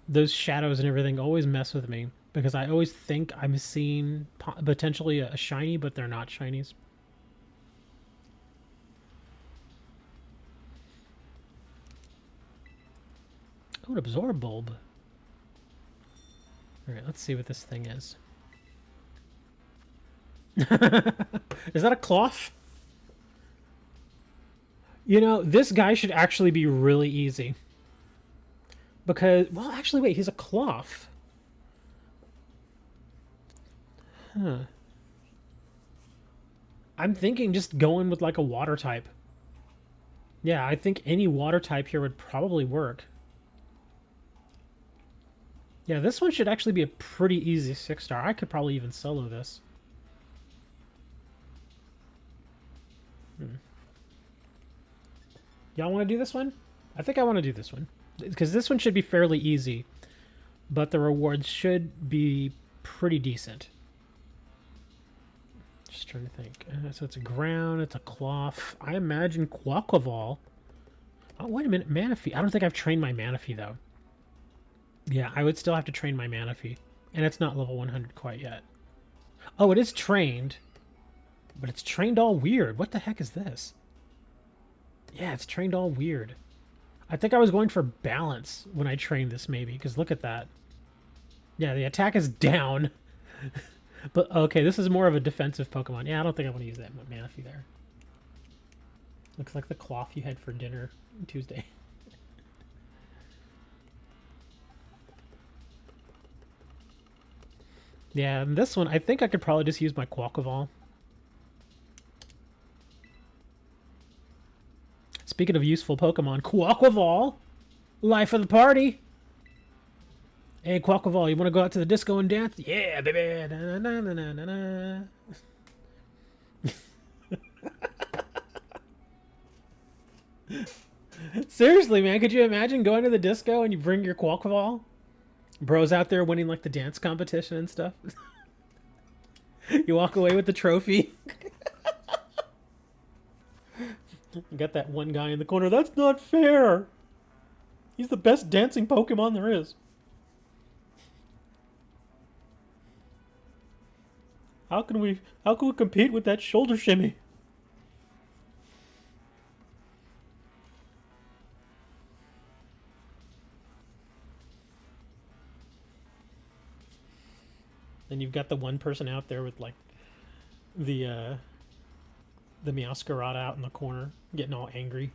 those shadows and everything always mess with me because I always think I'm seeing potentially a shiny, but they're not shinies. Oh, an absorb bulb. All right, let's see what this thing is. Is that a cloth? You know, this guy should actually be really easy. Because, well, actually, wait, he's a cloth. Huh. I'm thinking just going with like a water type. Yeah, I think any water type here would probably work. Yeah, this one should actually be a pretty easy 6-star. I could probably even solo this. Y'all want to do this one? I think I want to do this one. Because this one should be fairly easy. But the rewards should be pretty decent. Just trying to think. So it's a ground, it's a cloth. I imagine Quaquaval. Oh, wait a minute. Manaphy. I don't think I've trained my Manaphy, though. Yeah, I would still have to train my Manaphy. And it's not level 100 quite yet. Oh, it is trained. But it's trained all weird. What the heck is this? Yeah, it's trained all weird. I think I was going for balance when I trained this, maybe. Because look at that. Yeah, the attack is down. But, okay, this is more of a defensive Pokemon. Yeah, I don't think I want to use that Manaphy there. Looks like the cloth you had for dinner Tuesday. Yeah, and this one, I think I could probably just use my Quaquaval. Speaking of useful Pokemon, Quaquaval! Life of the party! Hey, Quaquaval, you want to go out to the disco and dance? Yeah, baby! Na, na, na, na, na, na. Seriously, man, could you imagine going to the disco and you bring your Quaquaval? Bro's out there winning, like, the dance competition and stuff. You walk away with the trophy. You got that one guy in the corner. That's not fair. He's the best dancing Pokemon there is. How can we compete with that shoulder shimmy? And you've got the one person out there with like the Meowscarada out in the corner, getting all angry.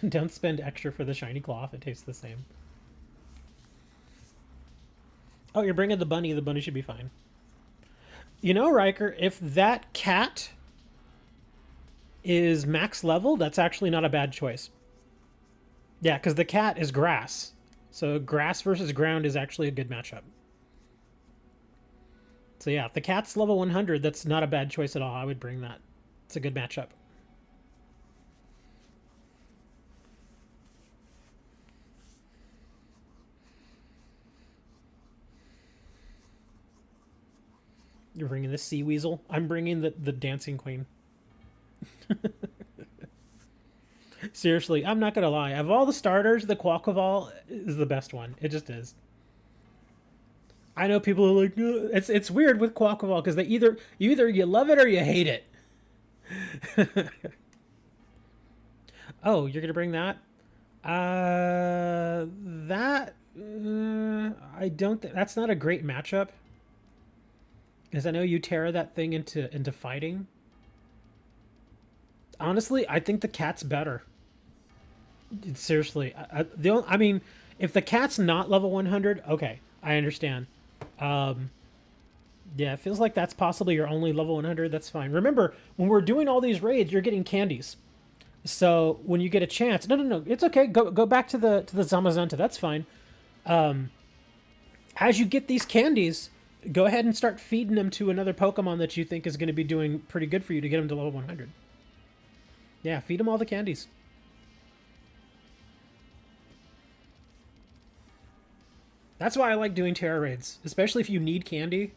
Don't spend extra for the shiny cloth. It tastes the same. Oh, you're bringing the bunny. The bunny should be fine. You know, Riker, if that cat is max level, that's actually not a bad choice. Yeah, because the cat is grass. So grass versus ground is actually a good matchup. So yeah, if the cat's level 100, that's not a bad choice at all. I would bring that. It's a good matchup. You're bringing the sea weasel. I'm bringing the dancing queen. Seriously, I'm not gonna lie. Of all the starters, the Quaquaval is the best one. It just is. I know people are like, "Ugh." It's weird with Quaquaval because they either you love it or you hate it. Oh, you're gonna bring that? That I don't think that's not a great matchup. Because I know you tear that thing into fighting. Honestly, I think the cat's better. Seriously, I mean, if the cat's not level 100, okay, I understand. Um, yeah, it feels like that's possibly your only level 100. That's fine. Remember, when we're doing all these raids, you're getting candies. So when you get a chance, no, it's okay. Go back to the Zamazenta. That's fine. As you get these candies, go ahead and start feeding them to another Pokemon that you think is going to be doing pretty good for you to get them to level 100. Yeah, feed them all the candies. That's why I like doing Terra raids, especially if you need candy,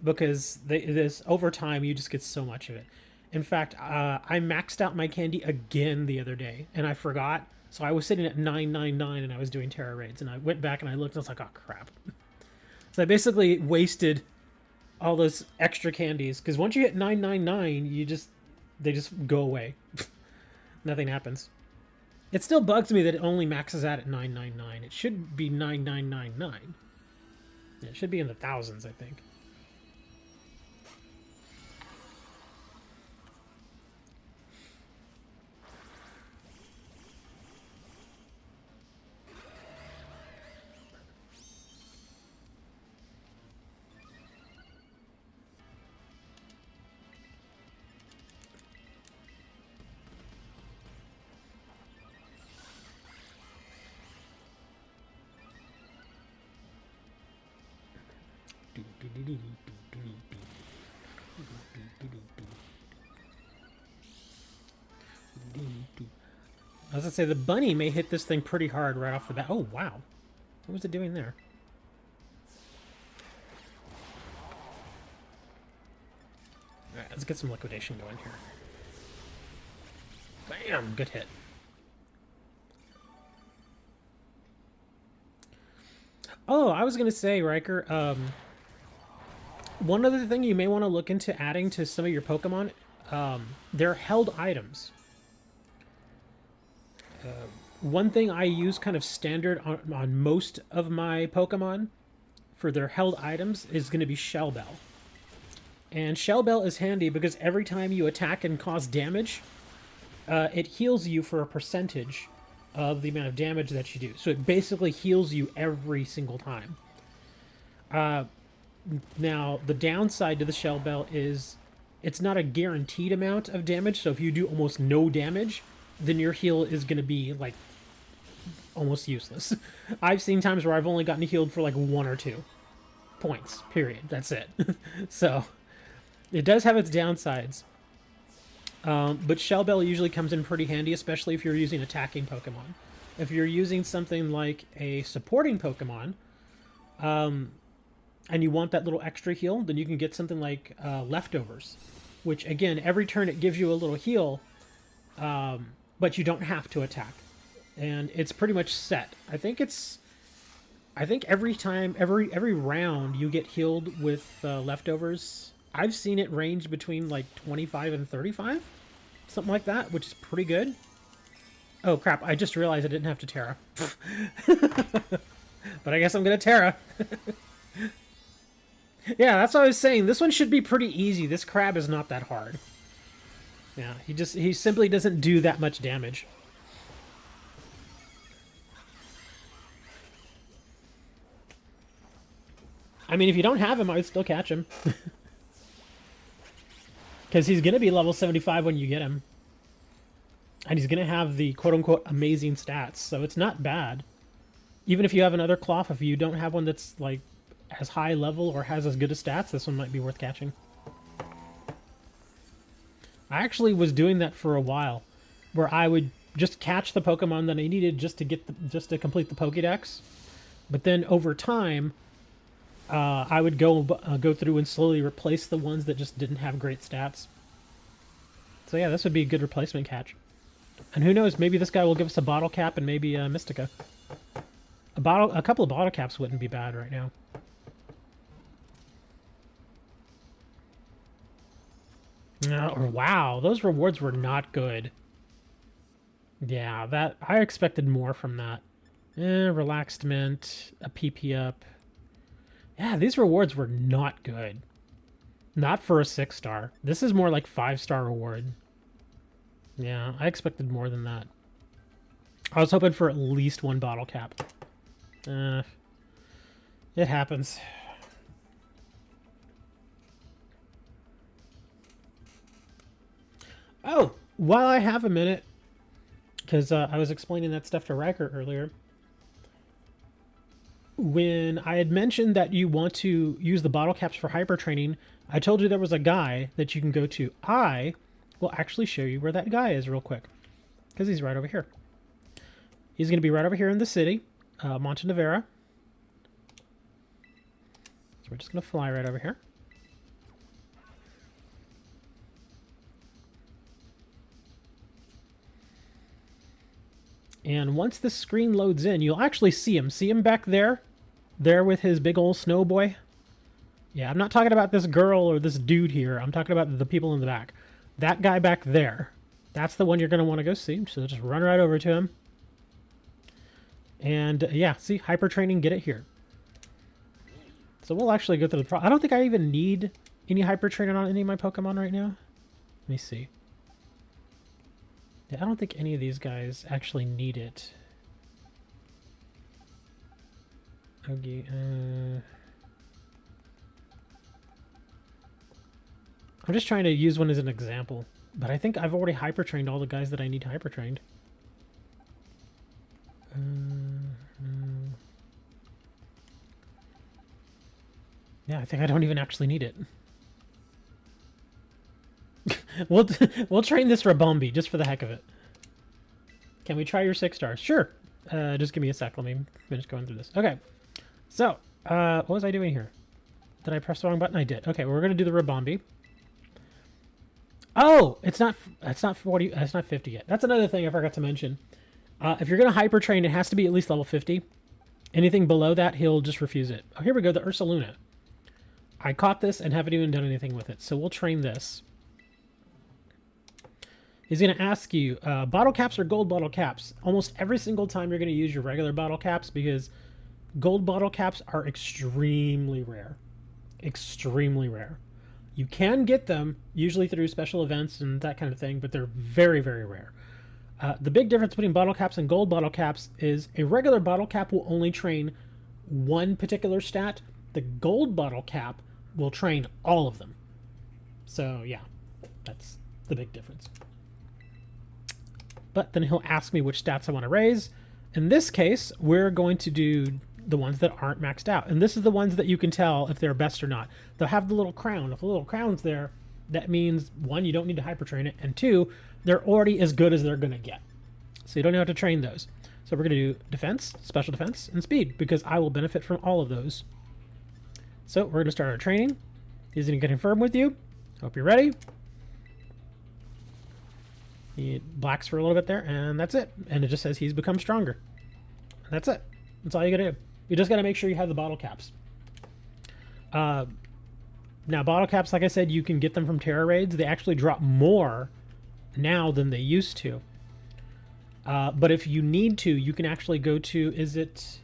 because this over time you just get so much of it. In fact, I maxed out my candy again the other day, and I forgot. So I was sitting at 999, and I was doing Terra raids, and I went back and I looked, and I was like, oh crap. So I basically wasted all those extra candies, because once you hit 999, they just go away. Nothing happens. It still bugs me that it only maxes out at 999. It should be 9999. Yeah, it should be in the thousands, I think. I was gonna say the bunny may hit this thing pretty hard right off the bat. Oh wow, what was it doing there? All right, let's get some liquidation going here. Bam, good hit. Oh, I was gonna say, Riker. One other thing you may want to look into adding to some of your Pokemon, they're held items. One thing I use kind of standard on most of my Pokemon for their held items is going to be Shell Bell. And Shell Bell is handy because every time you attack and cause damage, it heals you for a percentage of the amount of damage that you do. So it basically heals you every single time. Now, the downside to the Shell Bell is it's not a guaranteed amount of damage. So if you do almost no damage, then your heal is going to be, like, almost useless. I've seen times where I've only gotten healed for, like, 1 or 2 points, period. That's it. So, it does have its downsides. But Shell Bell usually comes in pretty handy, especially if you're using attacking Pokemon. If you're using something like a supporting Pokemon, and you want that little extra heal, then you can get something like Leftovers, which, again, every turn it gives you a little heal, but you don't have to attack. And it's pretty much set. I think every time, every round you get healed with Leftovers. I've seen it range between like 25 and 35, something like that, which is pretty good. Oh crap, I just realized I didn't have to Terra. But I guess I'm gonna Terra. Yeah, that's what I was saying. This one should be pretty easy. This crab is not that hard. Yeah, he simply doesn't do that much damage. I mean, if you don't have him, I would still catch him. Because he's going to be level 75 when you get him. And he's going to have the quote-unquote amazing stats, so it's not bad. Even if you have another Cloth, if you don't have one that's like as high level or has as good as stats, this one might be worth catching. I actually was doing that for a while, where I would just catch the Pokemon that I needed just to complete the Pokédex. But then over time, I would go through and slowly replace the ones that just didn't have great stats. So yeah, this would be a good replacement catch. And who knows, maybe this guy will give us a bottle cap and maybe a Mystica. A couple of bottle caps wouldn't be bad right now. Wow, those rewards were not good. Yeah, that I expected more from that. Relaxed mint, a PP up. Yeah, these rewards were not good. Not for a 6-star. This is more like 5-star reward. Yeah, I expected more than that. I was hoping for at least one bottle cap. It happens. Oh, while I have a minute, because I was explaining that stuff to Riker earlier, when I had mentioned that you want to use the bottle caps for hyper training, I told you there was a guy that you can go to. I will actually show you where that guy is real quick, because he's right over here. He's going to be right over here in the city, Montenevera. So we're just going to fly right over here. And once this screen loads in, you'll actually see him. See him back there? There with his big old snow boy? Yeah, I'm not talking about this girl or this dude here. I'm talking about the people in the back. That guy back there. That's the one you're going to want to go see. So just run right over to him. And yeah, see, hyper training, get it here. So we'll actually go through the I don't think I even need any hyper training on any of my Pokemon right now. Let me see. Yeah, I don't think any of these guys actually need it. Okay, I'm just trying to use one as an example, but I think I've already hyper trained all the guys that I need hyper trained. Yeah, I think I don't even actually need it. We'll train this Rabombi just for the heck of it. Can we try your 6-stars? Sure. Just give me a sec. Let me finish going through this. Okay. So, what was I doing here? Did I press the wrong button? I did. Okay, we're gonna do the Rabombi. Oh, it's not 40. It's not 50 yet. That's another thing I forgot to mention. If you're gonna hyper train, it has to be at least level 50. Anything below that, he'll just refuse it. Oh, here we go. The Ursaluna. I caught this and haven't even done anything with it, so we'll train this. He's going to ask you, bottle caps or gold bottle caps? Almost every single time you're going to use your regular bottle caps because gold bottle caps are extremely rare. Extremely rare. You can get them, usually through special events and that kind of thing, but they're very, very rare. The big difference between bottle caps and gold bottle caps is a regular bottle cap will only train one particular stat. The gold bottle cap will train all of them. So, yeah, that's the big difference. But then he'll ask me which stats I want to raise. In this case, we're going to do the ones that aren't maxed out. And this is the ones that you can tell if they're best or not. They'll have the little crown. If the little crown's there, that means, 1, you don't need to hyper train it, and 2, they're already as good as they're going to get. So you don't have to train those. So we're going to do defense, special defense, and speed, because I will benefit from all of those. So we're going to start our training. He's going to confirm with you. Hope you're ready. He blacks for a little bit there, and that's it. And it just says he's become stronger. And that's it. That's all you got to do. You just got to make sure you have the bottle caps. Now, bottle caps, like I said, you can get them from Terra Raids. They actually drop more now than they used to. But if you need to, you can actually go to, is it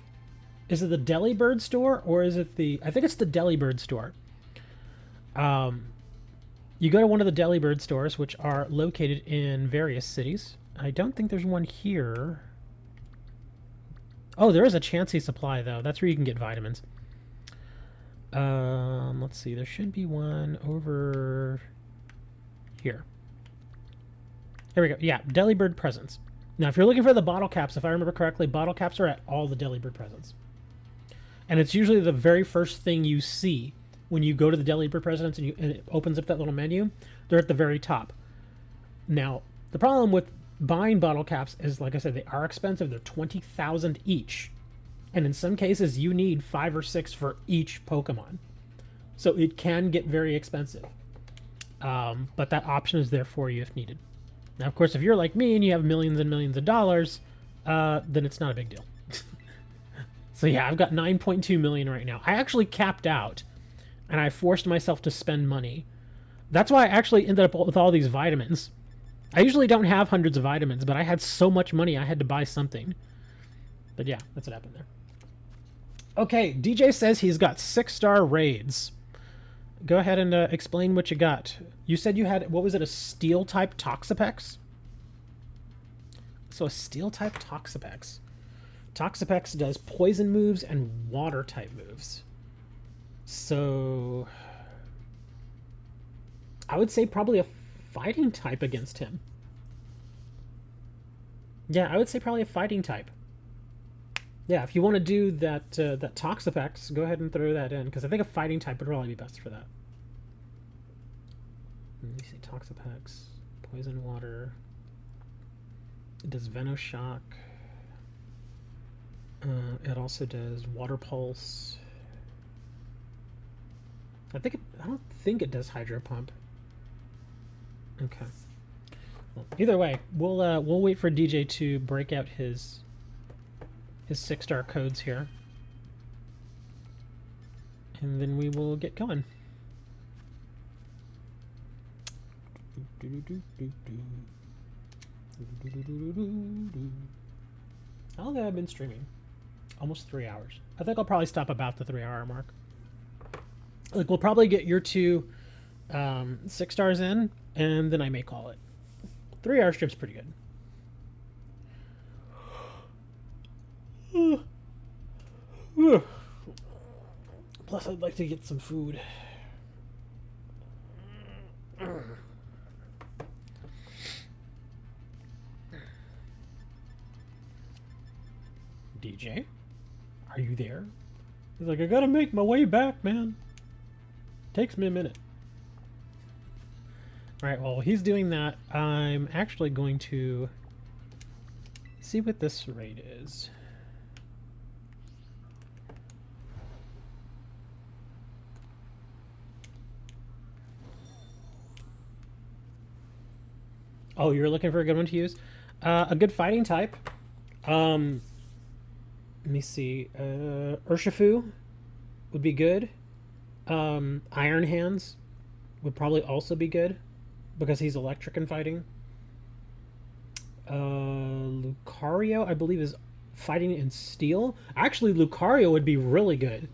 the Delibird store, or is it the, I think it's the Delibird store. You go to one of the Delibird stores, which are located in various cities. I don't think there's one here. Oh, there is a Chansey supply, though. That's where you can get vitamins. Let's see. There should be one over here. Here we go. Yeah, Delibird presents. Now, if you're looking for the bottle caps, if I remember correctly, bottle caps are at all the Delibird presents. And it's usually the very first thing you see when you go to the Delibird presents and it opens up that little menu. They're at the very top. Now, the problem with buying bottle caps is, like I said, they are expensive. They're 20,000 each. And in some cases, you need 5 or 6 for each Pokemon. So it can get very expensive. But that option is there for you if needed. Now, of course, if you're like me and you have millions and millions of dollars, then it's not a big deal. So yeah, I've got 9.2 million right now. I actually capped out, and I forced myself to spend money. That's why I actually ended up with all these vitamins. I usually don't have hundreds of vitamins, but I had so much money I had to buy something. But yeah, that's what happened there. Okay, DJ says he's got 6-star raids. Go ahead and explain what you got. You said you had, what was it, a Steel-type Toxapex? So a Steel-type Toxapex. Toxapex does poison moves and water-type moves. So I would say probably a fighting type against him. Yeah, I would say probably a fighting type. Yeah, if you want to do that that Toxapex, go ahead and throw that in, because I think a fighting type would probably be best for that. Let me see, Toxapex, poison water. It does Venoshock. It also does Water Pulse. I don't think it does Hydro Pump. Okay. Well, either way, we'll wait for DJ to break out his 6-star codes here, and then we will get going. How long have I been streaming? Almost 3 hours. I think I'll probably stop about the 3-hour mark. Like, we'll probably get your 2 6 stars in, and then I may call it. 3-hour stream's pretty good. Plus, I'd like to get some food. DJ, are you there? He's like, I gotta make my way back, man. Takes me a minute. Alright, well, he's doing that. I'm actually going to see what this raid is. Oh, you're looking for a good one to use? A good fighting type. Let me see. Urshifu would be good. Iron Hands would probably also be good because he's electric and fighting. Lucario, I believe, is fighting in steel. Actually, Lucario would be really good.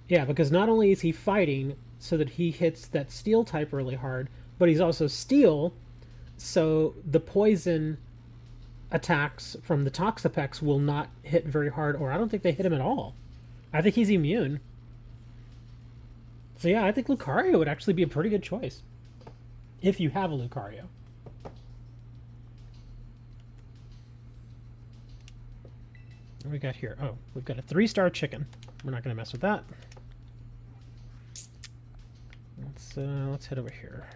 Yeah, because not only is he fighting so that he hits that steel type really hard, but he's also steel, so the poison attacks from the Toxapex will not hit very hard, or I don't think they hit him at all. I think he's immune. So yeah, I think Lucario would actually be a pretty good choice. If you have a Lucario. What do we got here? Oh, we've got a 3-star chicken. We're not going to mess with that. Let's head over here.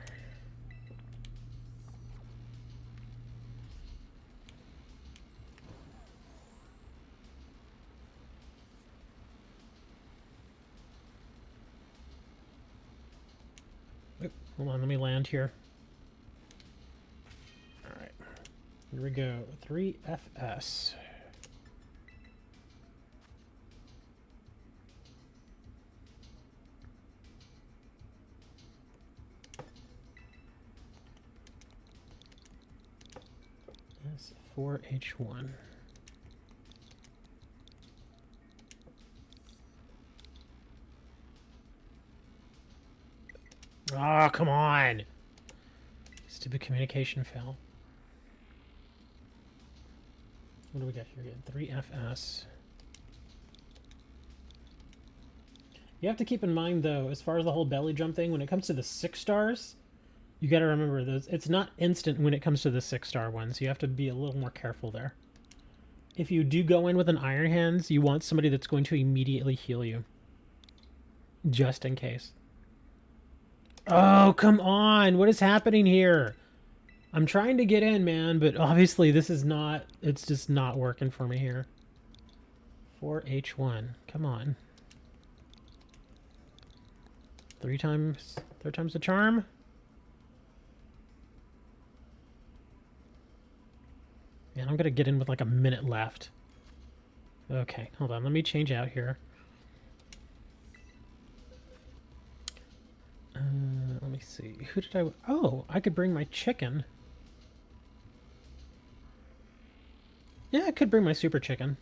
Hold on, let me land here. Alright. Here we go. 3FS. S4H1. Oh, come on! Stupid communication fail. What do we got here again? 3FS. You have to keep in mind, though, as far as the whole belly jump thing, when it comes to the 6 stars, You got to remember those. It's not instant when it comes to the 6-star ones. You have to be a little more careful there. If you do go in with an Iron Hands, you want somebody that's going to immediately heal you. Just in case. Oh, come on! What is happening here? I'm trying to get in, man, but obviously this is not... It's just not working for me here. 4H1. Come on. Third time's the charm. Man, I'm gonna get in with like a minute left. Okay, hold on. Let me change out here. Let me see. Who did I... Oh, I could bring my chicken. Yeah, I could bring my super chicken.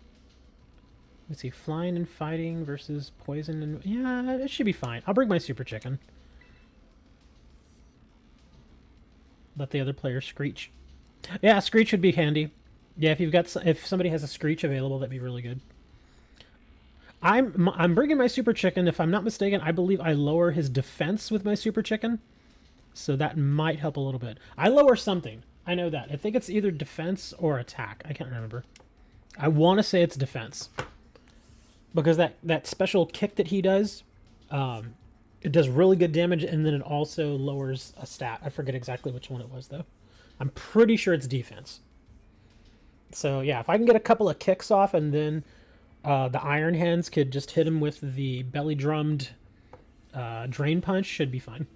Let's see. Flying and fighting versus poison and... Yeah, it should be fine. I'll bring my super chicken. Let the other player screech. Yeah, screech would be handy. Yeah, if somebody has a screech available, that'd be really good. I'm bringing my super chicken. If I'm not mistaken, I believe I lower his defense with my super chicken, so that might help a little bit. I lower something. I know that. I think it's either defense or attack. I can't remember. I want to say it's defense because that special kick that he does, it does really good damage, and then it also lowers a stat. I forget exactly which one it was though. I'm pretty sure it's defense. So yeah, if I can get a couple of kicks off and then the Iron Hands could just hit him with the belly drummed drain punch, should be fine.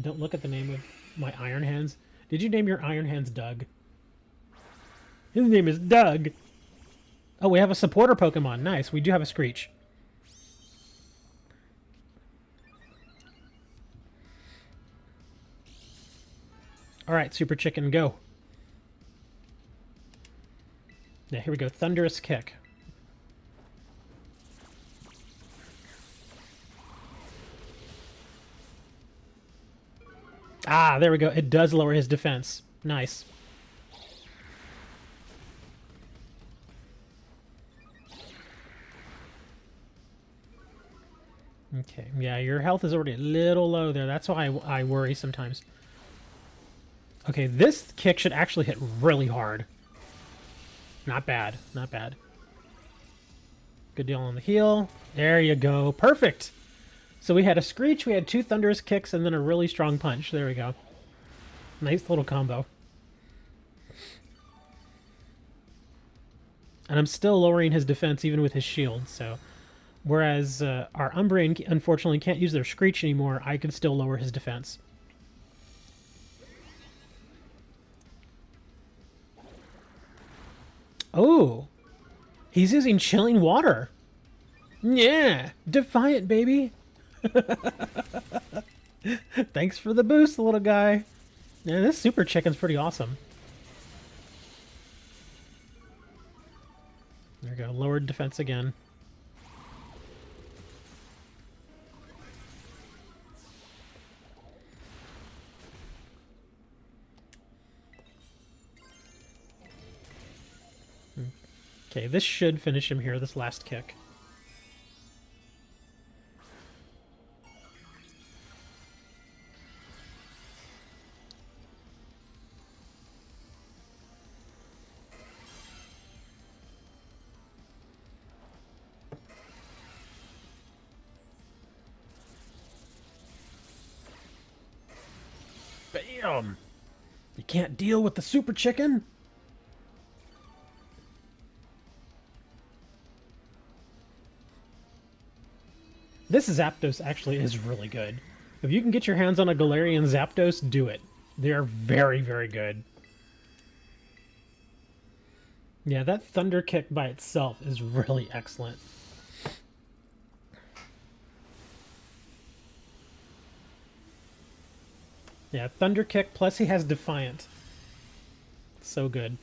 Don't look at the name of my Iron Hands. Did you name your Iron Hands Doug? His name is Doug. Oh, we have a supporter Pokemon. Nice. We do have a Screech. Alright, Super Chicken, go. Yeah, here we go. Thunderous Kick. Ah, there we go. It does lower his defense. Nice. Okay, yeah, your health is already a little low there. That's why I worry sometimes. Okay, this kick should actually hit really hard. Not bad, not bad. Good deal on the heal. There you go. Perfect! So we had a Screech, we had 2 Thunderous Kicks, and then a really strong punch. There we go. Nice little combo. And I'm still lowering his defense even with his shield, so... Whereas our Umbreon, unfortunately, can't use their Screech anymore, I can still lower his defense. Oh! He's using Chilling Water! Yeah! Defiant, baby! Thanks for the boost, little guy! Yeah, this Super Chicken's pretty awesome. There we go, lowered defense again. Okay, this should finish him here, this last kick. Bam! You can't deal with the Super Chicken? This Zapdos actually is really good. If you can get your hands on a Galarian Zapdos, do it. They are very, very good. Yeah, that Thunder Kick by itself is really excellent. Yeah, Thunder Kick, plus he has Defiant. So good.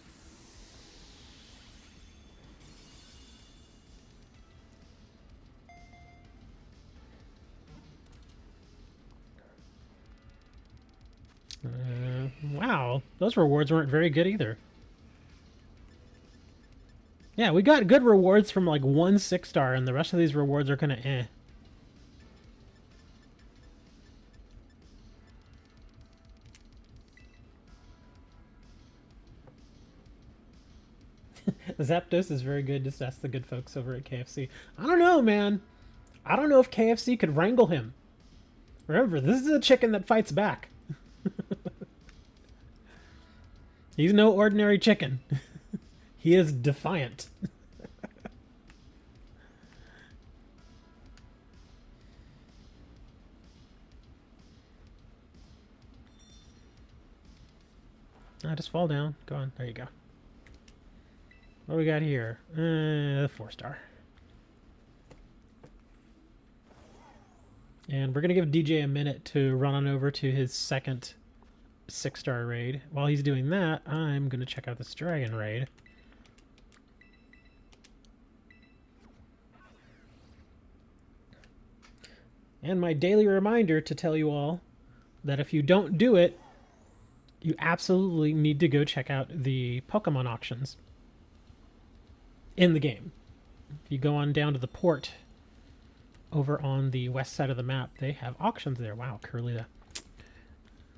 Wow, those rewards weren't very good either. Yeah, we got good rewards from like 1 6-star, and the rest of these rewards are kind of eh. Zapdos is very good. Just ask the good folks over at KFC. I don't know, man. I don't know if KFC could wrangle him. Remember, this is a chicken that fights back. He's no ordinary chicken. He is defiant. Just fall down. Go on. There you go. What do we got here? 4-star. And we're going to give DJ a minute to run on over to his second 6-star raid. While he's doing that, I'm going to check out this dragon raid. And my daily reminder to tell you all that if you don't do it, you absolutely need to go check out the Pokemon auctions in the game. If you go on down to the port over on the west side of the map, they have auctions there. Wow, Curlita.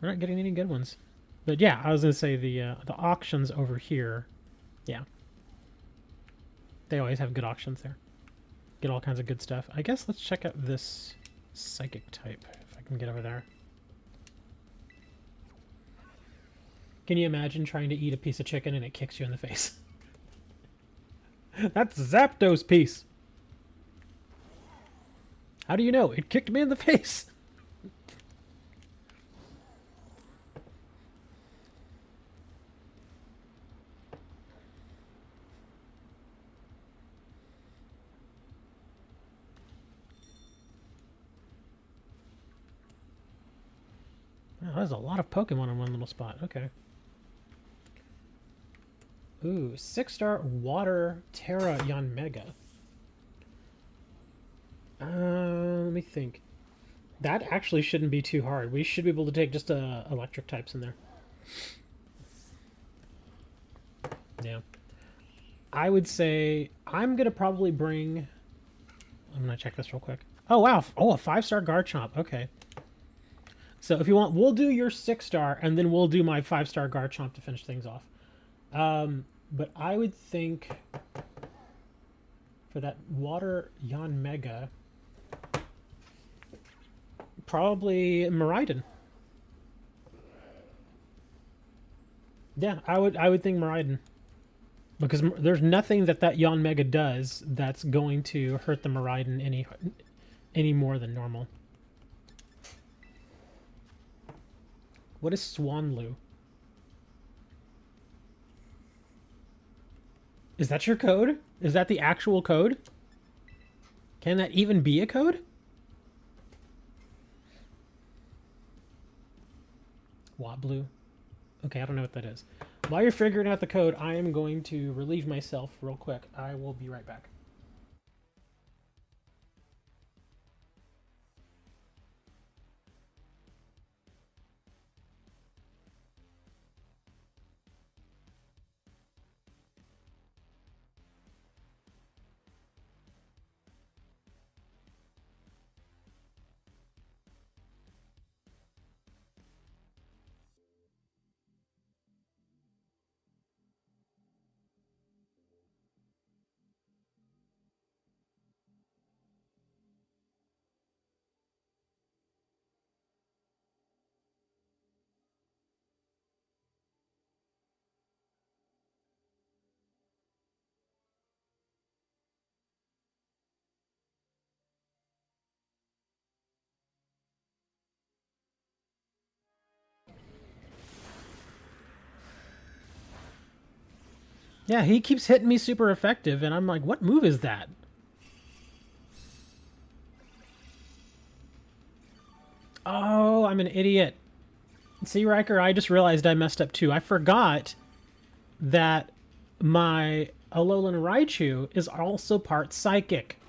We're not getting any good ones. But yeah, I was going to say the auctions over here, yeah. They always have good auctions there. Get all kinds of good stuff. I guess let's check out this psychic type, if I can get over there. Can you imagine trying to eat a piece of chicken and it kicks you in the face? That's Zapdos piece. How do you know? It kicked me in the face. Wow, there's a lot of Pokemon in one little spot. Okay. Ooh, 6-star Water Terra Yanmega. Let me think. That actually shouldn't be too hard. We should be able to take just electric types in there. Yeah. I would say I'm going to probably bring... I'm going to check this real quick. Oh, wow. Oh, a 5-star Garchomp. Okay. So if you want, we'll do your 6-star, and then we'll do my 5-star Garchomp to finish things off. But I would think for that Water Yanmega, probably Miraidon. Yeah, I would think Miraidon. Because there's nothing that Yanmega does that's going to hurt the Miraidon any more than normal. What is Swanlu? Is that your code? Is that the actual code? Can that even be a code? Wobblue. Okay, I don't know what that is. While you're figuring out the code, I am going to relieve myself real quick. I will be right back. Yeah, he keeps hitting me super effective, and I'm like, what move is that? Oh, I'm an idiot. See, Riker, I just realized I messed up too. I forgot that my Alolan Raichu is also part psychic.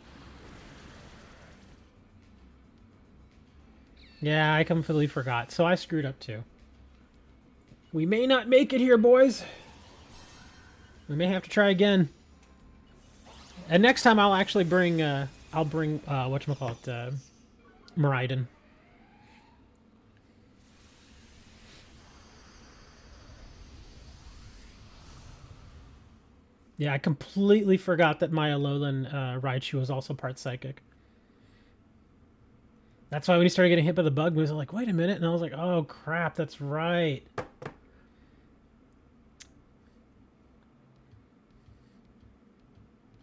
Yeah, I completely forgot, so I screwed up too. We may not make it here, boys. We may have to try again. And next time I'll actually bring, whatchamacallit, Miraidon. Yeah, I completely forgot that my Alolan Raichu was also part psychic. That's why when he started getting hit by the bug moves, I was like, wait a minute. And I was like, oh, crap, that's right.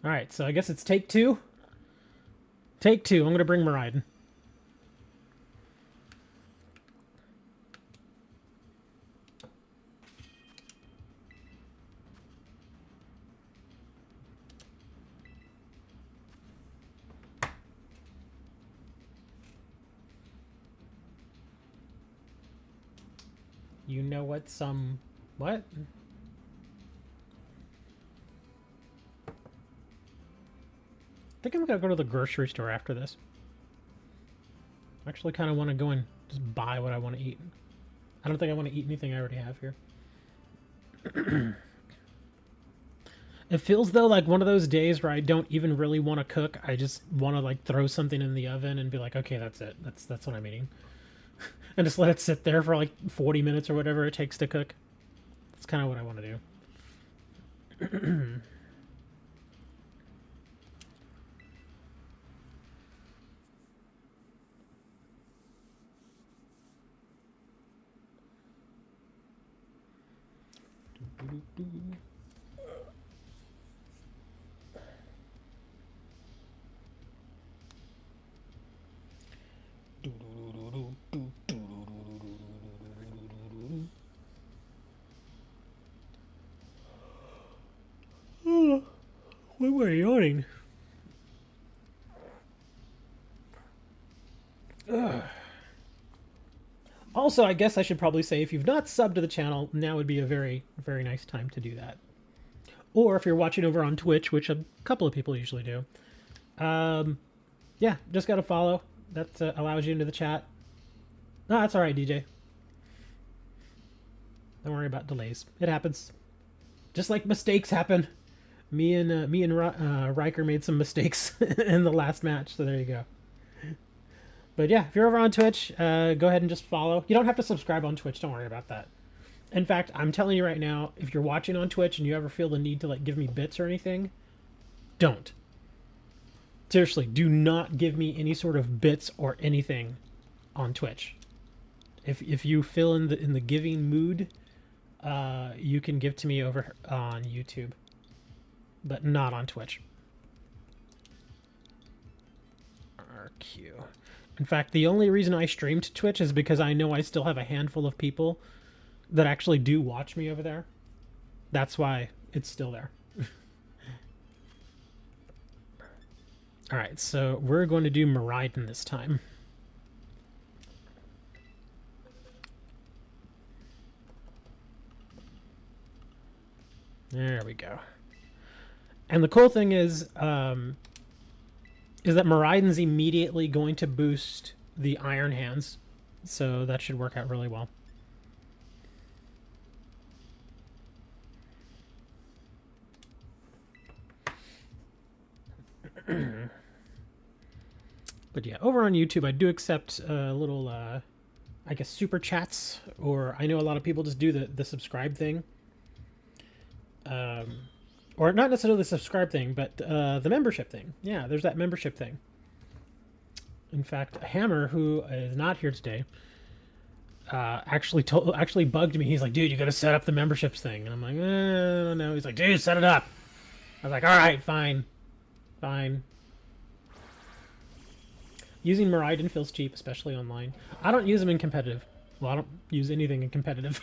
All right, so I guess it's take two. Take two. I'm going to bring Miraidon. You know what some... What? I think I'm going to go to the grocery store after this. I actually kind of want to go and just buy what I want to eat. I don't think I want to eat anything I already have here. It feels, though, like one of those days where I don't even really want to cook. I just want to, like, throw something in the oven and be like, okay, that's it. That's what I'm eating. And just let it sit there for, like, 40 minutes or whatever it takes to cook. That's kind of what I want to do. Why were you yawning? Ugh. Also, I guess I should probably say if you've not subbed to the channel, now would be a very, very nice time to do that. Or if you're watching over on Twitch, which a couple of people usually do, yeah, just got to follow. That allows you into the chat. No, that's all right, DJ. Don't worry about delays. It happens. Just like mistakes happen. Me and Riker made some mistakes in the last match, so there you go. But yeah, if you're over on Twitch, go ahead and just follow. You don't have to subscribe on Twitch. Don't worry about that. In fact, I'm telling you right now, if you're watching on Twitch and you ever feel the need to like give me bits or anything, don't. Seriously, do not give me any sort of bits or anything on Twitch. If you feel in the giving mood, you can give to me over on YouTube, but not on Twitch. RQ. In fact, the only reason I stream to Twitch is because I know I still have a handful of people that actually do watch me over there. That's why it's still there. All right, so we're going to do Miraidon this time. There we go. And the cool thing is that Miraidon's immediately going to boost the Iron Hands, so that should work out really well. But yeah, over on YouTube, I do accept little, I guess, super chats, or I know a lot of people just do the subscribe thing. Or not necessarily the subscribe thing, but the membership thing. Yeah, there's that membership thing. In fact, Hammer, who is not here today, actually bugged me. He's like, dude, you got to set up the memberships thing. And I'm like, I don't know. He's like, dude, set it up. I was like, all right, fine. Fine. Using Miraidon feels cheap, especially online. I don't use them in competitive. Well, I don't use anything in competitive.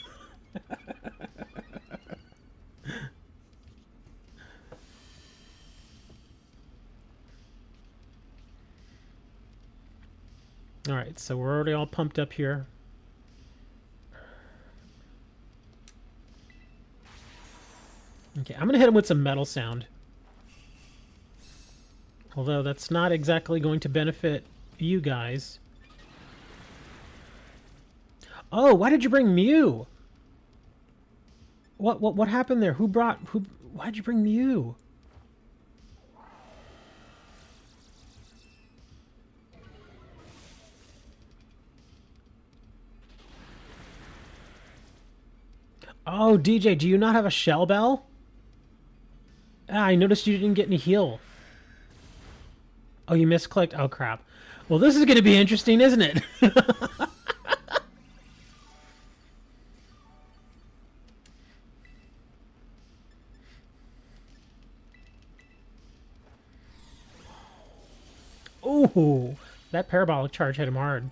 Alright, so we're already all pumped up here. Okay, I'm going to hit him with some metal sound. Although that's not exactly going to benefit you guys. Oh, why did you bring Mew? What happened there? Why'd you bring Mew? Oh, DJ, do you not have a Shell Bell? Ah, I noticed you didn't get any heal. Oh, you misclicked? Oh, crap. Well, this is going to be interesting, isn't it? Ooh, that parabolic charge hit him hard.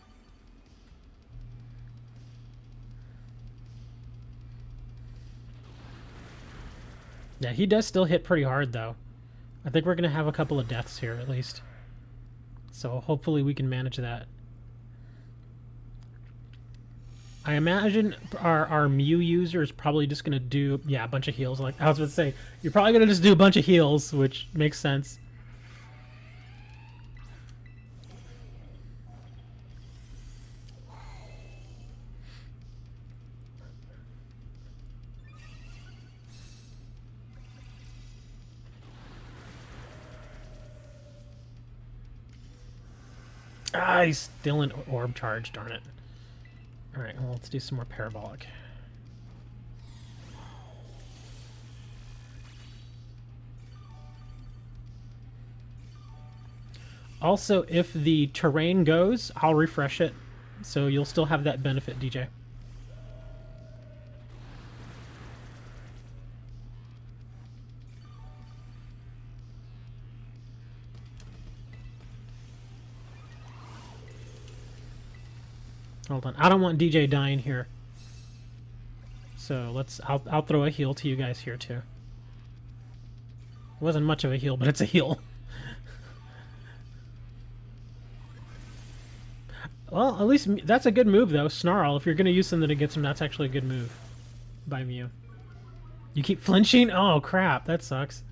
Yeah, he does still hit pretty hard, though. I think we're going to have a couple of deaths here, at least. So hopefully we can manage that. I imagine our Mew user is probably just going to do, yeah, a bunch of heals. Like I was about to say, you're probably going to just do a bunch of heals, which makes sense. Ah, he's still in orb charge, darn it. Alright, well, let's do some more parabolic. Also, if the terrain goes, I'll refresh it. So you'll still have that benefit, DJ. Hold on. I don't want DJ dying here. So I'll throw a heal to you guys here too. It wasn't much of a heal, but it's a heal. Well, at least that's a good move though. Snarl, if you're going to use something against him, that's actually a good move by Mew. You keep flinching? Oh crap, that sucks.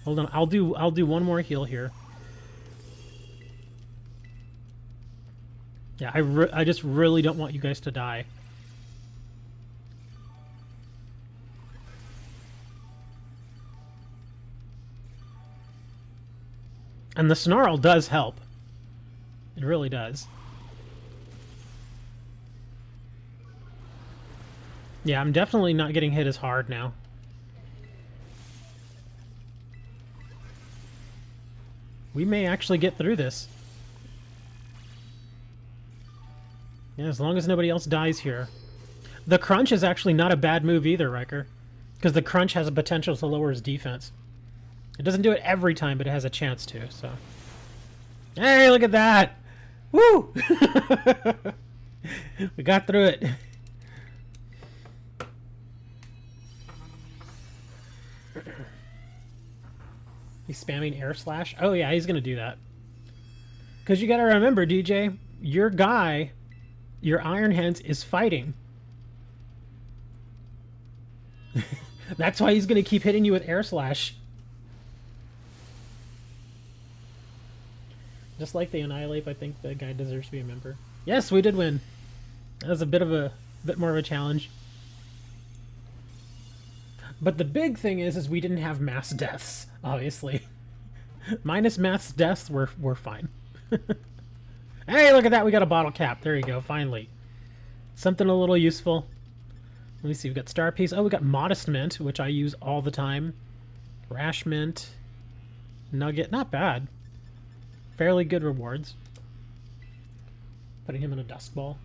Hold on. I'll do one more heal here. Yeah, I just really don't want you guys to die. And the Snarl does help. It really does. Yeah, I'm definitely not getting hit as hard now. We may actually get through this. Yeah, as long as nobody else dies here. The crunch is actually not a bad move either, Riker. Because the crunch has a potential to lower his defense. It doesn't do it every time, but it has a chance to, so... Hey, look at that! Woo! We got through it. He's spamming air slash? Oh yeah, he's gonna do that. Because you gotta remember, DJ, your guy... Your Iron Hands is fighting. That's why he's going to keep hitting you with Air Slash. Just like the Annihilate, I think the guy deserves to be a member. Yes, we did win. That was a bit more of a challenge. But the big thing is we didn't have mass deaths, obviously. Minus mass deaths, we're fine. Hey, look at that. We got a bottle cap. There you go, finally. Something a little useful. Let me see. We've got Star Piece. Oh, we got Modest Mint, which I use all the time. Rash Mint. Nugget. Not bad. Fairly good rewards. Putting him in a Dusk Ball.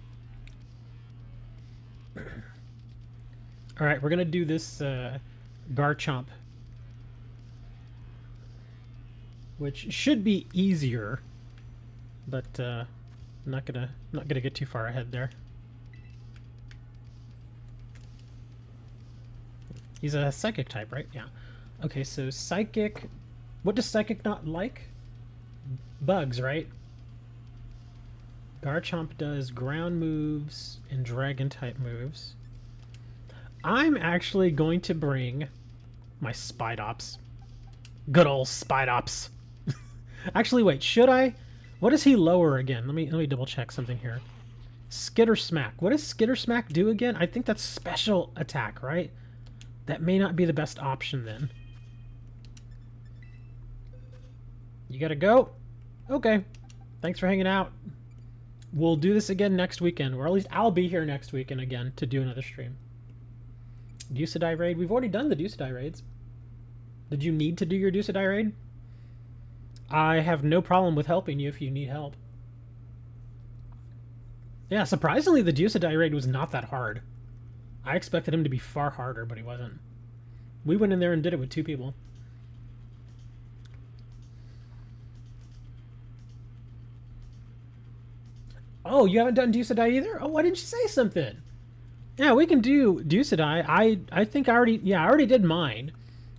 Alright, we're going to do this Garchomp. Which should be easier. But I'm not gonna get too far ahead there. He's a Psychic type, right? Yeah. Okay, so Psychic... What does Psychic not like? Bugs, right? Garchomp does ground moves and dragon type moves. I'm actually going to bring my Spidops. Good old Spidops. Actually, wait, should I? What does he lower again? Let me double check something here. Skitter Smack. What does Skitter Smack do again? I think that's special attack, right? That may not be the best option then. You gotta go? Okay. Thanks for hanging out. We'll do this again next weekend, or at least I'll be here next weekend again to do another stream. Decidueye raid. We've already done the Decidueye raids. Did you need to do your Decidueye raid? I have no problem with helping you if you need help. Yeah, surprisingly, the Decidueye raid was not that hard. I expected him to be far harder, but he wasn't. We went in there and did it with 2 people. Oh, you haven't done Decidueye either? Oh, why didn't you say something? Yeah, we can do Decidueye. I think I already did mine.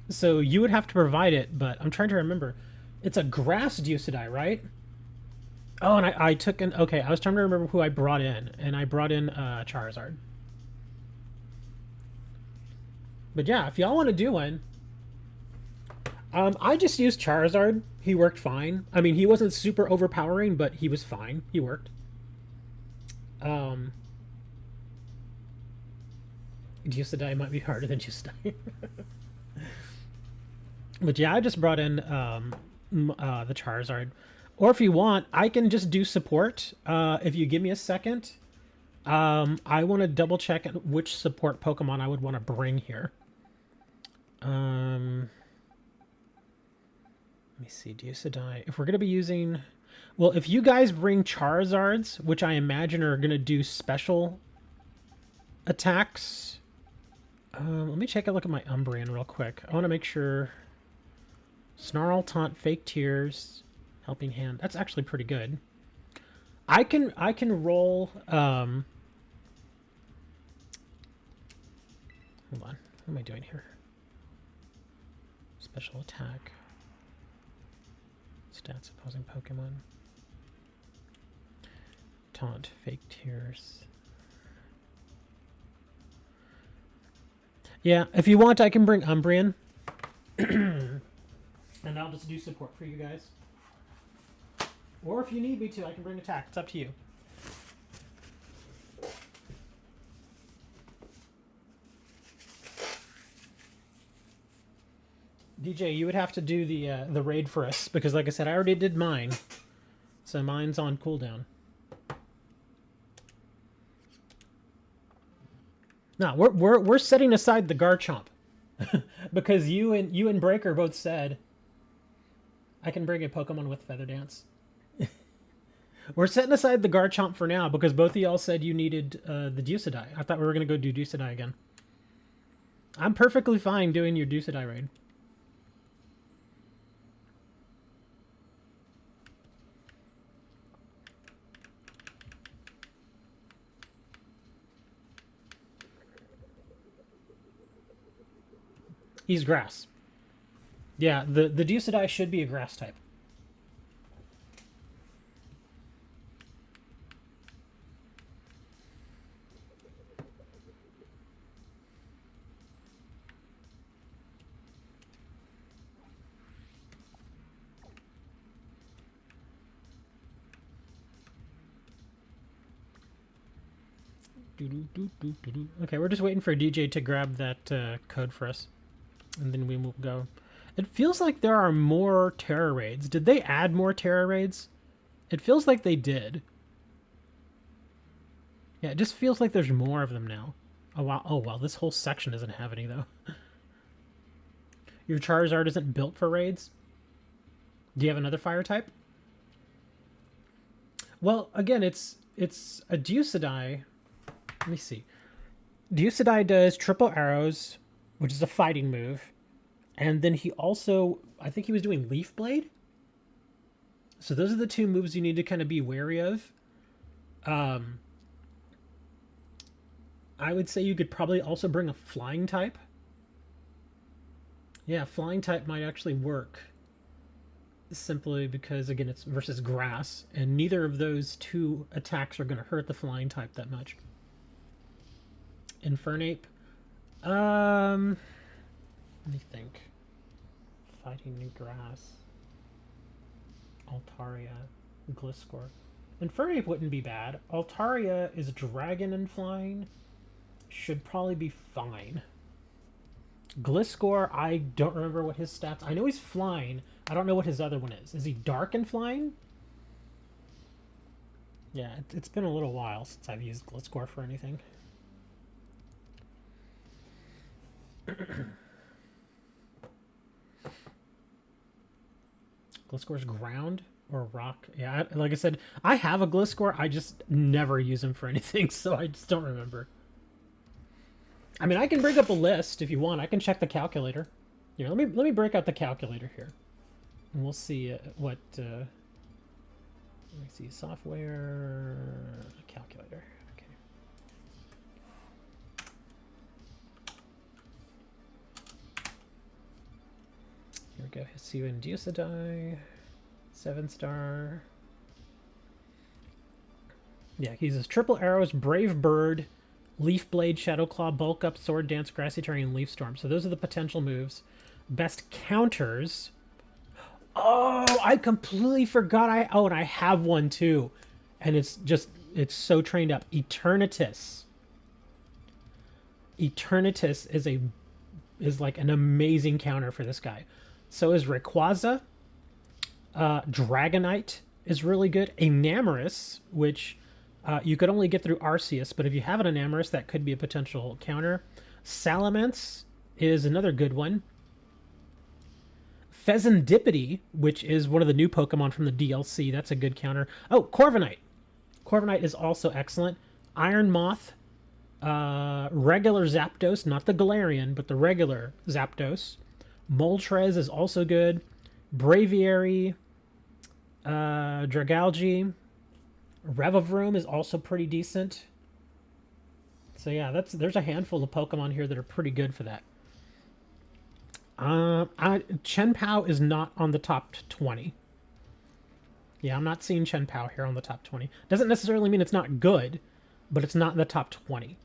So you would have to provide it, but I'm trying to remember. It's a grass Decidueye, right? Oh, and I took in... Okay, I was trying to remember who I brought in, and I brought in Charizard. But yeah, if y'all want to do one... I just used Charizard. He worked fine. I mean, he wasn't super overpowering, but he was fine. He worked. Decidueye might be harder than Decidueye. But yeah, I just brought in the Charizard. Or if you want, I can just do support. If you give me a second, I want to double check which support Pokemon I would want to bring here. Let me see, Decidueye. If we're going to be using... Well, if you guys bring Charizards, which I imagine are going to do special attacks... let me take a look at my Umbreon real quick. I want to make sure... Snarl, Taunt, Fake Tears, Helping Hand. That's actually pretty good. I can roll... Hold on. What am I doing here? Special attack. Stats opposing Pokemon. Taunt, Fake Tears. Yeah, if you want, I can bring Umbreon. And I'll just do support for you guys. Or if you need me to, I can bring attack. It's up to you. DJ, you would have to do the raid for us because, like I said, I already did mine, so mine's on cooldown. No, we're setting aside the Garchomp because you and Breaker both said I can bring a Pokemon with Feather Dance. We're setting aside the Garchomp for now because both of y'all said you needed the Decidueye. I thought we were gonna go do Decidueye again. I'm perfectly fine doing your Decidueye raid. He's grass. Yeah, the Decidueye should be a grass type. Okay, we're just waiting for DJ to grab that code for us. And then we will go. It feels like there are more Terra raids. Did they add more Terra raids? It feels like they did. Yeah, it just feels like there's more of them now. Oh wow, oh wow, this whole section doesn't have any though. Your Charizard isn't built for raids? Do you have another fire type? Well, again, it's a Decidueye. Let me see. Decidueye does triple arrows, which is a fighting move. And then he also, I think he was doing Leaf Blade. So those are the 2 moves you need to kind of be wary of. I would say you could probably also bring a flying type. Yeah, flying type might actually work. Simply because, again, it's versus grass. And neither of those 2 attacks are going to hurt the flying type that much. Infernape. Let me think. Fighting new grass. Altaria. Gliscor. Infernape wouldn't be bad. Altaria is dragon and flying. Should probably be fine. Gliscor, I don't remember what his stats... I know he's flying. I don't know what his other one is. Is he dark and flying? Yeah, it's been a little while since I've used Gliscor for anything. Gliscor's ground or rock. Yeah, like I said, I have a Gliscor. I just never use him for anything, so I just don't remember. I mean, I can bring up a list if you want. I can check the calculator. Here, let me break out the calculator here, and we'll see what. Let me see, software calculator. Okay. Here we go. Hisuian Decidueye, 7-star. Yeah, he uses triple arrows, brave bird, leaf blade, shadow claw, bulk up, sword dance, grassy terrain, and leaf storm. So those are the potential moves. Best counters. Oh, I completely forgot. And I have one too, and it's so trained up. Eternatus. Eternatus is like an amazing counter for this guy. So is Rayquaza. Dragonite is really good. Enamorus, which you could only get through Arceus, but if you have an Enamorus, that could be a potential counter. Salamence is another good one. Pheasantipity, which is one of the new Pokemon from the DLC, that's a good counter. Oh, Corviknight. Corviknight is also excellent. Iron Moth, regular Zapdos, not the Galarian, but the regular Zapdos. Moltres is also good. Braviary, Dragalge, Revavroom is also pretty decent. So yeah, there's a handful of Pokemon here that are pretty good for that. Chenpao is not on the top 20. Yeah, I'm not seeing Chenpao here on the top 20. Doesn't necessarily mean it's not good, but it's not in the top 20.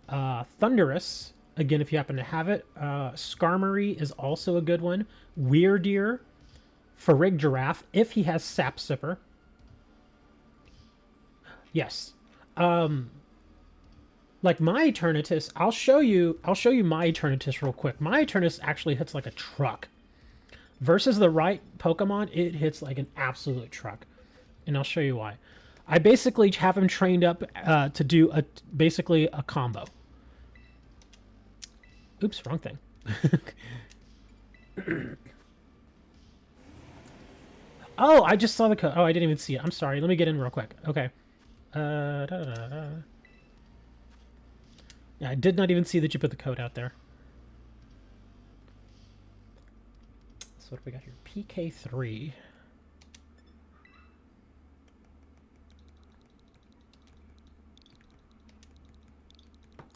Thundurus, again, if you happen to have it. Skarmory is also a good one. Weirdeer, Farigiraf, if he has Sap Sipper. Yes. Like my Eternatus, I'll show you my Eternatus real quick. My Eternatus actually hits like a truck. Versus the right Pokemon, it hits like an absolute truck. And I'll show you why. I basically have him trained up to do basically a combo. Oops, wrong thing. Oh, I just saw the code. Oh, I didn't even see it. I'm sorry. Let me get in real quick. Okay. Yeah, I did not even see that you put the code out there. So what do we got here? PK3.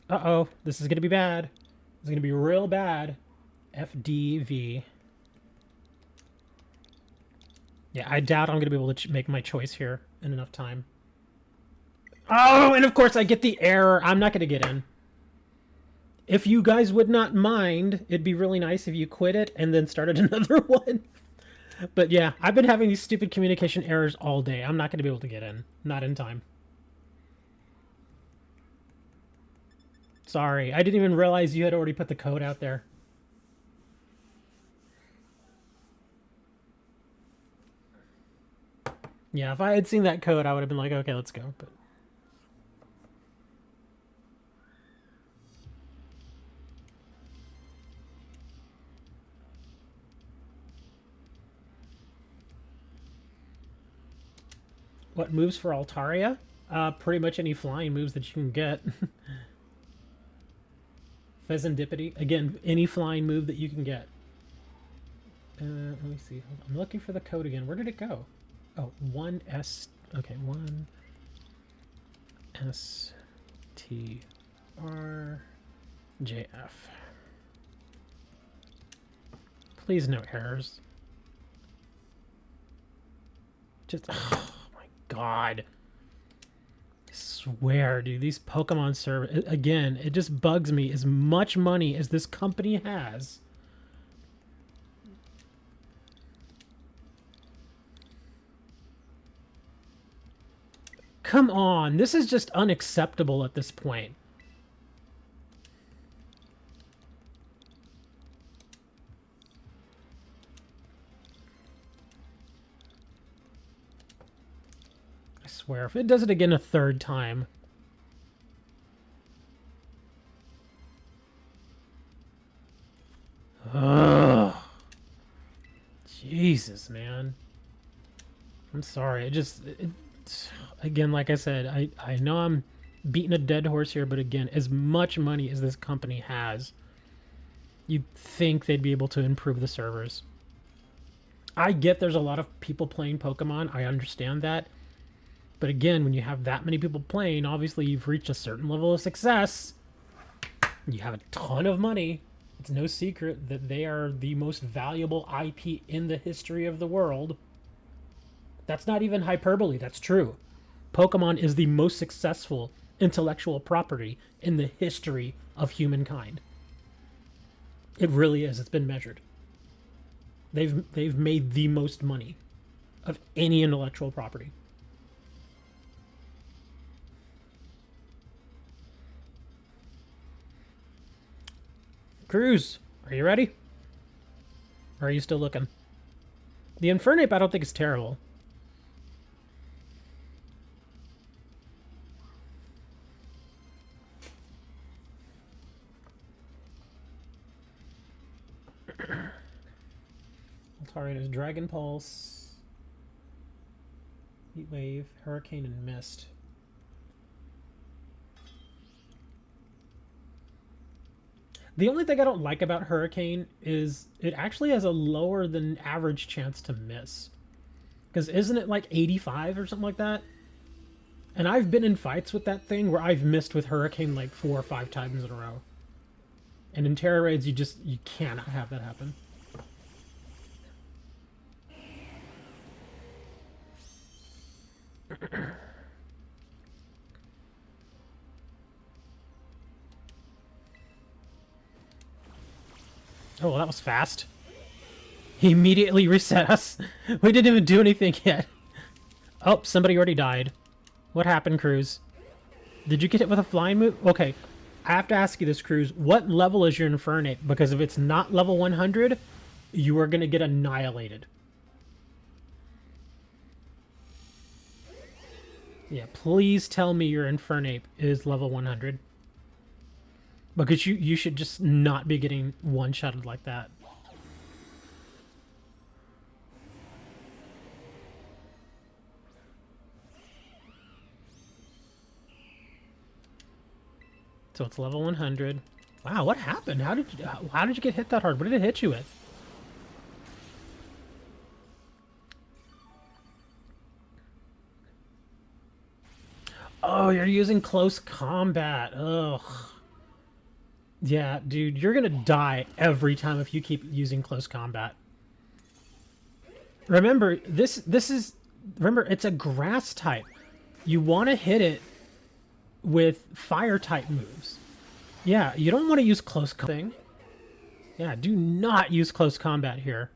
Uh-oh. This is going to be bad. This is going to be real bad. FDV. Yeah, I doubt I'm going to be able to make my choice here in enough time. Oh, and of course I get the error. I'm not going to get in. If you guys would not mind, it'd be really nice if you quit it and then started another one. But yeah, I've been having these stupid communication errors all day. I'm not going to be able to get in. Not in time. Sorry, I didn't even realize you had already put the code out there. Yeah, if I had seen that code, I would have been like, okay, let's go. But what moves for Altaria? Pretty much any flying moves that you can get. Pheasantipity. Again, any flying move that you can get. Let me see. I'm looking for the code again. Where did it go? Oh, 1S. Okay, 1STRJF. Please no errors. Just... Oh my god. I swear, dude, these Pokemon serve... Again, it just bugs me. As much money as this company has... Come on, this is just unacceptable at this point. I swear, if it does it again a third time... Ugh. Jesus, man. I'm sorry. Again, like I said, I know I'm beating a dead horse here, but again, as much money as this company has, you'd think they'd be able to improve the servers. I get there's a lot of people playing Pokemon. I understand that. But again, when you have that many people playing, obviously you've reached a certain level of success. You have a ton of money. It's no secret that they are the most valuable IP in the history of the world. That's not even hyperbole. That's true. Pokemon is the most successful intellectual property in the history of humankind. It really is. It's been measured. They've made the most money of any intellectual property. Cruz, are you ready? Or are you still looking? The Infernape I don't think is terrible. Alright, is Dragon Pulse, Heat Wave, Hurricane, and Mist. The only thing I don't like about Hurricane is it actually has a lower than average chance to miss. Because isn't it like 85 or something like that? And I've been in fights with that thing where I've missed with Hurricane like 4 or 5 times in a row. And in Terra Raids, you cannot have that happen. Oh, well, that was fast. He immediately reset us. We didn't even do anything yet. Oh, somebody already died. What happened, Cruz? Did you get hit with a flying move? Okay, I have to ask you this, Cruz. What level is your Infernape? Because if it's not level 100, you are going to get annihilated. Yeah, please tell me your Infernape is level 100. Because you should just not be getting one-shotted like that. So it's level 100. Wow, what happened? How did you get hit that hard? What did it hit you with? Oh, you're using close combat. Ugh. Yeah, dude, you're gonna die every time if you keep using close combat. Remember, remember, it's a grass type. You want to hit it with fire type moves. Yeah, you don't want to use close combat. Yeah, do not use close combat here.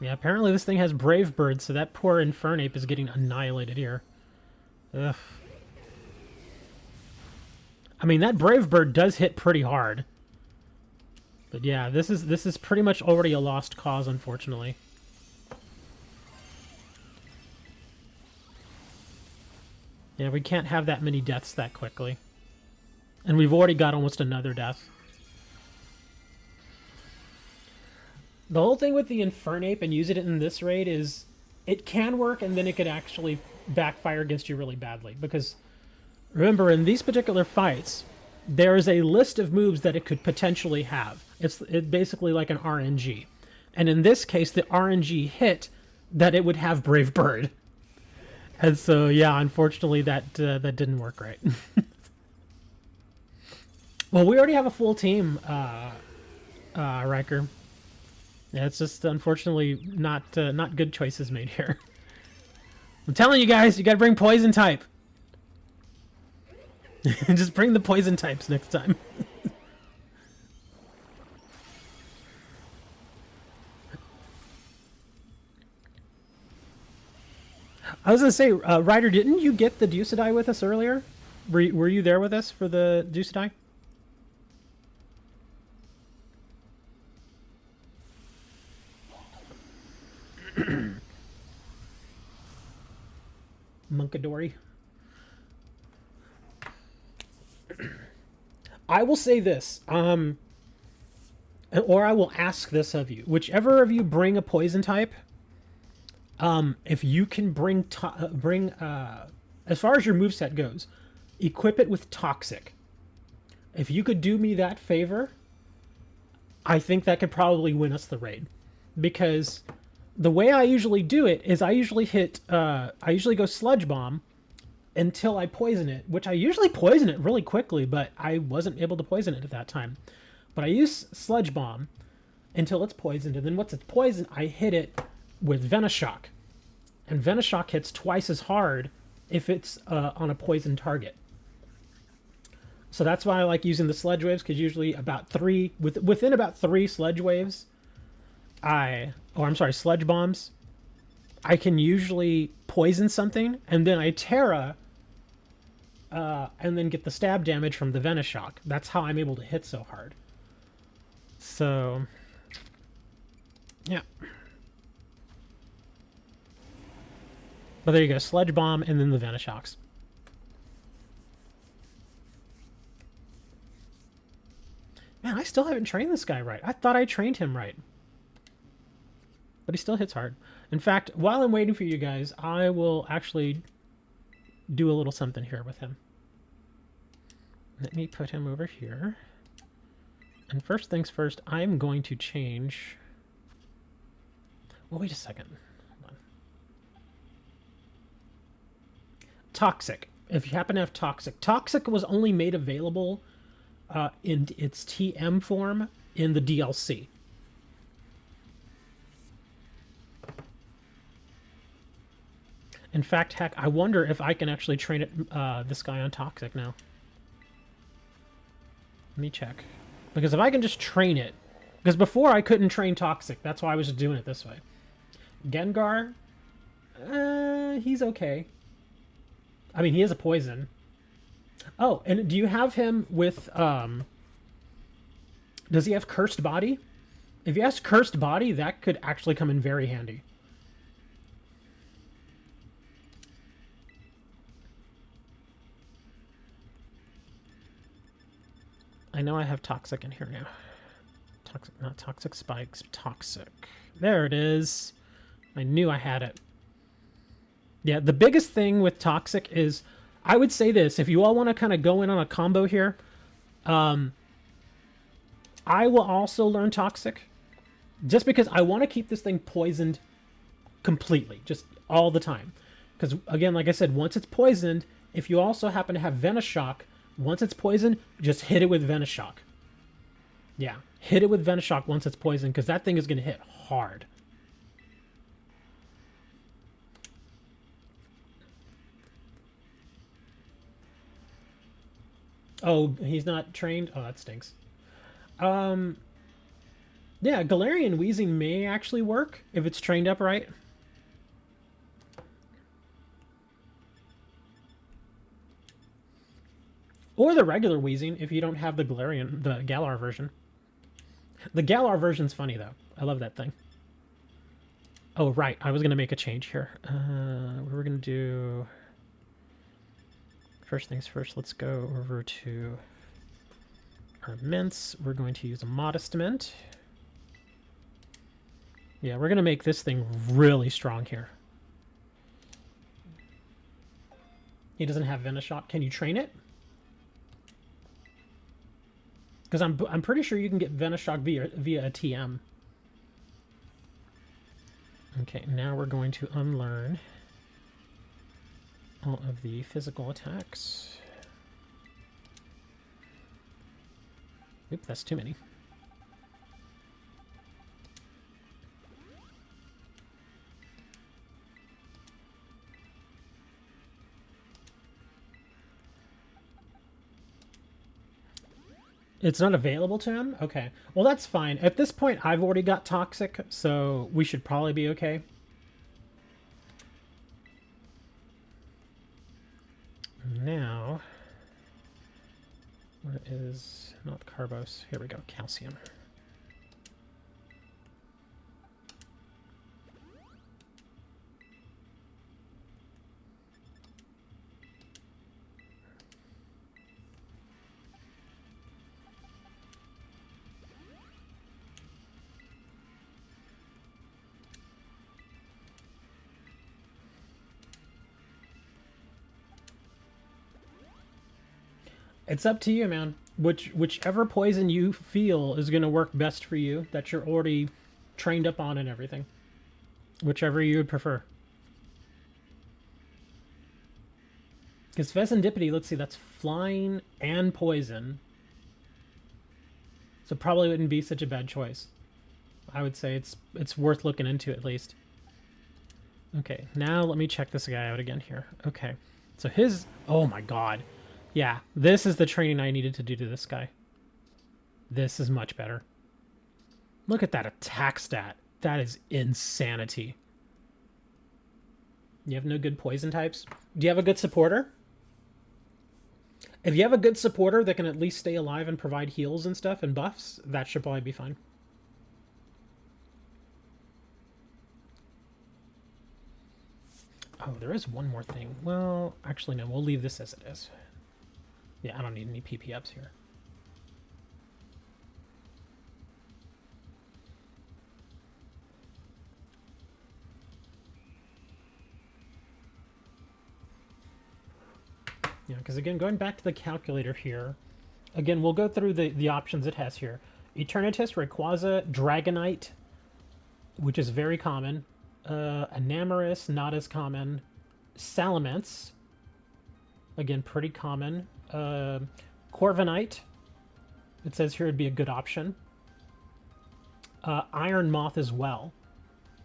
Yeah, apparently this thing has Brave Bird, so that poor Infernape is getting annihilated here. Ugh. I mean, that Brave Bird does hit pretty hard. But yeah, this is pretty much already a lost cause, unfortunately. Yeah, we can't have that many deaths that quickly. And we've already got almost another death. The whole thing with the Infernape and using it in this raid is it can work, and then it could actually backfire against you really badly. Because remember, in these particular fights, there is a list of moves that it could potentially have. It's basically like an RNG. And in this case, the RNG hit that it would have Brave Bird. And so, yeah, unfortunately, that didn't work right. Well, we already have a full team, Riker. Yeah, it's just unfortunately not good choices made here. I'm telling you guys, you gotta bring poison type. Just bring the poison types next time. I was gonna say, Ryder, didn't you get the Decidueye with us earlier? Were you there with us for the Decidueye? Monkadori. I will say this. or I will ask this of you. Whichever of you bring a poison type, if you can bring as far as your moveset goes, equip it with toxic. If you could do me that favor, I think that could probably win us the raid. Because the way I usually do it is I usually go sludge bomb until I poison it, which I usually poison it really quickly, but I wasn't able to poison it at that time. But I use sludge bomb until it's poisoned, and then once it's poisoned, I hit it with Venoshock. And Venoshock hits twice as hard if it's on a poison target. So that's why I like using the sludge waves, because usually within about three sludge waves, sludge bombs, I can usually poison something, and then I Terra, and then get the stab damage from the Venoshock. That's how I'm able to hit so hard. So, yeah. But there you go, Sludge Bomb and then the Venoshocks. Man, I still haven't trained this guy right. I thought I trained him right. But he still hits hard. In fact, while I'm waiting for you guys, I will actually do a little something here with him. Let me put him over here. And first things first, I'm going to change... Well, wait a second. Hold on. Toxic. If you happen to have Toxic. Toxic was only made available in its TM form in the DLC. In fact, heck, I wonder if I can actually train this guy on Toxic now. Let me check. Because if I can just train it... Because before I couldn't train Toxic. That's why I was just doing it this way. Gengar... he's okay. I mean, he is a poison. Oh, and do you have him with... Does he have Cursed Body? If he has Cursed Body, that could actually come in very handy. I know I have Toxic in here now. Toxic, not Toxic Spikes, Toxic. There it is. I knew I had it. Yeah, the biggest thing with Toxic is, I would say this, if you all want to kind of go in on a combo here, I will also learn Toxic, just because I want to keep this thing poisoned completely, just all the time. Because, again, like I said, once it's poisoned, if you also happen to have Venoshock, once it's poisoned, just hit it with Venoshock. Yeah, hit it with Venoshock once it's poisoned, because that thing is going to hit hard. Oh, he's not trained? Oh, that stinks. Yeah, Galarian Wheezing may actually work if it's trained up right. Or the regular Wheezing if you don't have the Galar version. The Galar version's funny, though. I love that thing. Oh, right. I was going to make a change here. We're going to do... First things first, let's go over to our mints. We're going to use a Modest Mint. Yeah, we're going to make this thing really strong here. He doesn't have Venoshock. Can you train it? Because I'm pretty sure you can get Venoshock via a TM. Okay, now we're going to unlearn all of the physical attacks. Oop, that's too many. It's not available to him? Okay. Well, that's fine. At this point, I've already got Toxic, so we should probably be okay. Now, what is not Carbos? Here we go, Calcium. It's up to you, man. Whichever poison you feel is going to work best for you, that you're already trained up on and everything. Whichever you would prefer. Because Pheasantipity, let's see, that's flying and poison. So probably wouldn't be such a bad choice. I would say it's worth looking into at least. Okay, now let me check this guy out again here. Okay, so his... Oh my god. Yeah, this is the training I needed to do to this guy. This is much better. Look at that attack stat. That is insanity. You have no good poison types? Do you have a good supporter? If you have a good supporter that can at least stay alive and provide heals and stuff and buffs, that should probably be fine. Oh, there is one more thing. Well, actually, no. We'll leave this as it is. Yeah, I don't need any PP ups here. Yeah, because again, going back to the calculator here, again, we'll go through the options it has here. Eternatus, Rayquaza, Dragonite, which is very common. Enamorus, not as common. Salamence, again, pretty common. Corviknight, it says here would be a good option. Iron Moth as well.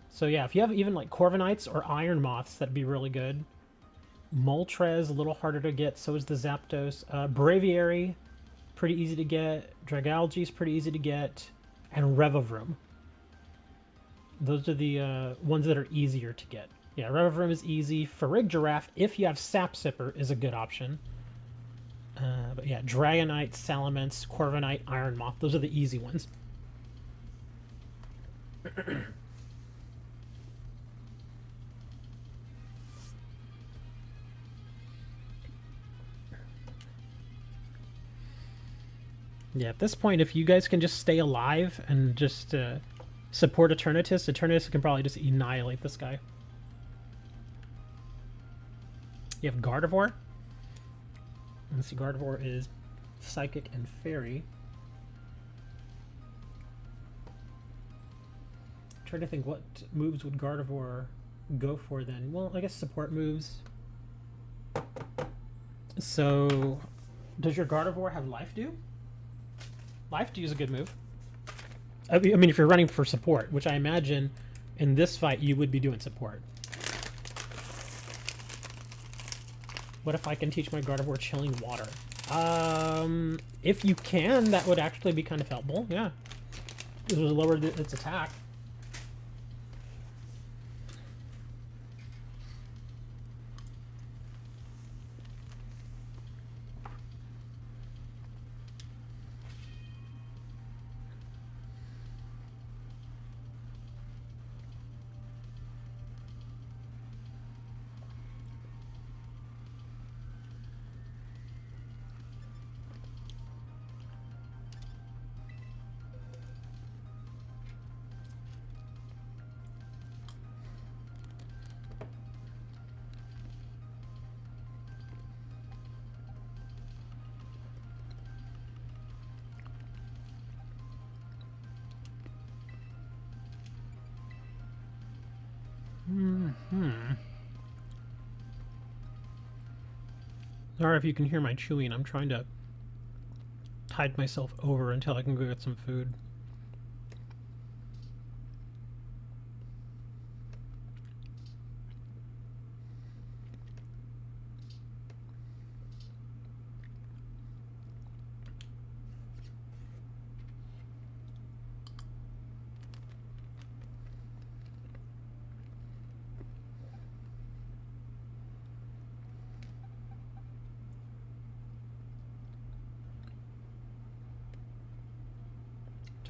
So yeah, if you have even like Corviknights or Iron Moths, that'd be really good. Moltres, a little harder to get, so is the Zapdos. Braviary, pretty easy to get. Dragalge's pretty easy to get. And Revavroom. Those are the ones that are easier to get. Yeah, Revavroom is easy. Farigiraf, if you have Sapsipper, is a good option. But yeah, Dragonite, Salamence, Corviknight, Iron Moth, those are the easy ones. Yeah, at this point, if you guys can just stay alive and just support Eternatus can probably just annihilate this guy. You have Gardevoir. Let's see, Gardevoir is Psychic and Fairy. I'm trying to think what moves would Gardevoir go for then. Well, I guess support moves. So, does your Gardevoir have Life Dew? Life Dew is a good move. I mean, if you're running for support, which I imagine in this fight you would be doing support. What if I can teach my Gardevoir Chilling Water? If you can, that would actually be kind of helpful, yeah. It would lower its attack. Sorry if you can hear my chewing. I'm trying to tide myself over until I can go get some food.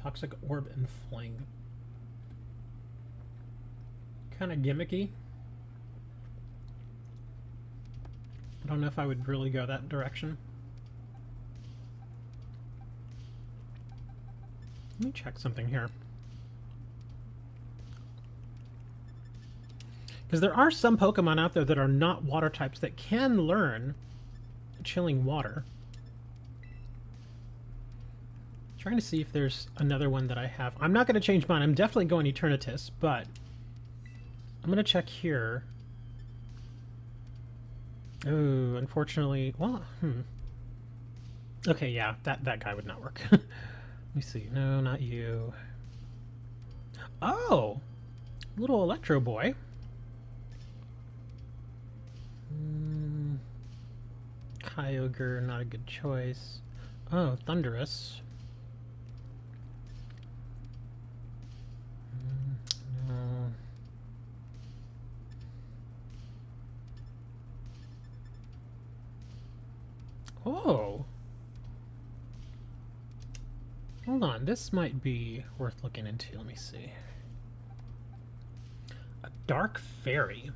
Toxic Orb and Fling. Kind of gimmicky. I don't know if I would really go that direction. Let me check something here. Because there are some Pokemon out there that are not water types that can learn Chilling Water. trying to see if there's another one that I have. I'm not going to change mine. I'm definitely going Eternatus, but I'm going to check here. Oh, unfortunately, well, okay, yeah, that guy would not work. Let me see. No, not you. Oh, little Electro Boy. Kyogre, not a good choice. Oh, Thundurus. No. Oh. Hold on, this might be worth looking into. Let me see. A Dark Fairy.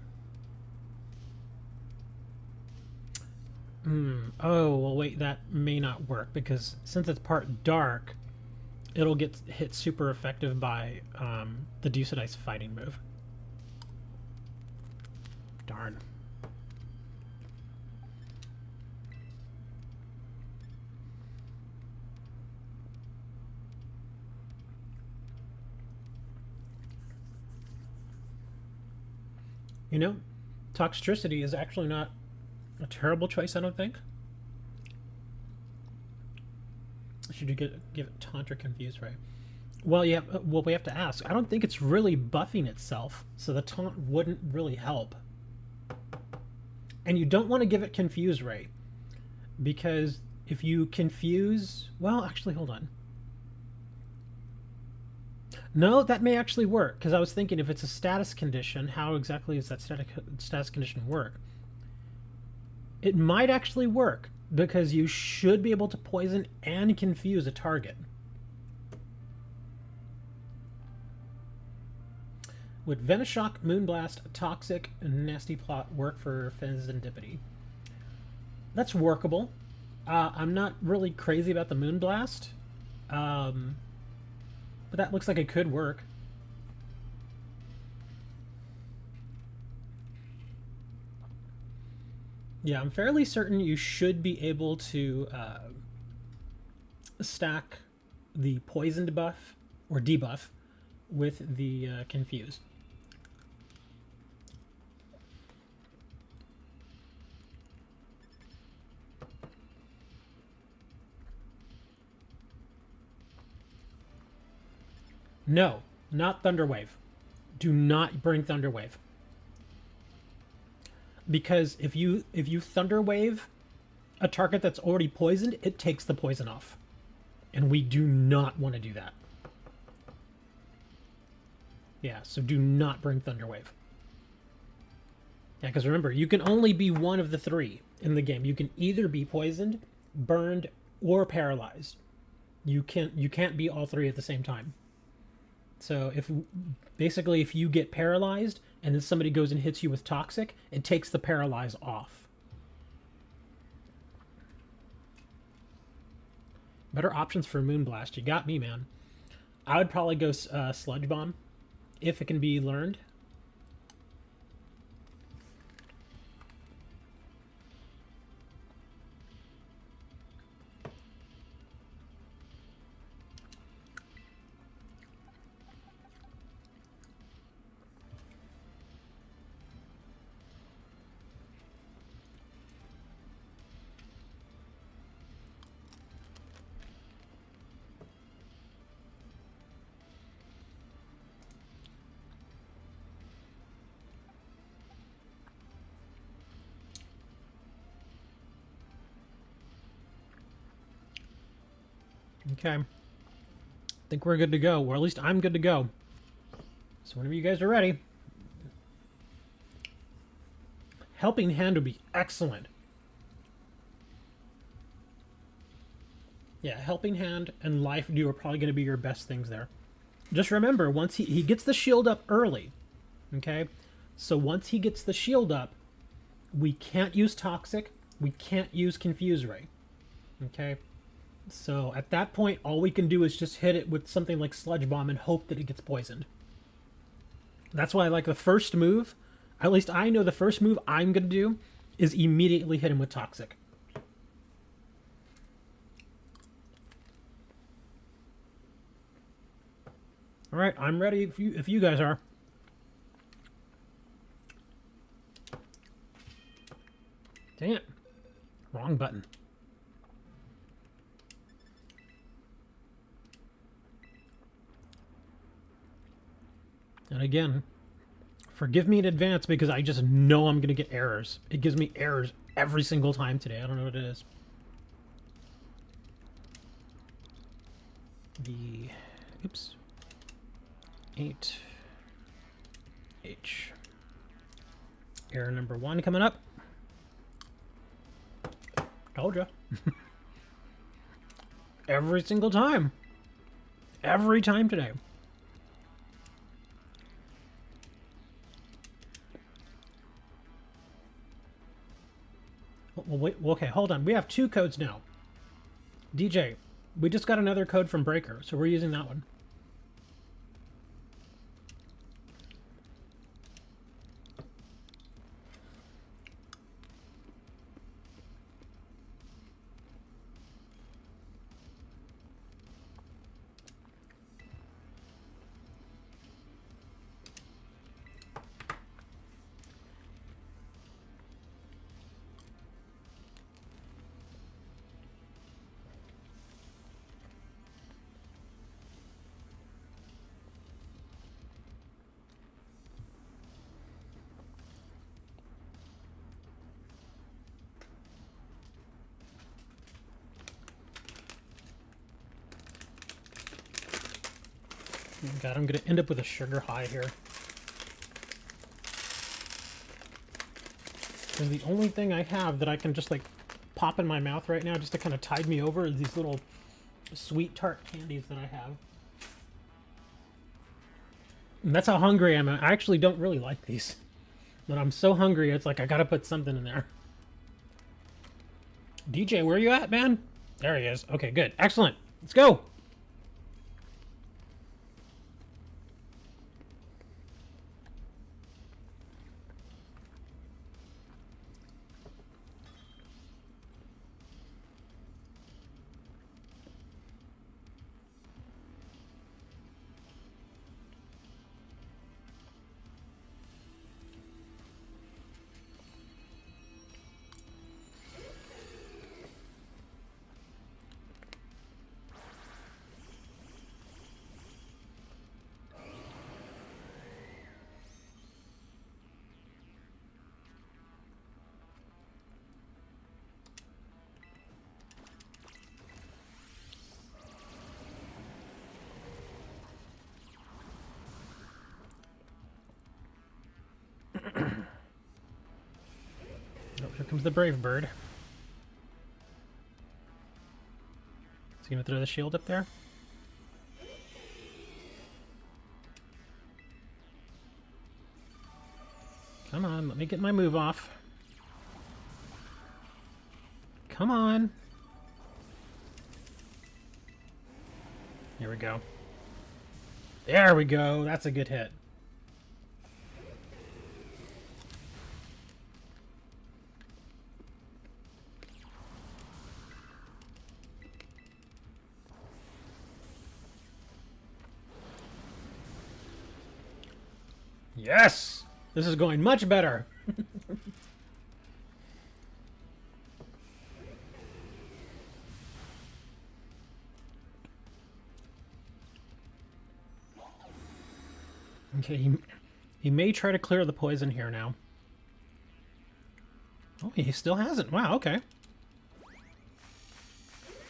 Oh, well, wait, that may not work because since it's part dark, it'll get hit super effective by the Decidueye's fighting move. Darn. You know, Toxtricity is actually not a terrible choice, I don't think. Should you give it Taunt or Confuse, right? Well, yeah. Well, we have to ask. I don't think it's really buffing itself, so the Taunt wouldn't really help. And you don't want to give it Confuse, Ray, because if you confuse, well, actually, hold on. No, that may actually work, because I was thinking if it's a status condition, how exactly does that status condition work? It might actually work, because you should be able to poison and confuse a target. Would Venoshock, Moonblast, Toxic, and Nasty Plot work for Fezandipity? That's workable. I'm not really crazy about the Moonblast, but that looks like it could work. Yeah, I'm fairly certain you should be able to stack the poisoned buff or debuff with the confuse. No, not Thunderwave. Do not bring Thunderwave. Because if you Thunderwave a target that's already poisoned, it takes the poison off. And we do not want to do that. Yeah, so do not bring Thunderwave. Yeah, because remember, you can only be one of the three in the game. You can either be poisoned, burned, or paralyzed. You can't be all three at the same time. So if you get paralyzed and then somebody goes and hits you with Toxic, it takes the paralyze off. Better options for Moonblast. You got me, man. I would probably go Sludge Bomb if it can be learned. Okay. I think we're good to go, or at least I'm good to go. So whenever you guys are ready. Helping Hand would be excellent. Yeah, Helping Hand and Life Dew are probably going to be your best things there. Just remember, once he gets the shield up early, okay? So once he gets the shield up, we can't use Toxic, we can't use Confuse Ray, okay? So at that point, all we can do is just hit it with something like Sludge Bomb and hope that it gets poisoned. That's why I like the first move. At least I know the first move I'm going to do is immediately hit him with Toxic. All right, I'm ready if you guys are. Dang it. Wrong button. And again, forgive me in advance because I just know I'm going to get errors. It gives me errors every single time today. I don't know what it is. The... Oops. 8H. Error number 1 coming up. Told ya. Every single time. Every time today. Well, wait, okay, hold on. We have 2 codes now. DJ, we just got another code from Breaker, so we're using that one. Oh God, I'm gonna end up with a sugar high here. Because the only thing I have that I can just like pop in my mouth right now just to kind of tide me over is these little sweet tart candies that I have. And that's how hungry I am. I actually don't really like these. But I'm so hungry, it's like I gotta put something in there. DJ, where are you at, man? There he is. Okay, good. Excellent. Let's go! Oh, here comes the brave bird. Is he gonna throw the shield up there? Come on, let me get my move off. Come on. Here we go. There we go. That's a good hit. Yes! This is going much better. Okay, he may try to clear the poison here now. Oh, he still hasn't. Wow, okay.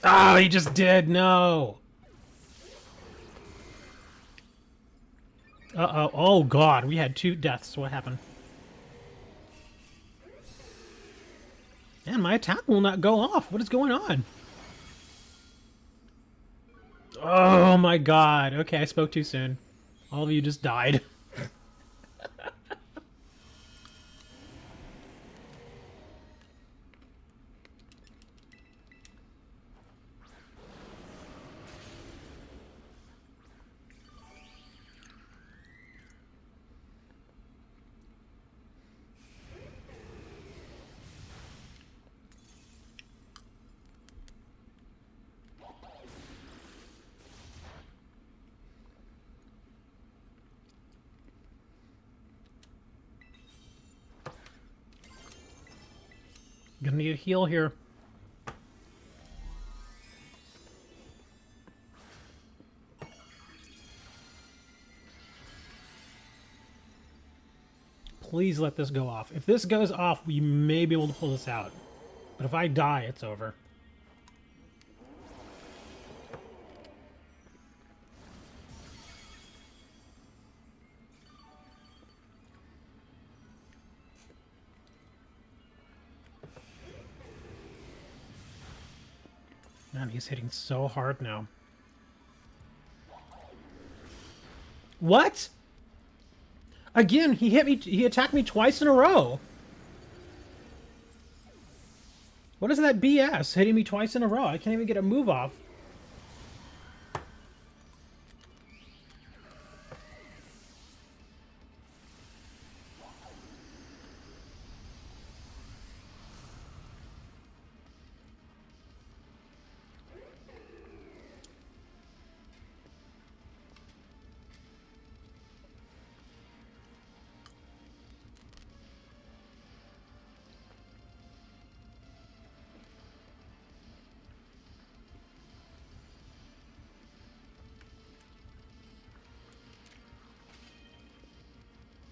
Oh, he just did. No. Uh-oh. Oh, God. We had 2 deaths. What happened? Man, my attack will not go off. What is going on? Oh, my God. Okay, I spoke too soon. All of you just died. Gonna need a heal here. Please let this go off. If this goes off, we may be able to pull this out. But if I die, it's over. Man, he's hitting so hard now. What? Again, he hit me. He attacked me twice in a row. What is that BS? Hitting me twice in a row. I can't even get a move off.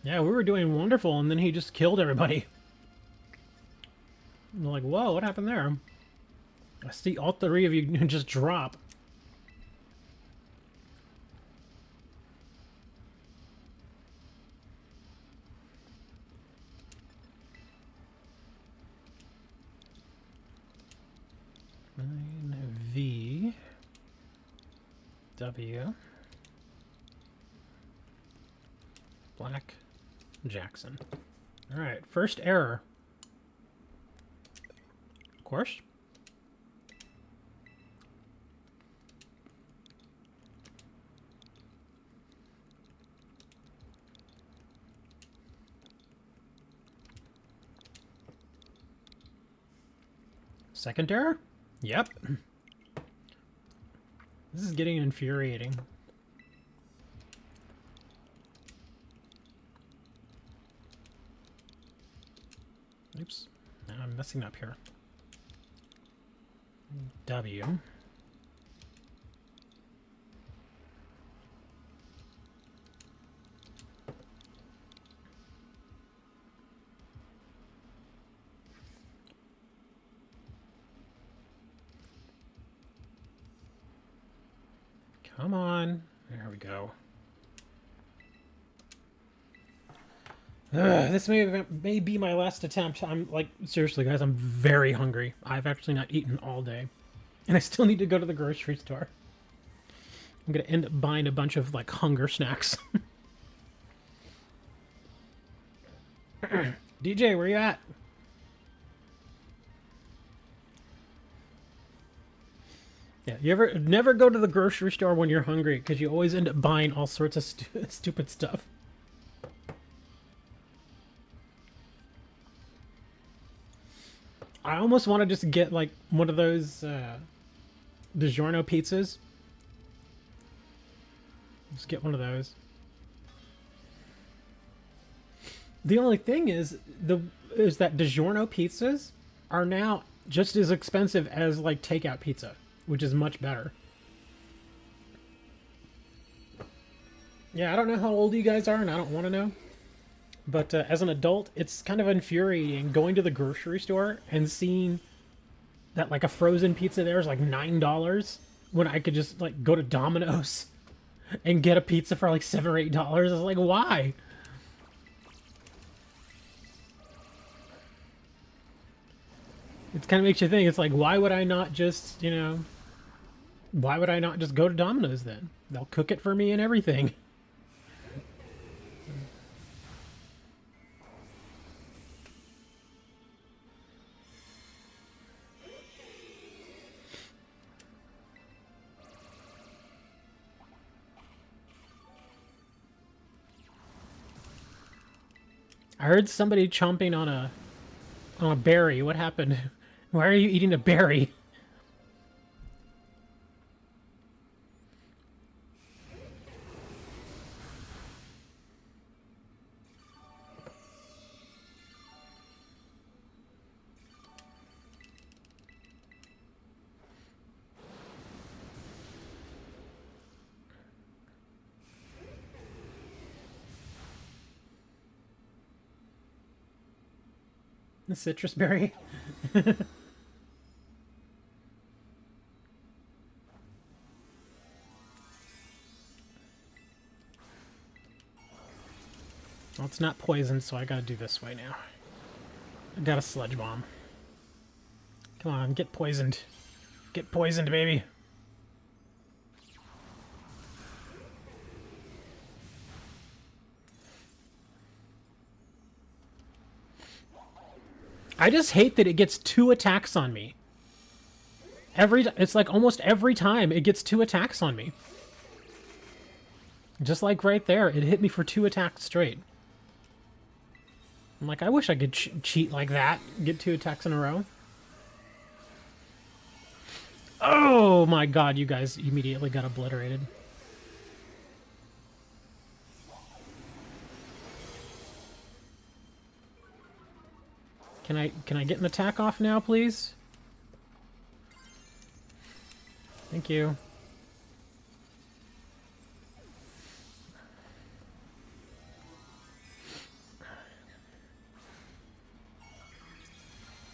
Yeah, we were doing wonderful, and then he just killed everybody. I'm like, whoa, what happened there? I see all three of you just drop. V W Black Jackson. All right, first error. Of course. Second error? Yep. This is getting infuriating. Oops. Now I'm messing up here. W. Come on. There we go. This may be my last attempt. I'm like, seriously, guys, I'm very hungry. I've actually not eaten all day. And I still need to go to the grocery store. I'm going to end up buying a bunch of, like, hunger snacks. DJ, where you at? Yeah, you never go to the grocery store when you're hungry, because you always end up buying all sorts of stupid stuff. I almost want to just get, like, one of those DiGiorno pizzas. Just get one of those. The only thing is that DiGiorno pizzas are now just as expensive as, like, takeout pizza, which is much better. Yeah, I don't know how old you guys are, and I don't want to know. But as an adult, it's kind of infuriating going to the grocery store and seeing that, like, a frozen pizza there is like $9 when I could just, like, go to Domino's and get a pizza for like $7 or $8. I was like, why? It kind of makes you think. It's like, why would I not just, you know, why would I not just go to Domino's then? They'll cook it for me and everything. I heard somebody chomping on a berry. What happened? Why are you eating a berry? The citrus berry. Well, it's not poisoned, so I gotta do this way now. I got a sludge bomb. Come on, get poisoned. Get poisoned, baby. I just hate that it gets 2 attacks on me. It's like almost every time it gets 2 attacks on me. Just like right there, it hit me for 2 attacks straight. I'm like, I wish I could cheat like that. Get 2 attacks in a row. Oh my god, you guys immediately got obliterated. Can I get an attack off now, please? Thank you.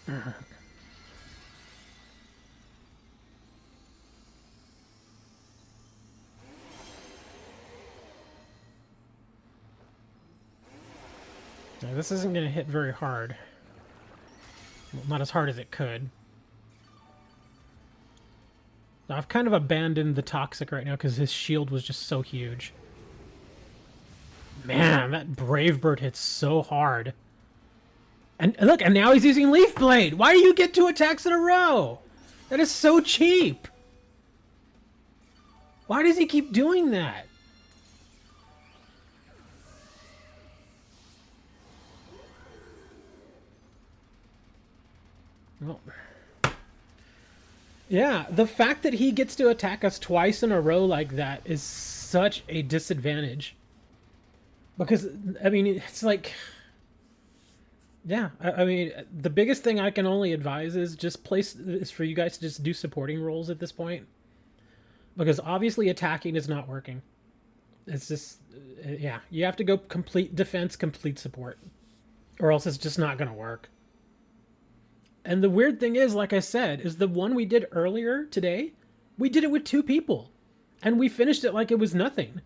Now, this isn't going to hit very hard. Well, not as hard as it could. Now, I've kind of abandoned the Toxic right now because his shield was just so huge. Man, that Brave Bird hits so hard. And look, and now he's using Leaf Blade. Why do you get 2 attacks in a row? That is so cheap. Why does he keep doing that? Well, yeah, the fact that he gets to attack us twice in a row like that is such a disadvantage. Because, I mean, it's like... Yeah, I mean, the biggest thing I can only advise is is for you guys to just do supporting roles at this point. Because obviously attacking is not working. It's just, yeah, you have to go complete defense, complete support. Or else it's just not going to work. And the weird thing is, like I said, is the one we did earlier today, we did it with 2 people. And we finished it like it was nothing.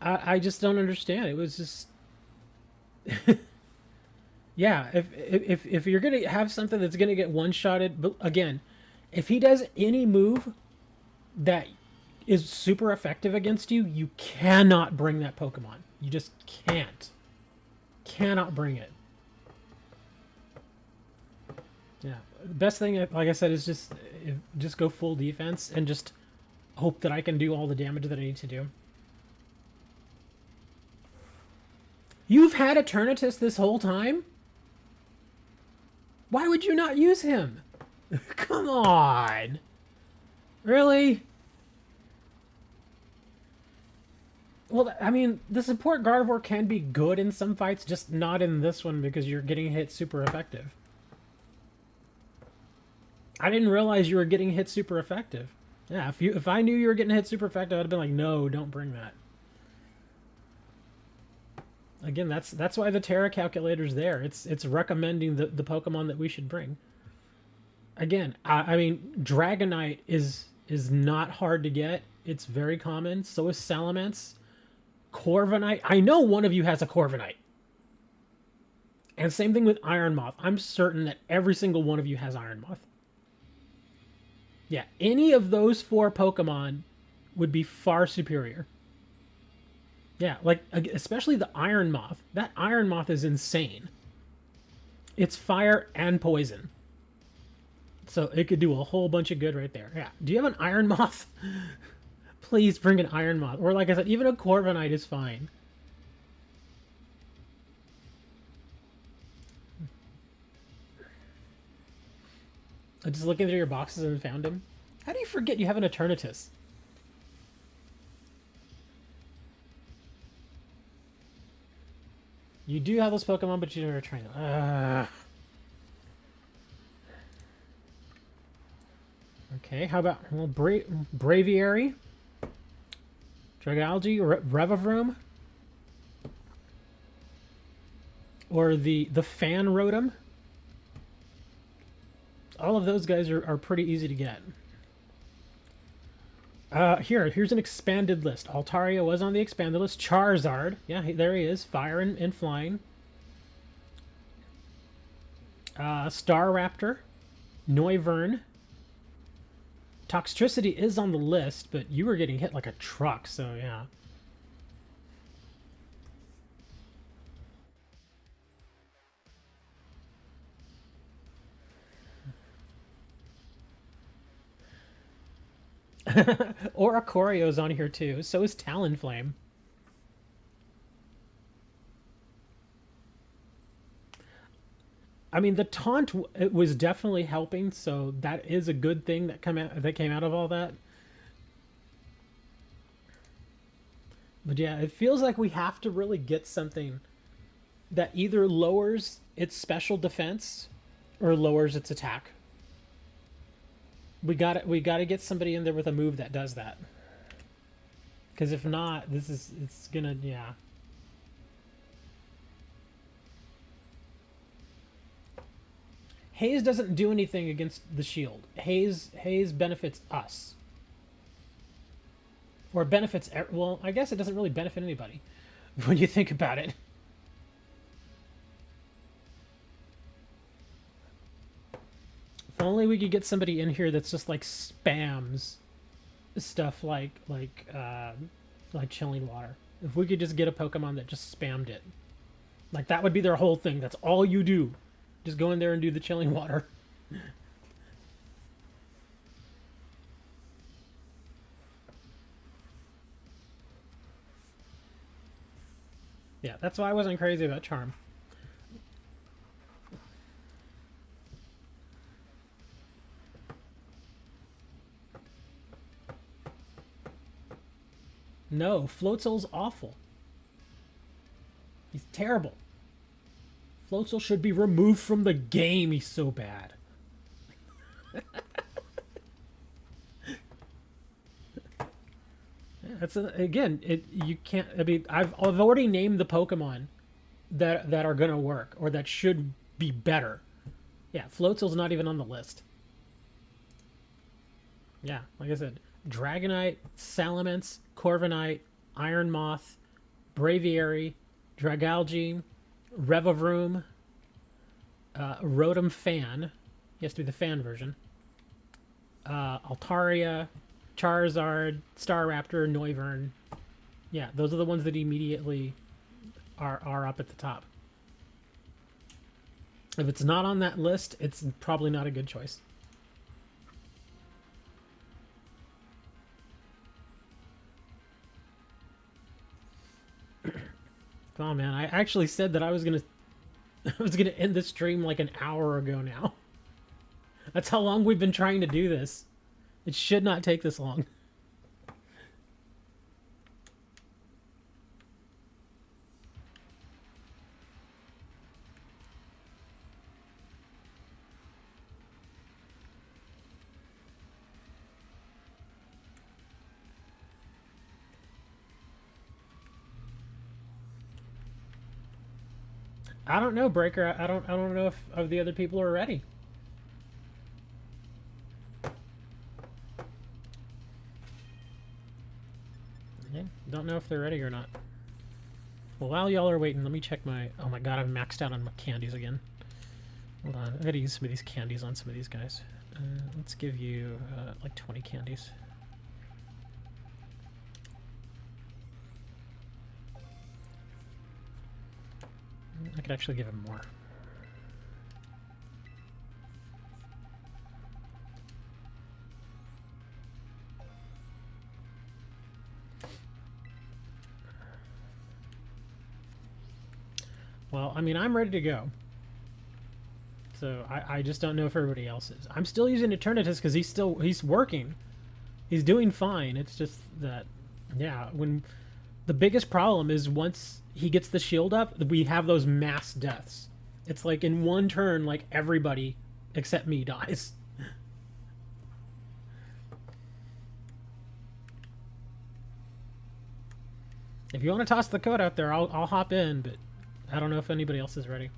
I just don't understand. It was just... Yeah, if you're gonna have something that's gonna get one-shotted, but again, if he does any move that is super effective against you, you cannot bring that Pokemon. You just can't. Cannot bring it. Yeah, the best thing, like I said, is just go full defense and just hope that I can do all the damage that I need to do. You've had Eternatus this whole time? Why would you not use him? Come on. Really? Well, I mean, the support Gardevoir can be good in some fights, just not in this one because you're getting hit super effective. I didn't realize you were getting hit super effective. Yeah, if I knew you were getting hit super effective, I'd have been like, no, don't bring that. Again, that's why the Terra Calculator's there. It's recommending the Pokemon that we should bring. Again, I mean, Dragonite is not hard to get. It's very common. So is Salamence. Corviknight. I know one of you has a Corviknight. And same thing with Iron Moth. I'm certain that every single one of you has Iron Moth. Yeah, any of those 4 Pokemon would be far superior. Yeah, like, especially the Iron Moth. That Iron Moth is insane. It's fire and poison. So it could do a whole bunch of good right there. Yeah. Do you have an Iron Moth? Please bring an Iron Moth. Or like I said, even a Corviknight is fine. I'm just looking through your boxes and found him. How do you forget you have an Eternatus? You do have those Pokemon, but you never train them. Okay, how about Braviary? Dragalge? Revavroom? or the fan rotom. All of those guys are pretty easy to get. Here's an expanded list. Altaria was on the expanded list. Charizard, yeah, there he is, fire and flying. Staraptor, Noivern. Toxtricity is on the list, but you were getting hit like a truck, so yeah. Oricorio's on here too. So is Talonflame. I mean, the taunt it was definitely helping, so that is a good thing that came out of all that. But yeah, it feels like we have to really get something that either lowers its special defense or lowers its attack. We got to get somebody in there with a move that does that. Because if not, it's gonna, yeah. Haze doesn't do anything against the shield. Haze benefits us. Or benefits, well, I guess it doesn't really benefit anybody when you think about it. If only we could get somebody in here that's just like spams stuff like chilling water. If we could just get a Pokemon that just spammed it. Like that would be their whole thing. That's all you do. Just go in there and do the chilling water. Yeah, that's why I wasn't crazy about Charm. No, Floatzel's awful. He's terrible. Floatzel should be removed from the game. He's so bad. Again, you can't. I mean, I've already named the Pokemon that are gonna work or that should be better. Yeah, Floatzel's not even on the list. Yeah, like I said, Dragonite, Salamence, Corviknight, Iron Moth, Braviary, Dragalge, Revavroom, Rotom Fan. He has to be the fan version. Altaria, Charizard, Staraptor, Noivern. Yeah, those are the ones that immediately are up at the top. If it's not on that list, it's probably not a good choice. Come on, man. I actually said that I was gonna end the stream like an hour ago now. That's how long we've been trying to do this. It should not take this long. I don't know, Breaker. I don't know if the other people are ready. Yeah, don't know if they're ready or not. Well, while y'all are waiting, let me check my... Oh my god, I've maxed out on my candies again. Hold on, I gotta use some of these candies on some of these guys. Let's give you like 20 candies. I could actually give him more. Well, I mean, I'm ready to go. So I just don't know if everybody else is. I'm still using Eternatus because he's working. He's doing fine. It's just that, yeah, when the biggest problem is once he gets the shield up, we have those mass deaths. It's like in one turn, like everybody except me dies. If you want to toss the code out there, I'll hop in, but I don't know if anybody else is ready.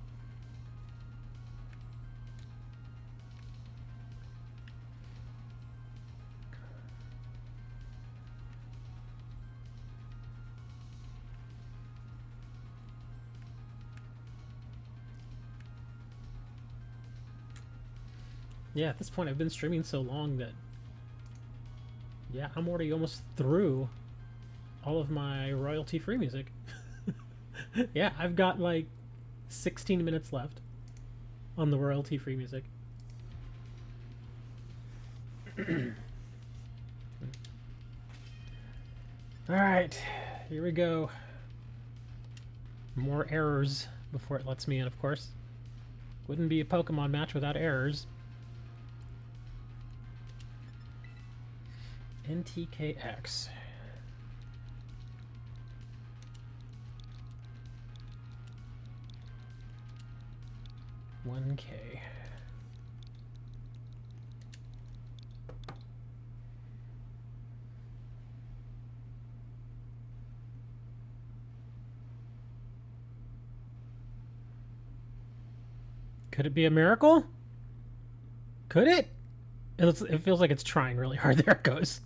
Yeah, at this point I've been streaming so long that, yeah, I'm already almost through all of my royalty-free music. Yeah, I've got like 16 minutes left on the royalty-free music. Alright, here we go. More errors before it lets me in, of course. Wouldn't be a Pokemon match without errors. NTKX. $1K. Could it be a miracle? Could it? It feels like it's trying really hard. There it goes.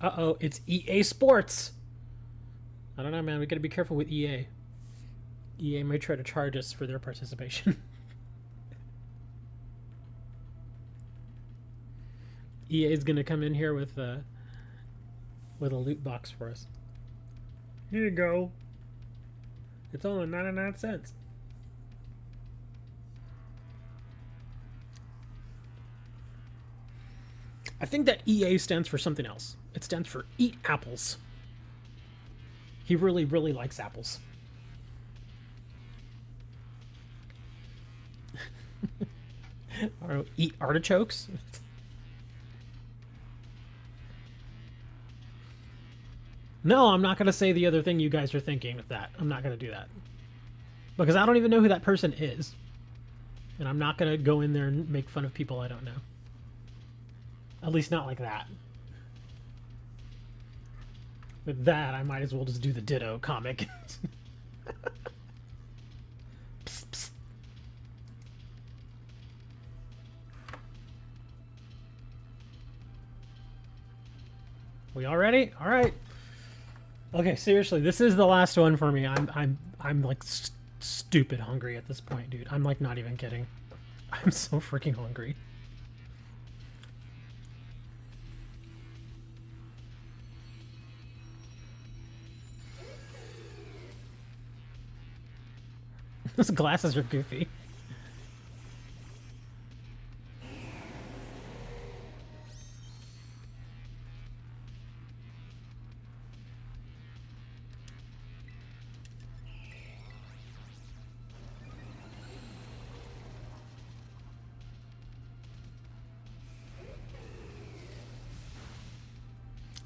Uh-oh, it's EA Sports. I don't know, man. We gotta be careful with EA. EA may try to charge us for their participation. EA is gonna come in here with a loot box for us. Here you go. It's only 99 cents. I think that EA stands for something else. It stands for Eat Apples. He really, really likes apples. Or eat artichokes? No, I'm not going to say the other thing you guys are thinking with that. I'm not going to do that. Because I don't even know who that person is. And I'm not going to go in there and make fun of people I don't know. At least not like that. With that, I might as well just do the Ditto comic. Psst, psst. We all ready? All right. Okay, seriously, this is the last one for me. I'm like stupid hungry at this point, dude. I'm like not even kidding. I'm so freaking hungry. Those glasses are goofy.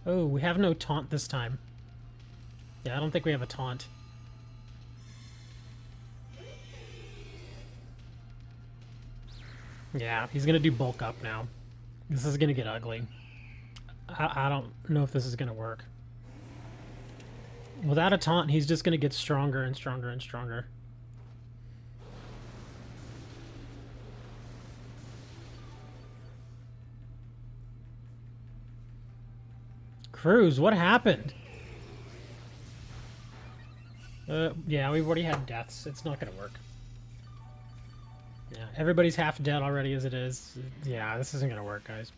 Oh, we have no taunt this time. Yeah, I don't think we have a taunt. Yeah, he's gonna do bulk up now. This is gonna get ugly. I don't know if this is gonna work. Without a taunt, he's just gonna get stronger and stronger and stronger. Cruz, what happened? Yeah, we've already had deaths. It's not gonna work. Yeah, everybody's half dead already as it is. Yeah, this isn't gonna work, guys.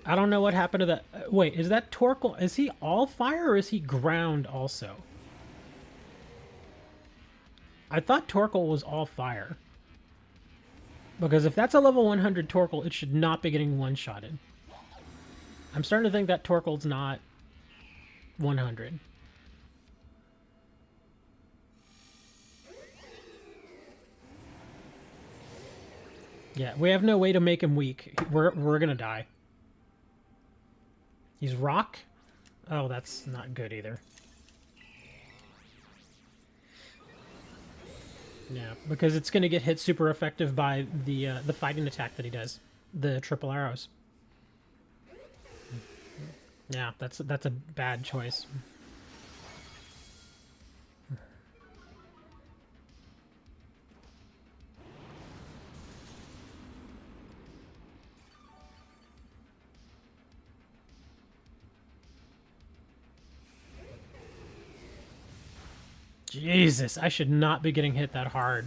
I don't know what happened to that. Wait, is that Torkoal? Is he all fire or is he ground also? I thought Torkoal was all fire. Because if that's a level 100 Torkoal, it should not be getting one-shotted. I'm starting to think that Torkoal's not 100. Yeah, we have no way to make him weak. We're gonna die. He's rock? Oh, that's not good either. Yeah, because it's going to get hit super effective by the fighting attack that he does, the triple arrows. Yeah, that's a bad choice. Jesus, I should not be getting hit that hard.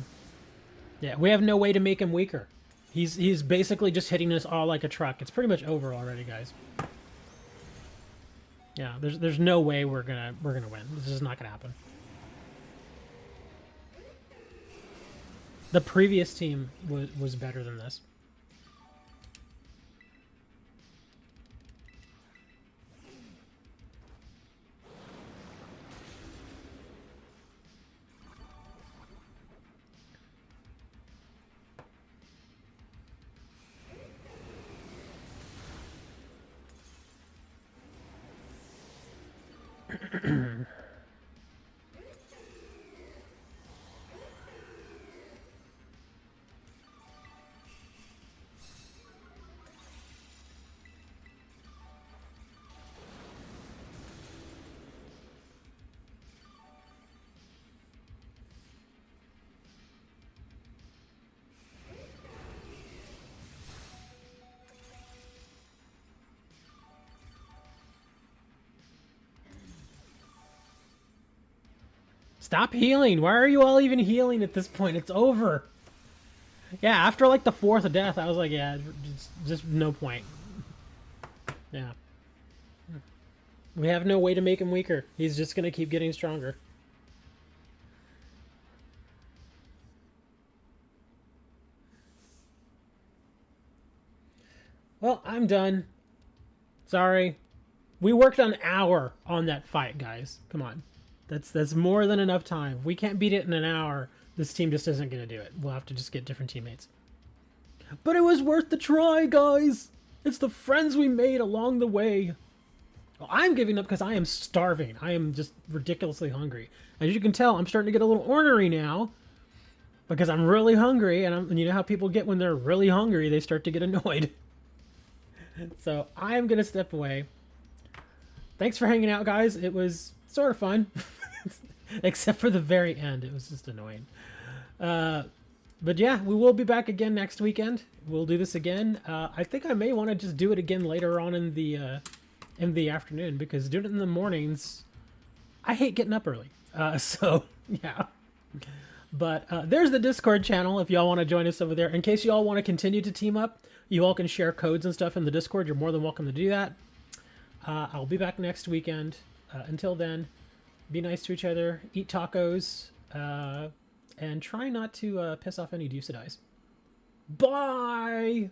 Yeah, we have no way to make him weaker. He's basically just hitting us all like a truck. It's pretty much over already, guys. Yeah, there's no way we're gonna win. This is not gonna happen. The previous team was better than this. Stop healing. Why are you all even healing at this point? It's over. Yeah, after like the fourth death, I was like, yeah, just no point. Yeah. We have no way to make him weaker. He's just going to keep getting stronger. Well, I'm done. Sorry. We worked an hour on that fight, guys. Come on. That's more than enough time. If we can't beat it in an hour, this team just isn't going to do it. We'll have to just get different teammates. But it was worth the try, guys. It's the friends we made along the way. Well, I'm giving up because I am starving. I am just ridiculously hungry. As you can tell, I'm starting to get a little ornery now because I'm really hungry, and you know how people get when they're really hungry, they start to get annoyed. So I'm going to step away. Thanks for hanging out, guys. It was sort of fun. Except for the very end. It was just annoying. But yeah, we will be back again next weekend. We'll do this again. I think I may want to just do it again later on in the afternoon, because doing it in the mornings, I hate getting up early. So yeah. But there's the Discord channel if y'all want to join us over there. In case y'all want to continue to team up, you all can share codes and stuff in the Discord. You're more than welcome to do that. I'll be back next weekend. Until then, be nice to each other, eat tacos, and try not to piss off any Decidueyes. Bye!